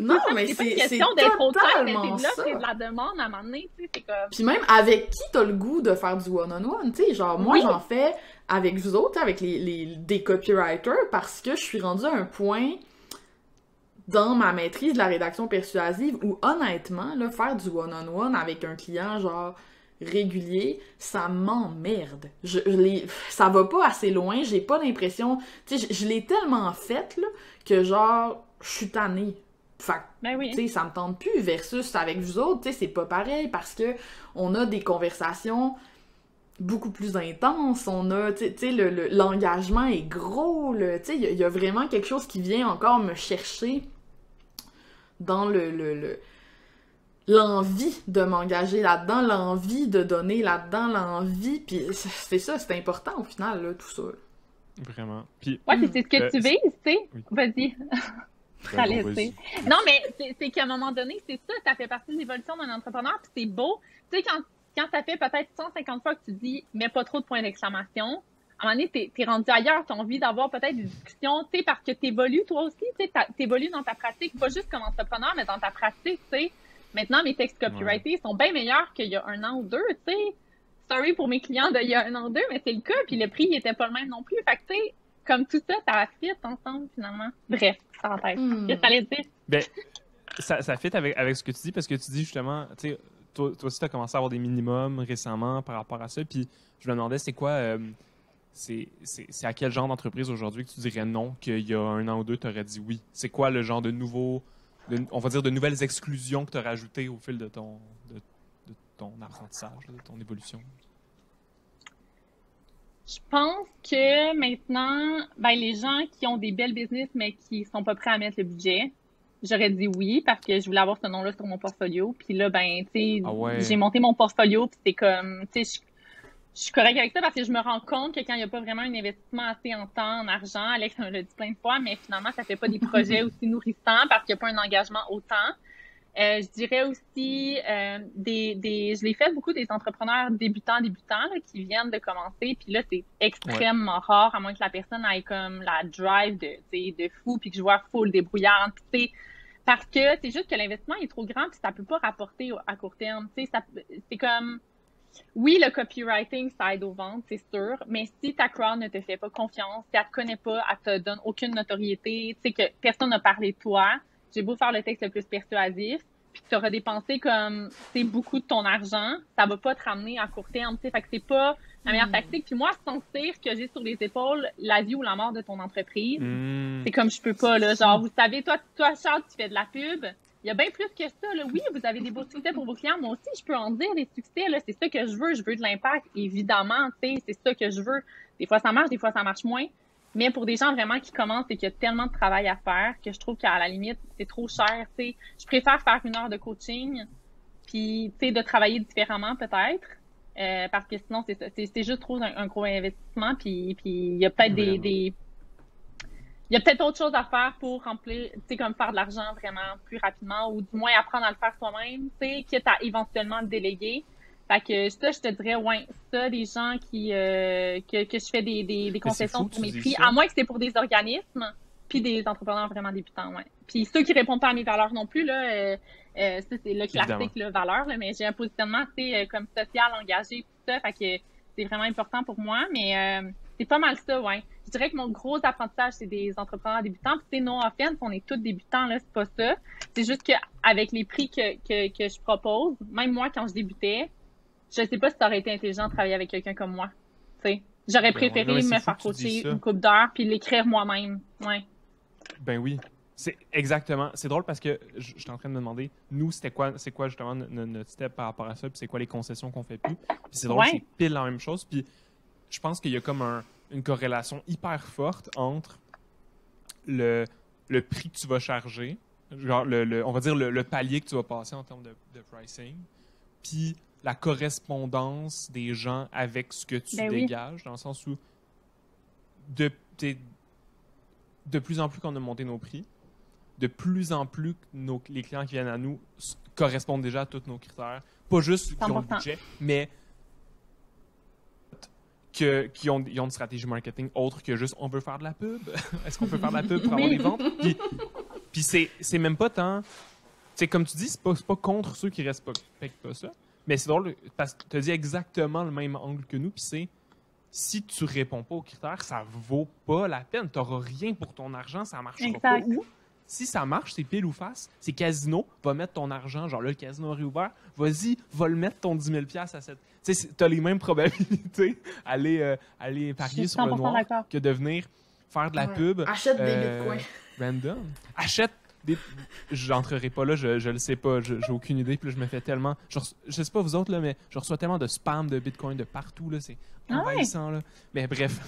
Non, mais c'est pas une question d'être au top, mais c'est de l'offre et de la demande à un moment donné, tu sais, c'est comme... Puis même avec qui t'as le goût de faire du one-on-one, tu sais, genre moi j'en fais avec vous autres, avec des copywriters, parce que je suis rendue à un point dans ma maîtrise de la rédaction persuasive où honnêtement, là, faire du one-on-one avec un client genre régulier, ça m'emmerde. Ça va pas assez loin, j'ai pas l'impression... Tu sais, je l'ai tellement faite, là, que genre... je suis tannée. Fait tu sais, ça me tente plus versus avec vous autres, tu sais, c'est pas pareil parce que on a des conversations beaucoup plus intenses, on a, tu sais, l'engagement est gros, tu sais, il y a vraiment quelque chose qui vient encore me chercher dans l'envie de m'engager là-dedans, l'envie de donner là-dedans, l'envie, puis c'est ça, c'est important au final, là, tout ça. Là. Vraiment. Puis, puis c'est ce que tu vises, tu sais. Oui. Vas-y. Non, mais c'est qu'à un moment donné, c'est ça fait partie de l'évolution d'un entrepreneur, puis c'est beau. Tu sais, quand ça fait peut-être 150 fois que tu dis « mets pas trop de points d'exclamation », à un moment donné, t'es rendu ailleurs, t'as envie d'avoir peut-être des discussions, tu sais, parce que t'évolues toi aussi, tu sais, t'évolues dans ta pratique, pas juste comme entrepreneur, mais dans ta pratique, tu sais. Maintenant, mes textes copyrightés sont bien meilleurs qu'il y a un an ou deux, tu sais. Sorry pour mes clients d'il y a un an ou deux, mais c'est le cas, puis le prix, il était pas le même non plus. Fait que, tu sais, comme tout ça, ça fit ensemble, finalement. Bref, ça en tête. Qu'est-ce que t'allais dire? Ben, ça fit avec ce que tu dis, parce que tu dis justement, tu sais, toi aussi, tu as commencé à avoir des minimums récemment par rapport à ça, puis je me demandais, c'est quoi, c'est à quel genre d'entreprise aujourd'hui que tu dirais non, qu'il y a un an ou deux, tu aurais dit oui? C'est quoi le genre de nouveaux, on va dire, de nouvelles exclusions que tu as rajoutées au fil de ton apprentissage, de ton évolution? Je pense que maintenant, les gens qui ont des belles business mais qui sont pas prêts à mettre le budget, j'aurais dit oui parce que je voulais avoir ce nom-là sur mon portfolio. Puis là, tu sais, j'ai monté mon portfolio puis c'est comme, tu sais, je suis correcte avec ça parce que je me rends compte que quand il n'y a pas vraiment un investissement assez en temps, en argent, Alex me l'a dit plein de fois, mais finalement, ça fait pas des projets aussi nourrissants parce qu'il n'y a pas un engagement autant. Je dirais aussi je l'ai fait beaucoup des entrepreneurs débutants là, qui viennent de commencer, puis là c'est extrêmement rare à moins que la personne ait comme la drive de fou puis que je vois full débrouillante, puis parce que c'est juste que l'investissement est trop grand puis ça peut pas rapporter à court terme, tu sais, c'est comme oui, le copywriting ça aide aux ventes, c'est sûr, mais si ta crowd ne te fait pas confiance, si elle te connaît pas, elle te donne aucune notoriété, tu sais que personne n'a parlé de toi. J'ai beau faire le texte le plus persuasif, puis tu auras dépensé comme, c'est beaucoup de ton argent, ça va pas te ramener à court terme, tu sais, fait que c'est pas la meilleure tactique. Puis moi, sentir que j'ai sur les épaules la vie ou la mort de ton entreprise, c'est comme je peux pas, là, genre, vous savez, toi, Charles, tu fais de la pub, il y a bien plus que ça, là. Oui, vous avez des beaux succès pour vos clients, moi aussi, je peux en dire des succès, là, c'est ça que je veux de l'impact, évidemment, tu sais, c'est ça que je veux. Des fois, ça marche, des fois, ça marche moins. Mais pour des gens vraiment qui commencent et qu'il y a tellement de travail à faire que je trouve qu'à la limite, c'est trop cher, tu sais. Je préfère faire 1 heure de coaching puis, tu sais, de travailler différemment peut-être parce que sinon, c'est ça. C'est juste trop un gros investissement puis il y a peut-être il y a peut-être autre chose à faire pour remplir, tu sais, comme faire de l'argent vraiment plus rapidement ou du moins apprendre à le faire soi-même, tu sais, quitte à éventuellement le déléguer. Fait que ça, je te dirais, ouais, ça, les gens que je fais des concessions pour mes prix, à moins que c'est pour des organismes, puis des entrepreneurs vraiment débutants, ouais. Puis ceux qui répondent pas à mes valeurs non plus, là, ça, c'est le classique, là, valeur, là, mais j'ai un positionnement, tu sais, comme social, engagé, tout ça, fait que c'est vraiment important pour moi, mais c'est pas mal ça, ouais. Je dirais que mon gros apprentissage, c'est des entrepreneurs débutants. Puis, tu sais, no offense, on est tous débutants, là, c'est pas ça. C'est juste qu'avec les prix que je propose, même moi, quand je débutais, je sais pas si ça aurait été intelligent de travailler avec quelqu'un comme moi. Tu sais, j'aurais préféré me faire coacher une couple d'heures puis l'écrire moi-même. Ouais. Ben oui. C'est exactement. C'est drôle parce que je suis en train de me demander, nous, c'est quoi justement notre step par rapport à ça, puis c'est quoi les concessions qu'on fait plus. Puis c'est drôle, c'est pile la même chose. Puis je pense qu'il y a comme une corrélation hyper forte entre le prix que tu vas charger, genre on va dire le palier que tu vas passer en termes de pricing, puis la correspondance des gens avec ce que tu dégages, dans le sens où de plus en plus qu'on a monté nos prix, de plus en plus les clients qui viennent à nous correspondent déjà à tous nos critères, pas juste qui ont le budget, mais qui ont une stratégie marketing autre que juste on veut faire de la pub. Est-ce qu'on peut faire de la pub pour avoir des ventes? Puis c'est même pas tant... C'est comme tu dis, c'est pas contre ceux qui respectent pas ça. Mais c'est drôle parce que tu as dit exactement le même angle que nous. Puis c'est, si tu réponds pas aux critères, ça vaut pas la peine. Tu n'auras rien pour ton argent, ça marchera pas. Ou si ça marche, c'est pile ou face. C'est casino, va mettre ton argent, genre là, le casino est réouvert, vas-y, va le mettre ton 10 000 $ à cette... Tu sais, tu as les mêmes probabilités aller parier sur le noir que de venir faire de la pub. Achète des bitcoins. Random. Achète des... J'entrerai pas là, je le sais pas, j'ai aucune idée. Puis là, je me fais tellement... je sais pas vous autres, là, mais je reçois tellement de spam de bitcoin de partout, là, c'est envahissant, là. Mais bref.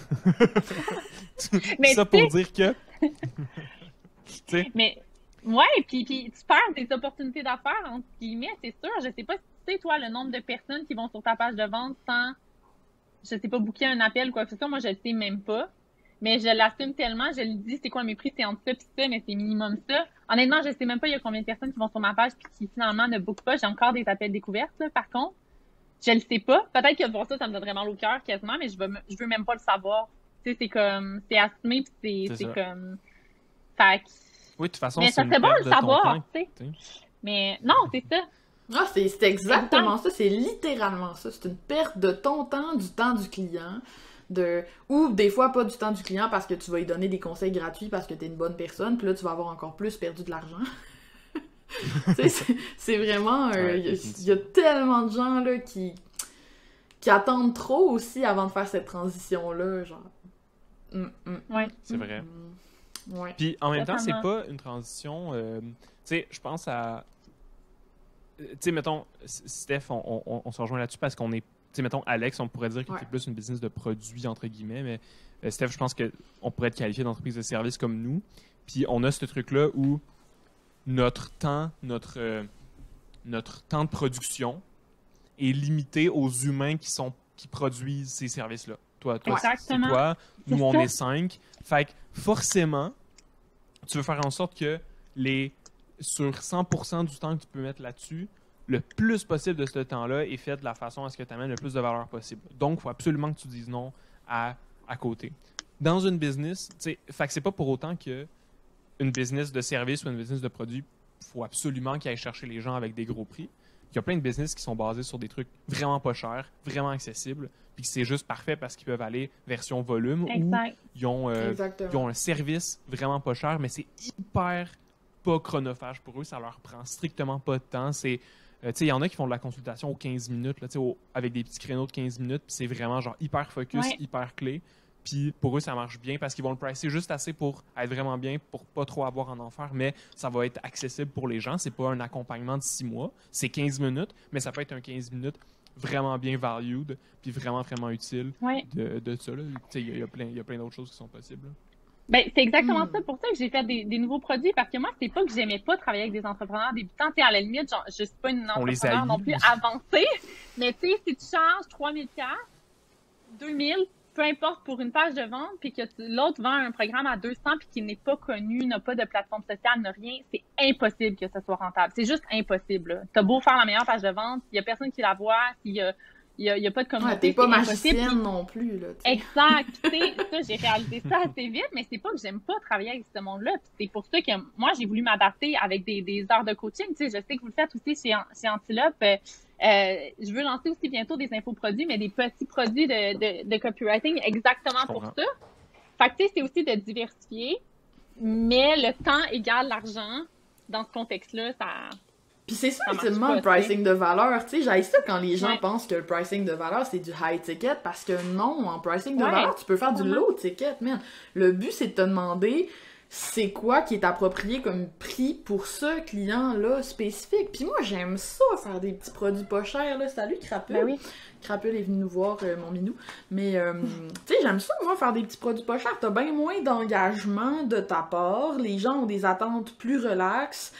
Mais ça pour dire que... Mais, ouais, puis tu perds des opportunités d'affaires, entre guillemets, c'est sûr. Je sais pas si tu sais, toi, le nombre de personnes qui vont sur ta page de vente sans, je sais pas, booker un appel ou quoi que ce soit. Moi, je le sais même pas. Mais je l'assume tellement, je lui dis, c'est quoi mes prix, c'est entre ça pis ça, mais c'est minimum ça. Honnêtement, je sais même pas il y a combien de personnes qui vont sur ma page puis qui finalement ne bookent pas. J'ai encore des appels découvertes, là, par contre. Je le sais pas. Peut-être que pour ça, ça me donne vraiment l'eau au cœur quasiment, mais je veux même pas le savoir. Tu sais, c'est comme, c'est assumé pis c'est comme... Fait oui, de toute façon, mais ça serait bon de le savoir, tu sais. Mais non, c'est ça. Ah, c'est exactement ça. C'est littéralement ça. C'est une perte de ton temps, du temps du client. Ou des fois, pas du temps du client parce que tu vas lui donner des conseils gratuits parce que t'es une bonne personne. Puis là, tu vas avoir encore plus perdu de l'argent. C'est vraiment... Il y a tellement de gens là, qui attendent trop aussi avant de faire cette transition-là. Genre... Ouais. C'est vrai. Ouais. Puis en même temps, c'est pas une transition. Tu sais, je pense à. Tu sais, mettons, Steph, on se rejoint là-dessus parce qu'on est. Tu sais, mettons, Alex, on pourrait dire que c'est plus une business de produits, entre guillemets, mais Steph, je pense qu'on pourrait être qualifié d'entreprise de service comme nous. Puis on a ce truc-là où notre temps de production est limité aux humains qui produisent ces services-là. Toi, c'est toi. Nous, on est 5. Fait que forcément, tu veux faire en sorte que sur 100% du temps que tu peux mettre là-dessus, le plus possible de ce temps-là est fait de la façon à ce que tu amènes le plus de valeur possible. Donc, il faut absolument que tu dises non à côté. Dans une business, fait que c'est pas pour autant que une business de service ou une business de produit, il faut absolument qu'ils aillent chercher les gens avec des gros prix. Il y a plein de business qui sont basés sur des trucs vraiment pas chers, vraiment accessibles, puis que c'est juste parfait parce qu'ils peuvent aller version volume ou ils ont un service vraiment pas cher, mais c'est hyper pas chronophage pour eux, ça leur prend strictement pas de temps. Il y en a qui font de la consultation aux 15 minutes, là, avec des petits créneaux de 15 minutes, puis c'est vraiment genre hyper focus, hyper clé. Puis pour eux, ça marche bien parce qu'ils vont le pricer juste assez pour être vraiment bien, pour pas trop avoir en enfer, mais ça va être accessible pour les gens. C'est pas un accompagnement de 6 mois, c'est 15 minutes, mais ça peut être un 15 minutes vraiment bien valued, puis vraiment, vraiment utile de ça. Il y a plein d'autres choses qui sont possibles. Ben, c'est exactement ça. Pour ça que j'ai fait des nouveaux produits, parce que moi, c'était pas que j'aimais pas travailler avec des entrepreneurs débutants. À la limite, genre, je suis pas une entrepreneur non plus avancée, mais tu sais, si tu charges 3 000 $, 2 000, peu importe pour une page de vente, puis que l'autre vend un programme à 200 puis qu'il n'est pas connu, n'a pas de plateforme sociale, n'a rien, c'est impossible que ça soit rentable. C'est juste impossible. T'as beau faire la meilleure page de vente, il y a personne qui la voit, il y a pas de communauté. T'es pas magicienne non plus, là. T'sais. Exact. Ça, j'ai réalisé ça assez vite, mais c'est pas que j'aime pas travailler avec ce monde-là. C'est pour ça que moi, j'ai voulu m'adapter avec des heures de coaching. Tu sais, je sais que vous le faites aussi chez Antilope. Je veux lancer aussi bientôt des infoproduits, mais des petits produits de copywriting exactement pour ça. Fait que, tu sais, c'est aussi de diversifier, mais le temps égale l'argent. Dans ce contexte-là, ça... Puis c'est ça, ultimement, le pricing de valeur. Tu sais, j'aille ça quand les gens pensent que le pricing de valeur, c'est du high ticket, parce que non, en pricing de valeur, tu peux faire du low ticket, man. Le but, c'est de te demander c'est quoi qui est approprié comme prix pour ce client-là spécifique. Puis moi, j'aime ça, faire des petits produits pas chers, là. Salut, Crapule. Ben oui. Crapule est venu nous voir, mon minou. Mais, tu sais, j'aime ça, moi, faire des petits produits pas chers. T'as bien moins d'engagement de ta part. Les gens ont des attentes plus relaxes.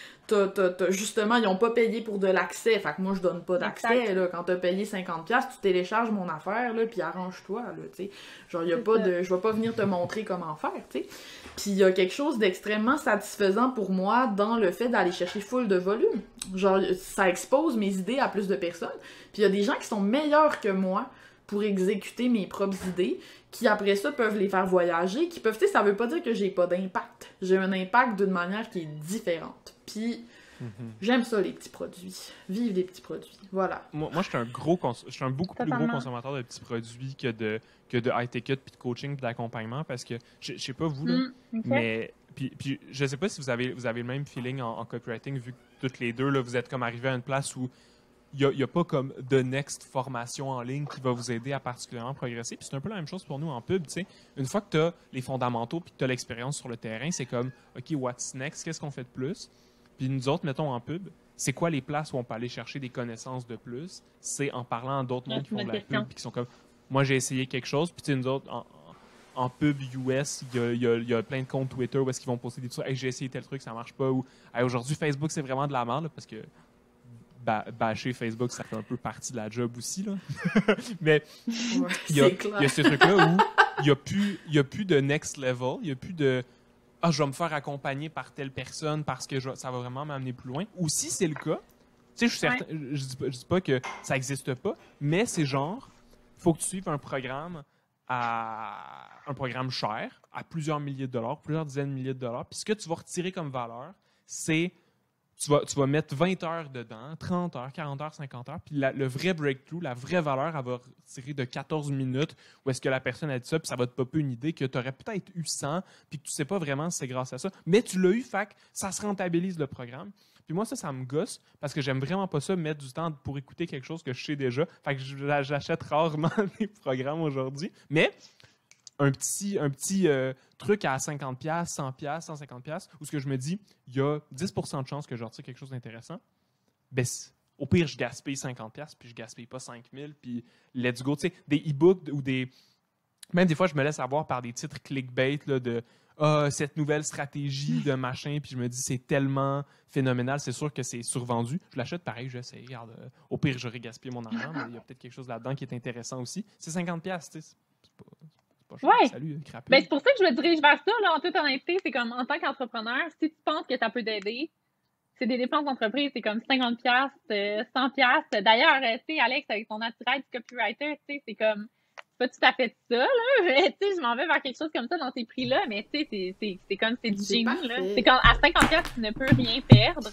Justement, ils ont pas payé pour de l'accès. Fait que moi, je donne pas d'accès, là. Quand t'as payé 50$, tu télécharges mon affaire, là, puis arrange-toi, là, tu sais. Genre, y a pas de... Je vais pas venir te montrer comment faire, tu sais. Puis il y a quelque chose d'extrêmement satisfaisant pour moi dans le fait d'aller chercher full de volume. Genre, ça expose mes idées à plus de personnes. Puis il y a des gens qui sont meilleurs que moi pour exécuter mes propres idées, qui après ça peuvent les faire voyager, qui peuvent, tu sais, ça veut pas dire que j'ai pas d'impact. J'ai un impact d'une manière qui est différente. Puis j'aime ça, les petits produits. Vive les petits produits. Voilà. Moi je suis un beaucoup plus gros consommateur de petits produits que de high ticket, puis de coaching, puis d'accompagnement, parce que, je sais pas vous, là, mais... Puis je sais pas si vous avez le même feeling en copywriting, vu que toutes les deux, là, vous êtes comme arrivés à une place où il n'y a pas comme The Next formation en ligne qui va vous aider à particulièrement progresser. Puis c'est un peu la même chose pour nous en pub, tu sais. Une fois que tu as les fondamentaux puis que tu as l'expérience sur le terrain, c'est comme, OK, what's next? Qu'est-ce qu'on fait de plus? Puis nous autres, mettons en pub, c'est quoi les places où on peut aller chercher des connaissances de plus? C'est en parlant à d'autres mondes qui font de la pub puis qui sont comme, moi j'ai essayé quelque chose, puis tu sais, nous autres, en pub US, il y a plein de comptes Twitter où est-ce qu'ils vont poster des trucs, hey, j'ai essayé tel truc, ça marche pas, ou hey, aujourd'hui Facebook c'est vraiment de la merde, là, parce que bâcher Facebook, ça fait un peu partie de la job aussi, là. Mais il y a ce truc-là où il n'y a plus de next level, il n'y a plus de « Ah, je vais me faire accompagner par telle personne parce que ça va vraiment m'amener plus loin ». Ou si c'est le cas, tu sais, je dis pas que ça n'existe pas, mais c'est genre, il faut que tu suives un programme cher, à plusieurs milliers de dollars, plusieurs dizaines de milliers de dollars, puis ce que tu vas retirer comme valeur, c'est tu vas mettre 20 heures dedans, 30 heures, 40 heures, 50 heures, puis le vrai breakthrough, la vraie valeur, elle va retirer de 14 minutes où est-ce que la personne a dit ça, puis ça va te popper une idée que tu aurais peut-être eu 100, puis que tu sais pas vraiment si c'est grâce à ça. Mais tu l'as eu, fait que ça se rentabilise le programme. Puis moi, ça me gosse, parce que j'aime vraiment pas ça, mettre du temps pour écouter quelque chose que je sais déjà. Fait que j'achète rarement des programmes aujourd'hui. Mais un petit truc à 50$, 100$, 150$, où ce que je me dis, il y a 10% de chance que je retire quelque chose d'intéressant, ben, au pire, je gaspille 50$, puis je gaspille pas 5000$, puis let's go. Tu sais, des e-books ou des... Même des fois, je me laisse avoir par des titres clickbait là, de cette nouvelle stratégie de machin, puis je me dis, c'est tellement phénoménal, c'est sûr que c'est survendu. Je l'achète pareil, j'essaie. Regarde, au pire, j'aurais gaspillé mon argent, mais il y a peut-être quelque chose là-dedans qui est intéressant aussi. C'est 50$, tu sais, c'est pas... Ouais. Salut, Crapule. Ben, c'est pour ça que je me dirige vers ça, là, en toute honnêteté. C'est comme, en tant qu'entrepreneur, si tu penses que ça peut t'aider, c'est des dépenses d'entreprise, c'est comme 50$, 100$. D'ailleurs, tu sais, Alex, avec ton attirail du copywriter, tu sais, c'est comme, c'est pas tout à fait ça, là. Mais, tu sais, je m'en vais vers quelque chose comme ça dans ces prix-là, mais, tu sais, c'est comme, c'est du génie, là. C'est comme, à 50$, tu ne peux rien perdre.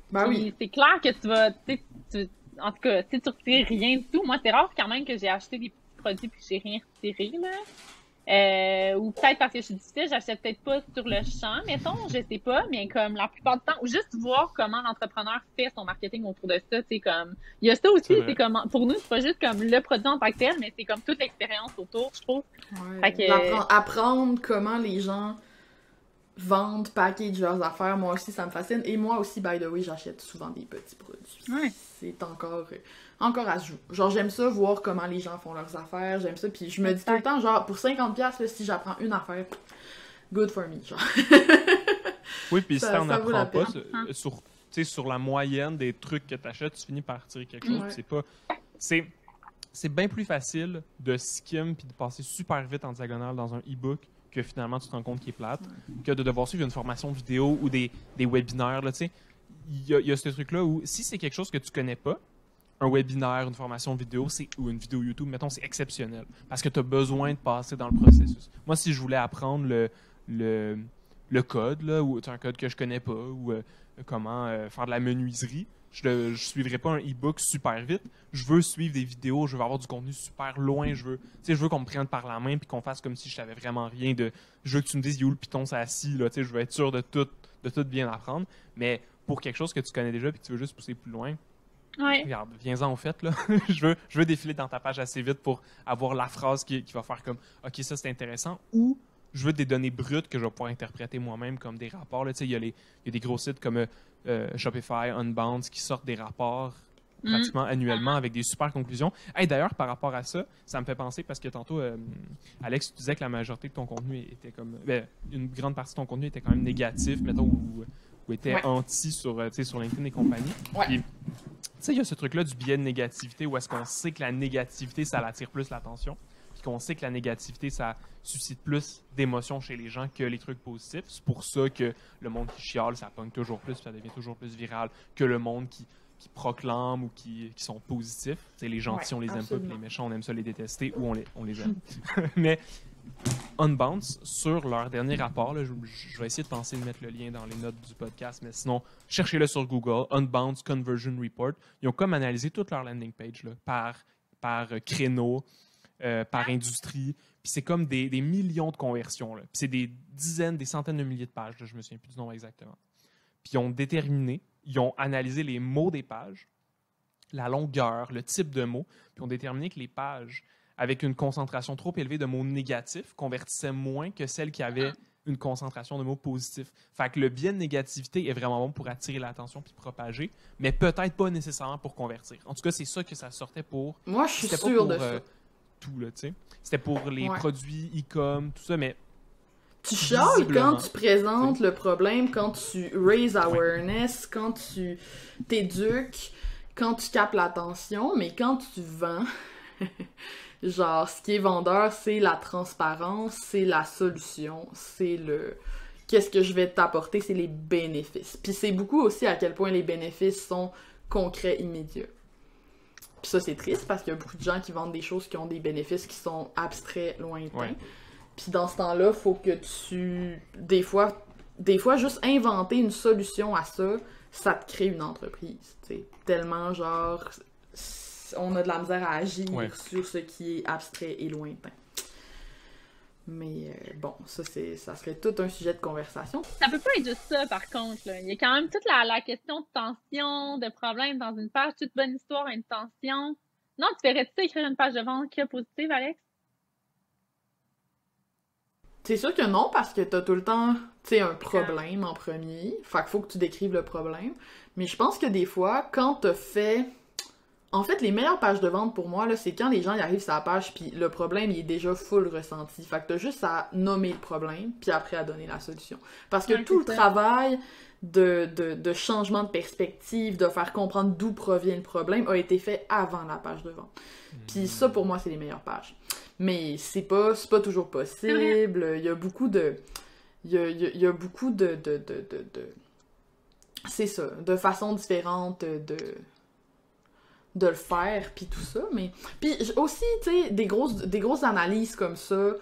Ben oui. C'est clair que tu vas, en tout cas, tu retires rien du tout. Moi, c'est rare quand même que j'ai acheté des produits puis que j'ai rien retiré, là. Ou peut-être parce que je suis difficile, j'achète peut-être pas sur le champ, mettons, je sais pas, mais comme la plupart du temps, ou juste voir comment l'entrepreneur fait son marketing autour de ça, tu sais, comme, il y a ça aussi, c'est comme, pour nous, c'est pas juste comme le produit en tant que tel, mais c'est comme toute l'expérience autour, je trouve. Ouais. Apprendre comment les gens vendent, package leurs affaires, moi aussi, ça me fascine. Et moi aussi, by the way, j'achète souvent des petits produits. Ouais. C'est encore à se jouer. Genre, j'aime ça, voir comment les gens font leurs affaires, j'aime ça, puis je me dis tout le temps, genre, pour 50$, là, si j'apprends une affaire, good for me, genre. Oui, puis si t'en apprends pas, sur la moyenne des trucs que t'achètes, tu finis par retirer quelque chose, c'est pas... c'est bien plus facile de skim puis de passer super vite en diagonale dans un e-book que finalement tu te rends compte qu'il est plate, que de devoir suivre une formation vidéo ou des webinaires. Là, tu sais. Il y a ce truc-là où si c'est quelque chose que tu connais pas, un webinaire, une formation vidéo ou une vidéo YouTube, mettons, c'est exceptionnel parce que tu as besoin de passer dans le processus. Moi, si je voulais apprendre le code, là, ou un code que je connais pas, ou comment faire de la menuiserie, je suivrai pas un e-book super vite. Je veux suivre des vidéos, je veux avoir du contenu super loin. Je veux qu'on me prenne par la main puis qu'on fasse comme si je savais vraiment rien de. Je veux que tu me dises il est où le Python, c'est assis, là, je veux être sûr de tout bien apprendre. Mais pour quelque chose que tu connais déjà puis que tu veux juste pousser plus loin, regarde, viens-en au fait, là. je veux défiler dans ta page assez vite pour avoir la phrase qui va faire comme OK, ça c'est intéressant, ou je veux des données brutes que je vais pouvoir interpréter moi-même comme des rapports. Il y a des gros sites comme Shopify, Unbounce qui sortent des rapports pratiquement annuellement avec des super conclusions. Hey, d'ailleurs, par rapport à ça, ça me fait penser parce que tantôt, Alex, tu disais que la majorité de ton contenu était comme. Une grande partie de ton contenu était quand même négatif, mettons, ou était anti sur LinkedIn et compagnie. Puis, tu sais, il y a ce truc-là du biais de négativité où est-ce qu'on sait que la négativité, ça attire plus l'attention, puis qu'on sait que la négativité, ça suscite plus d'émotions chez les gens que les trucs positifs. C'est pour ça que le monde qui chiale, ça pogne toujours plus, puis ça devient toujours plus viral que le monde qui proclament ou qui sont positifs. Tu sais, les gentils, on les aime pas, puis les méchants, on aime ça les détester ou on les aime. Mais Unbounce, sur leur dernier rapport, là, je vais essayer de penser de mettre le lien dans les notes du podcast, mais sinon, cherchez-le sur Google, Unbounce Conversion Report. Ils ont comme analysé toute leur landing page là, par créneau, par industrie. Puis c'est comme des millions de conversions. Puis c'est des dizaines, des centaines de milliers de pages. Là, je me souviens plus du nombre exactement. Puis ils ont analysé les mots des pages, la longueur, le type de mots, puis ont déterminé que les pages avec une concentration trop élevée de mots négatifs convertissaient moins que celles qui avaient une concentration de mots positifs. Fait que le biais de négativité est vraiment bon pour attirer l'attention puis propager, mais peut-être pas nécessairement pour convertir. En tout cas, c'est ça que ça sortait pour. Moi, je suis sûre de ça. Tout, là, tu sais. C'était pour les produits e-com, tout ça, mais. Tu chiales quand tu présentes le problème, quand tu raise awareness, quand tu t'éduques, quand tu captes l'attention, mais quand tu vends, genre, ce qui est vendeur, c'est la transparence, c'est la solution, c'est le... Qu'est-ce que je vais t'apporter, c'est les bénéfices. Puis c'est beaucoup aussi à quel point les bénéfices sont concrets, immédiats. Puis ça, c'est triste parce qu'il y a beaucoup de gens qui vendent des choses qui ont des bénéfices qui sont abstraits, lointains. Ouais. Puis dans ce temps-là, faut que tu... Des fois, juste inventer une solution à ça, ça te crée une entreprise. T'sais. Tellement, genre, on a de la misère à agir sur ce qui est abstrait et lointain. Mais bon, ça serait tout un sujet de conversation. Ça peut pas être juste ça, par contre. Là. Il y a quand même toute la question de tension, de problème dans une page. Toute bonne histoire a une tension. Non, tu verrais-tu écrire une page de vente qui est positive, Alex? C'est sûr que non, parce que t'as tout le temps, tu sais, un problème en premier. Fait qu'il faut que tu décrives le problème. Mais je pense que des fois, quand t'as fait... En fait, les meilleures pages de vente pour moi, là, c'est quand les gens y arrivent sur la page puis le problème, il est déjà full ressenti. Fait que t'as juste à nommer le problème puis après à donner la solution. Parce que tout le travail de changement de perspective, de faire comprendre d'où provient le problème, a été fait avant la page de vente. Puis ça, pour moi, c'est les meilleures pages. Mais c'est pas toujours possible. Il y a beaucoup de... Il y a beaucoup de c'est ça, de façons différentes de le faire, puis tout ça, mais... Puis aussi, tu sais, des grosses analyses comme ça,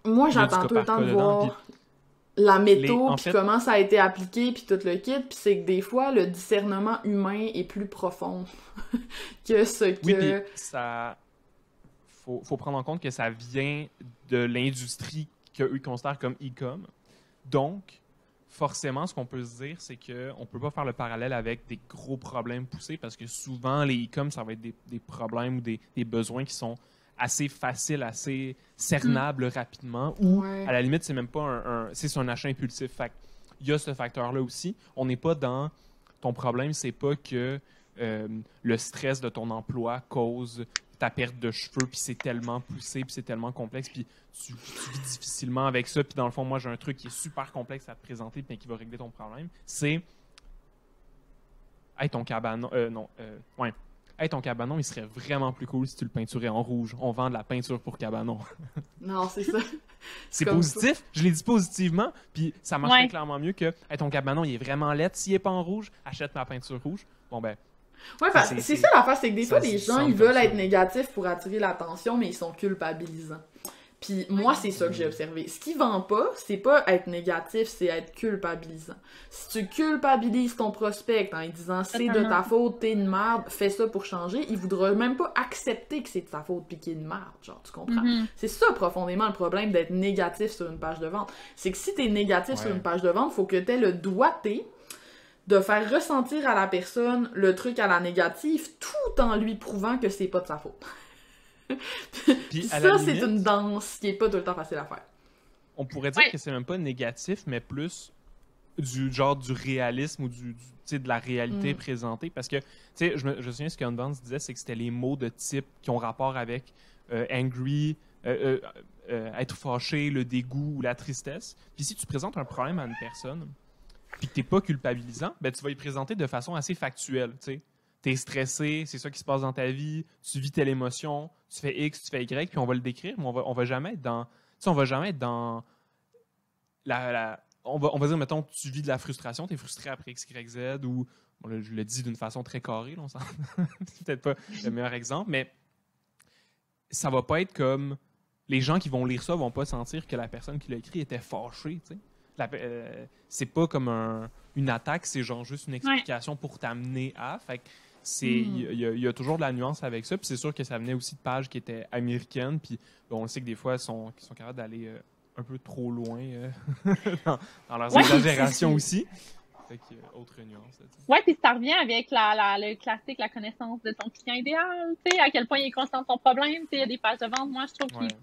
moi, j'attends tout le temps de voir la méthode, puis comment ça a été appliqué, puis tout le kit, puis c'est que des fois, le discernement humain est plus profond que ce que... Oui, puis ça... Faut prendre en compte que ça vient de l'industrie qu'eux considèrent comme e-com. Donc, forcément, ce qu'on peut se dire, c'est qu'on ne peut pas faire le parallèle avec des gros problèmes poussés parce que souvent, les e-com, ça va être des problèmes ou des besoins qui sont assez faciles, assez cernables rapidement ou, à la limite, c'est même pas c'est un achat impulsif. Fait il y a ce facteur-là aussi. On n'est pas dans... Ton problème, c'est pas que le stress de ton emploi cause ta perte de cheveux, puis c'est tellement poussé, puis c'est tellement complexe, puis tu vis difficilement avec ça, puis dans le fond, moi, j'ai un truc qui est super complexe à te présenter, puis qui va régler ton problème, c'est hey, ton cabanon, ouais. Hey, ton cabanon, il serait vraiment plus cool si tu le peinturais en rouge. On vend de la peinture pour cabanon. Non, c'est ça. C'est comme positif, je l'ai dit positivement, puis ça marcherait Ouais. clairement mieux que hey, ton cabanon, il est vraiment laid. S'il est pas en rouge, achète ma peinture rouge. Bon, ben, Ouais, c'est ça l'affaire, c'est que des fois, les gens, semble ils veulent comme ça. être négatifs pour attirer l'attention, mais ils sont culpabilisants. Puis moi, c'est ça que j'ai observé. Ce qui vend pas, c'est pas être négatif, c'est être culpabilisant. Si tu culpabilises ton prospect en lui disant « c'est de ta faute, t'es une merde, fais ça pour changer », il voudra même pas accepter que c'est de sa faute pis qu'il est une merde, genre, tu comprends? C'est ça, profondément, le problème d'être négatif sur une page de vente. C'est que si t'es négatif sur une page de vente, faut que t'aies le doigté de faire ressentir à la personne le truc à la négative tout en lui prouvant que c'est pas de sa faute. Puis à ça, la c'est limite, une danse qui est pas tout le temps facile à faire. on pourrait dire que c'est même pas négatif, mais plus du genre du réalisme ou tu sais, de la réalité présentée. Parce que, tu sais, je me souviens ce qu'On Vance disait, c'est que c'était les mots de type qui ont rapport avec angry, être fâché, le dégoût ou la tristesse. Puis si tu présentes un problème à une personne, puis que t'es pas culpabilisant, ben tu vas y présenter de façon assez factuelle, tu sais. T'es stressé, c'est ça qui se passe dans ta vie, tu vis telle émotion, tu fais X, tu fais Y, puis on va le décrire, mais on va jamais être dans... Tu sais, on va jamais être dans... On va dire, mettons, tu vis de la frustration, t'es frustré après X, Y, Z, ou... Bon, là, je le dis d'une façon très carrée, là, on s'en... c'est peut-être pas le meilleur exemple, mais ça va pas être comme... Les gens qui vont lire ça vont pas sentir que la personne qui l'a écrit était fâchée, tu sais. C'est pas comme une attaque, c'est genre juste une explication pour t'amener à. Fait que il y a toujours de la nuance avec ça. Puis c'est sûr que ça venait aussi de pages qui étaient américaines. Puis on sait que des fois, ils sont capables d'aller un peu trop loin dans leurs exagérations aussi. Fait que autre nuance. Ouais, puis ça revient avec le classique, la connaissance de ton client idéal. Tu sais, à quel point il est conscient de ton problème. Tu sais, il y a des pages de vente. Moi, je trouve qu'il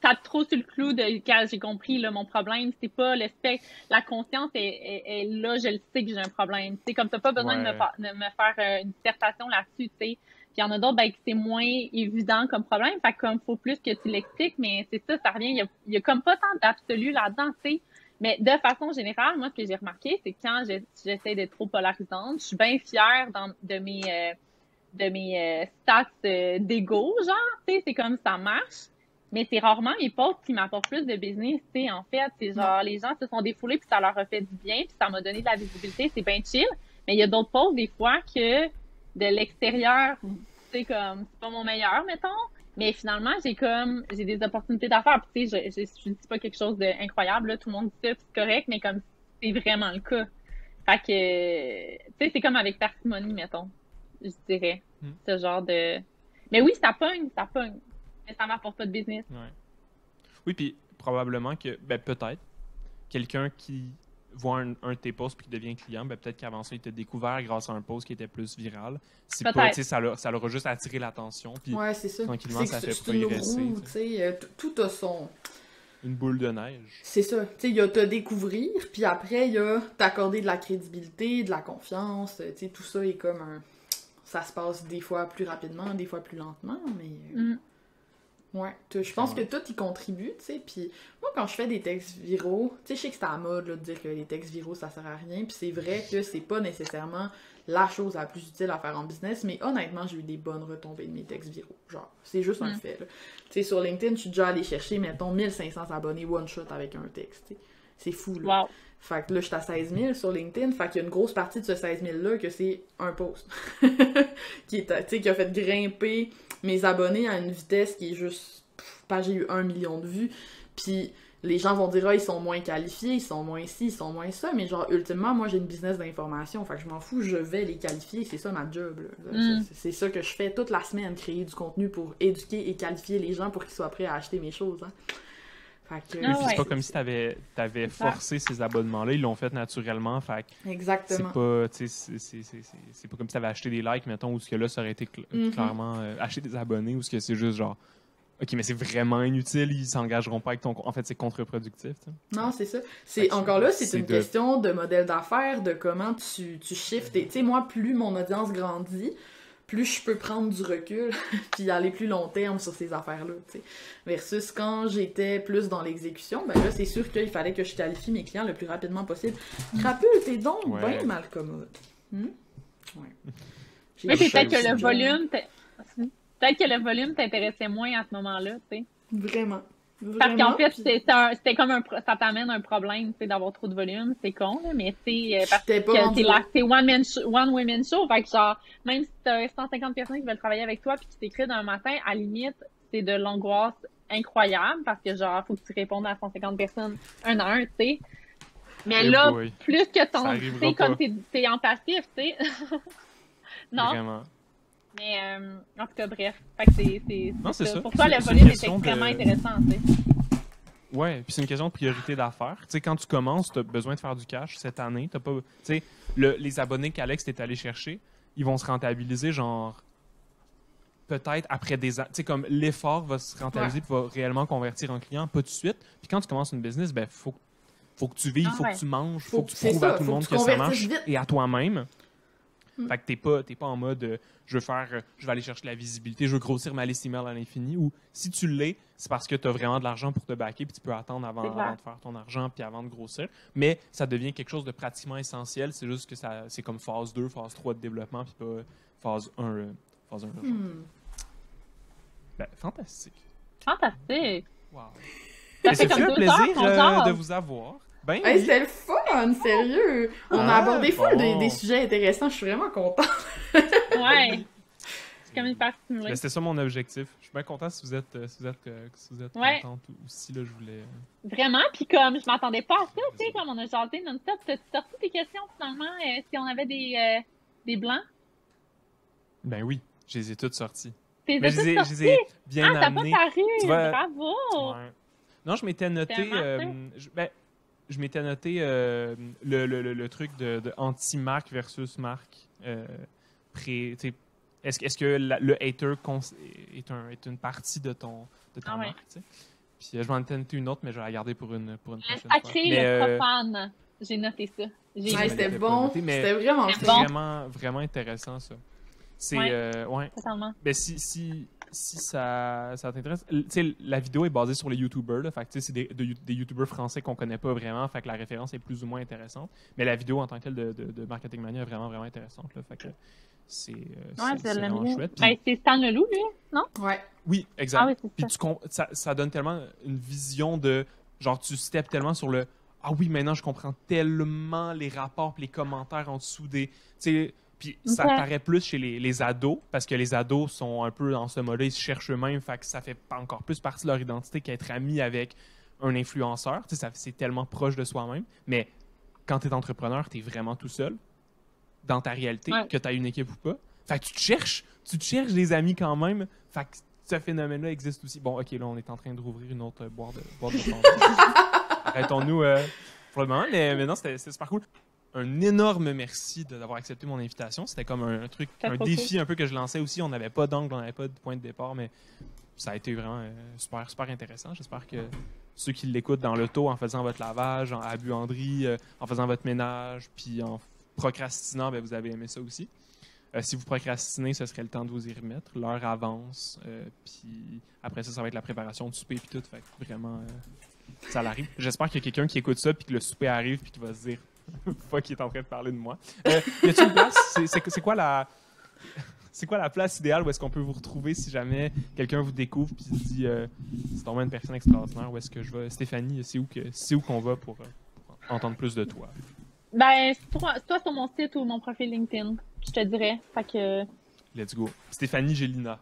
tape trop sur le clou de quand j'ai compris là, mon problème, c'est pas le spectre. La conscience est là, je le sais que j'ai un problème. C'est comme t'as pas besoin de me faire une dissertation là-dessus, tu sais. Puis il y en a d'autres ben, que c'est moins évident comme problème. Fait que comme faut plus que tu l'expliques, mais c'est ça, ça revient. Il y a comme pas tant d'absolu là-dedans, tu sais. Mais de façon générale, moi, ce que j'ai remarqué, c'est que quand j'essaie d'être trop polarisante, je suis bien fière de mes stats d'ego, genre, tu sais, c'est comme ça marche. Mais c'est rarement mes posts qui m'apportent plus de business, tu sais, en fait. C'est genre, les gens se sont défoulés puis ça leur a fait du bien puis ça m'a donné de la visibilité, c'est bien chill. Mais il y a d'autres posts, des fois, que de l'extérieur, c'est comme, c'est pas mon meilleur, mettons. Mais finalement, j'ai des opportunités d'affaires. Puis, tu sais, je dis pas quelque chose d'incroyable, là. Tout le monde dit ça puis c'est correct, mais comme, c'est vraiment le cas. Fait que, tu sais, c'est comme avec parcimonie, mettons. Je dirais. Ce genre de... Mais oui, ça pogne. Mais ça m'apporte pas de business. Ouais. Oui, puis probablement que, ben peut-être, quelqu'un qui voit un de tes posts puis qui devient client, ben peut-être qu'avant ça, il t'a découvert grâce à un post qui était plus viral. C'est pas, tu sais, ça leur a juste attiré l'attention. Puis c'est ça. tranquillement, ça fait c'est une progresser. roue, tu sais, tout a son... Une boule de neige. C'est ça. Tu sais, il y a te découvrir, puis après, il y a t'accorder de la crédibilité, de la confiance. Tu sais, tout ça est comme un... Ça se passe des fois plus rapidement, des fois plus lentement, mais... Ouais, je pense que tout y contribue, tu sais, puis moi, quand je fais des textes viraux, tu sais, je sais que c'est à la mode, là, de dire que les textes viraux, ça sert à rien, puis c'est vrai que c'est pas nécessairement la chose la plus utile à faire en business, mais honnêtement, j'ai eu des bonnes retombées de mes textes viraux, genre, c'est juste un fait, là. Tu sais, sur LinkedIn, je suis déjà allée chercher, mettons, 1500 abonnés one-shot avec un texte, tu sais. C'est fou, là. Wow. Fait que là, je suis à 16 000 sur LinkedIn, fait qu'il y a une grosse partie de ce 16 000-là que c'est un post qui a fait grimper mes abonnés à une vitesse qui est juste... j'ai eu 1 million de vues, puis les gens vont dire « Ah, ils sont moins qualifiés, ils sont moins ci, ils sont moins ça », mais genre, ultimement, moi, j'ai une business d'information, fait que je m'en fous, je vais les qualifier, c'est ça ma job, là. C'est ça que je fais toute la semaine, créer du contenu pour éduquer et qualifier les gens pour qu'ils soient prêts à acheter mes choses, hein. Fait que, c'est pas comme si t'avais forcé ces abonnements-là, ils l'ont fait naturellement, fait que exactement. c'est pas comme si t'avais acheté des likes, mettons, ou ce que là, ça aurait été clairement acheter des abonnés, ou ce que c'est juste genre OK, mais c'est vraiment inutile, ils s'engageront pas avec ton... En fait, c'est contre-productif. T'sais. Non, c'est ça. Encore là, c'est une question de modèle d'affaires, de comment tu shiftes. Tu sais, moi, plus mon audience grandit, plus je peux prendre du recul puis aller plus long terme sur ces affaires-là, tu sais. Versus quand j'étais plus dans l'exécution, ben là, c'est sûr qu'il fallait que je qualifie mes clients le plus rapidement possible. Crapule, t'es donc bien mal commode. Ouais. Mais J'ai peut-être aussi que le déjà- volume... Peut-être que le volume t'intéressait moins à ce moment-là, tu sais. Vraiment. Parce Vraiment, qu'en fait, puis c'était comme ça t'amène un problème, tu sais, d'avoir trop de volume, c'est con, là, mais tu sais, parce j'étais pas que rendue là. c'est one woman show, fait que genre, même si t'as 150 personnes qui veulent travailler avec toi puis qui t'écrivent un matin, à la limite, c'est de l'angoisse incroyable parce que genre, faut que tu répondes à 150 personnes un à un, tu sais. Mais Eh là, boy. plus que Ça ton, tu arrivera sais, comme pas. t'es en passif, tu sais. Non, Vraiment. mais en tout cas, bref. Fait que Non, c'est ça. Pour toi, le C'est une volume est question extrêmement de- intéressant, tu sais. Ouais, puis c'est une question de priorité d'affaires. Tu sais, quand tu commences, tu as besoin de faire du cash cette année. T'as pas, tu sais, les abonnés qu'Alex t'est allé chercher, ils vont se rentabiliser genre peut-être après des ans. Tu sais, comme l'effort va se rentabiliser puis va réellement convertir en client, pas tout de suite. Puis quand tu commences une business, ben faut que tu vives, Ah faut ouais. que tu manges, Faut faut que tu c'est prouves ça, à tout le faut monde que que tu ça convertisses marche vite. et à toi-même. Mm. Fait que t'es pas en mode je vais aller chercher la visibilité, je veux grossir ma liste email à l'infini. Ou si tu l'es, c'est parce que tu as vraiment de l'argent pour te backer puis tu peux attendre C'est clair. avant de faire ton argent puis avant de grossir. Mais ça devient quelque chose de pratiquement essentiel. C'est juste que c'est comme phase 2, phase 3 de développement puis pas phase 1. Phase 1 Ben, fantastique. Fantastique. Wow. Ça Et fait c'est comme un 2 plaisir heures qu'on jase. de vous avoir. Ben Hey, oui. c'était le fun, sérieux! On a Ah, abordé full bon. des sujets intéressants, je suis vraiment contente. Ouais. C'est comme une partie stimulée. Ben, c'était ça mon objectif. Je suis bien content si vous êtes Ouais. contente aussi. Là, je voulais. Vraiment, puis comme je m'attendais pas à ça, tu sais, comme on a jasé non-stop, t'as sorti tes questions finalement, si on avait des blancs? Ben oui, je les ai toutes sorties. T'es Mais je les ai sorti? bien Ah, t'as pas amenées. paru! Tu vois- Bravo! Ouais. Non, je m'étais noté. C'était un Je m'étais noté le truc de anti-marque versus marque. Tu sais, est-ce que le hater est une partie de ta Ah ouais. marque? Tu sais? Puis je m'en étais noté une autre, mais je vais la garder pour une Le prochaine fois. sacré, Mais, le profane. J'ai noté ça. J'ai Ouais, je c'était l'avais pas bon, noté, mais c'était vraiment c'était fun. bon. vraiment, vraiment intéressant, ça. C'est. Ouais. Ouais. totalement. Ben, si ça t'intéresse, tu sais, la vidéo est basée sur les YouTubers, là, fait que tu sais, c'est des YouTubers français qu'on connaît pas vraiment, fait que la référence est plus ou moins intéressante. Mais la vidéo en tant que telle de Marketing Mania est vraiment, vraiment intéressante, là, fait que c'est Ouais, c'est je l'aime vraiment bien. chouette. Puis- Ben, c'est Stan Leloup, lui, non? Ouais. oui, exact. Ah oui, c'est Puis ça donne tellement une vision de, genre, tu steps tellement sur le, ah oui, maintenant je comprends tellement les rapports pis les commentaires en dessous des, tu sais, puis ça Ok. paraît plus chez les ados, parce que les ados sont un peu dans ce mode-là, ils se cherchent eux-mêmes, fait que ça fait pas encore plus partie de leur identité qu'être ami avec un influenceur, tu sais, c'est tellement proche de soi-même, mais quand tu es entrepreneur, tu es vraiment tout seul dans ta réalité, Ouais. que tu as une équipe ou pas. Fait que tu te cherches des amis quand même, fait que ce phénomène-là existe aussi. Bon, ok, là, on est en train de rouvrir une autre boîte de Pandore. Arrêtons-nous pour le moment, mais non, c'était super cool. Un énorme merci d'avoir accepté mon invitation. C'était comme un truc, C'était un trop défi un peu que je lançais aussi. On n'avait pas d'angle, on n'avait pas de point de départ, mais ça a été vraiment super, super intéressant. J'espère que ceux qui l'écoutent dans l'auto, en faisant votre lavage, à la buanderie, en faisant votre ménage, puis en procrastinant, ben, vous avez aimé ça aussi. Si vous procrastinez, ce serait le temps de vous y remettre. L'heure avance, puis après ça va être la préparation du souper puis tout. Fait que vraiment, ça l'arrive. J'espère qu'il y a quelqu'un qui écoute ça puis que le souper arrive puis qui va se dire fuck, il est en train de parler de moi. Y a-t-il une place? C'est quoi la... C'est quoi la place idéale où est-ce qu'on peut vous retrouver si jamais quelqu'un vous découvre puis se dit c'est vraiment une personne extraordinaire, où est-ce que je vais? Stéphanie, c'est où qu'on va pour entendre plus de toi? Ben, c'est toi sur mon site ou mon profil LinkedIn, je te dirais. Fait que... Let's go. Stéphanie Gélina.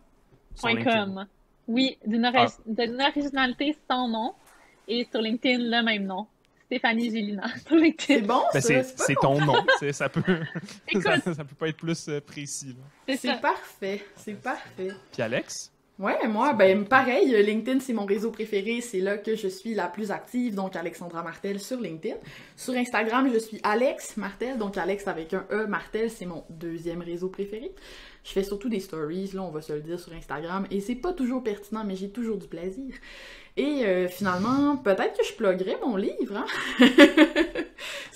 sur .com. LinkedIn. Oui, d'une originalité sans nom. Et sur LinkedIn, le même nom. Stéphanie Gélina sur C'est LinkedIn. bon, Ben, ça. c'est ton nom. Ça peut Écoute. ça peut pas être plus précis. Là. C'est C'est ça. parfait, c'est parfait. Puis Alex? Ouais, moi, ben pareil, LinkedIn, c'est mon réseau préféré, c'est là que je suis la plus active, donc Alexandra Martel sur LinkedIn. Sur Instagram, je suis Alex Martel, donc Alex avec un E, Martel, c'est mon deuxième réseau préféré. Je fais surtout des stories, là, on va se le dire, sur Instagram, et c'est pas toujours pertinent, mais j'ai toujours du plaisir. Et finalement, peut-être que je pluguerais mon livre, hein?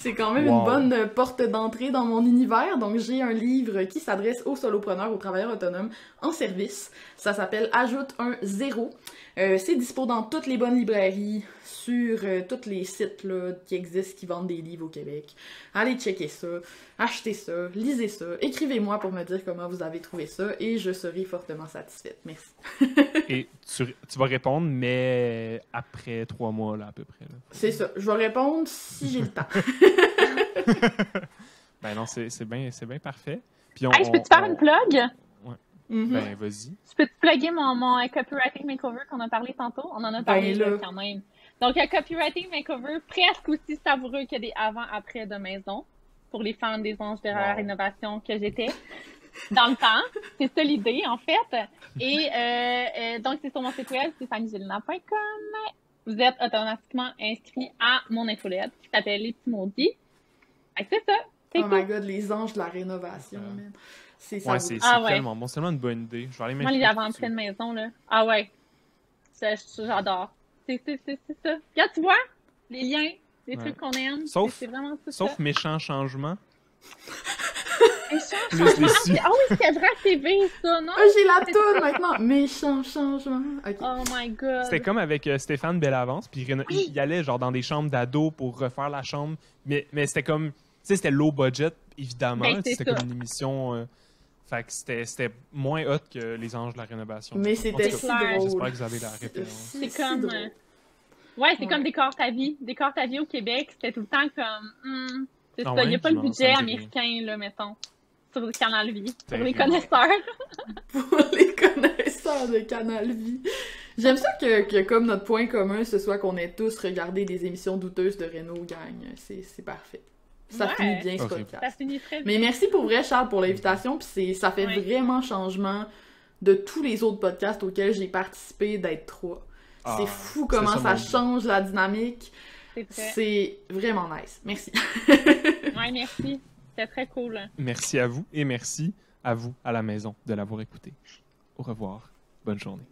C'est quand même une bonne porte d'entrée dans mon univers. Donc, j'ai un livre qui s'adresse aux solopreneurs, aux travailleurs autonomes en service. Ça s'appelle Ajoute un zéro. C'est dispo dans toutes les bonnes librairies, sur tous les sites là, qui existent, qui vendent des livres au Québec. Allez checker ça, achetez ça, lisez ça, écrivez-moi pour me dire comment vous avez trouvé ça et je serai fortement satisfaite. Merci. Et tu vas répondre, mais après 3 mois, là, à peu près. Là. C'est ça. Je vais répondre si j'ai le temps. Ben non, c'est bien parfait. Puis je peux te faire une plug? Ouais. Mm-hmm. Ben, vas-y. Je peux te plugger mon copywriting makeover qu'on a parlé tantôt? On en a parlé là, quand même. Donc, un copywriting makeover presque aussi savoureux que des avant-après de maison pour les fans des anges de la rénovation que j'étais dans le temps. C'est ça l'idée, en fait. Et donc, c'est sur mon site web, c'est fannygelina.com. Vous êtes automatiquement inscrit à mon infolette qui s'appelle Les Petits Maudits. C'est ça. C'est cool. My God, les anges de la rénovation, man. C'est ça. Ouais, c'est tellement bon. C'est tellement une bonne idée. Je vais aller moi, les avant-après de maison, là. Ah ouais. J'adore. C'est ça. Regarde, tu vois, les liens, les trucs qu'on aime. C'est vraiment tout ça. Sauf méchant changement. Méchant changement. Ah oui, c'est vrai TV, ça, non? J'ai la toune maintenant. Méchant changement. Okay. Oh my God. C'était comme avec Stéphane Bellavance, puis il allait genre dans des chambres d'ados pour refaire la chambre, mais c'était comme, tu sais, c'était low budget, évidemment. Ben, c'était comme une émission... Fait que c'était moins hot que Les Anges de la rénovation. Mais c'était si drôle. J'espère que vous avez la référence. C'est comme... c'est comme Décor ta vie. Décor ta vie au Québec, c'était tout le temps comme... c'est ça, il n'y a pas le budget américain, là, mettons, sur le Canal Vie. Pour les connaisseurs. Pour les connaisseurs de Canal Vie. J'aime ça que comme notre point commun, ce soit qu'on ait tous regardé des émissions douteuses de Renaud Gang. C'est parfait. Ça finit bien ce podcast. Ça finit très bien. Mais merci pour vrai, Charles, pour l'invitation. Puis ça fait vraiment changement de tous les autres podcasts auxquels j'ai participé d'être 3. C'est fou comment ça change la dynamique. C'est vraiment nice. Merci. Ouais, merci. C'était très cool. Merci à vous et merci à vous à la maison de l'avoir écouté. Au revoir. Bonne journée.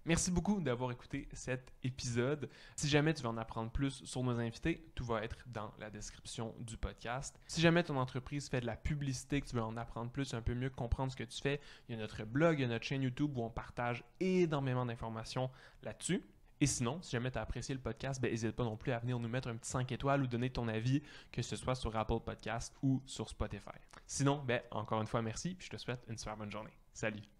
Merci beaucoup d'avoir écouté cet épisode. Si jamais tu veux en apprendre plus sur nos invités, tout va être dans la description du podcast. Si jamais ton entreprise fait de la publicité, que tu veux en apprendre plus, un peu mieux comprendre ce que tu fais, il y a notre blog, il y a notre chaîne YouTube où on partage énormément d'informations là-dessus. Et sinon, si jamais tu as apprécié le podcast, n'hésite pas non plus à venir nous mettre un petit 5 étoiles ou donner ton avis, que ce soit sur Apple Podcast ou sur Spotify. Sinon, encore une fois, merci, puis je te souhaite une super bonne journée. Salut!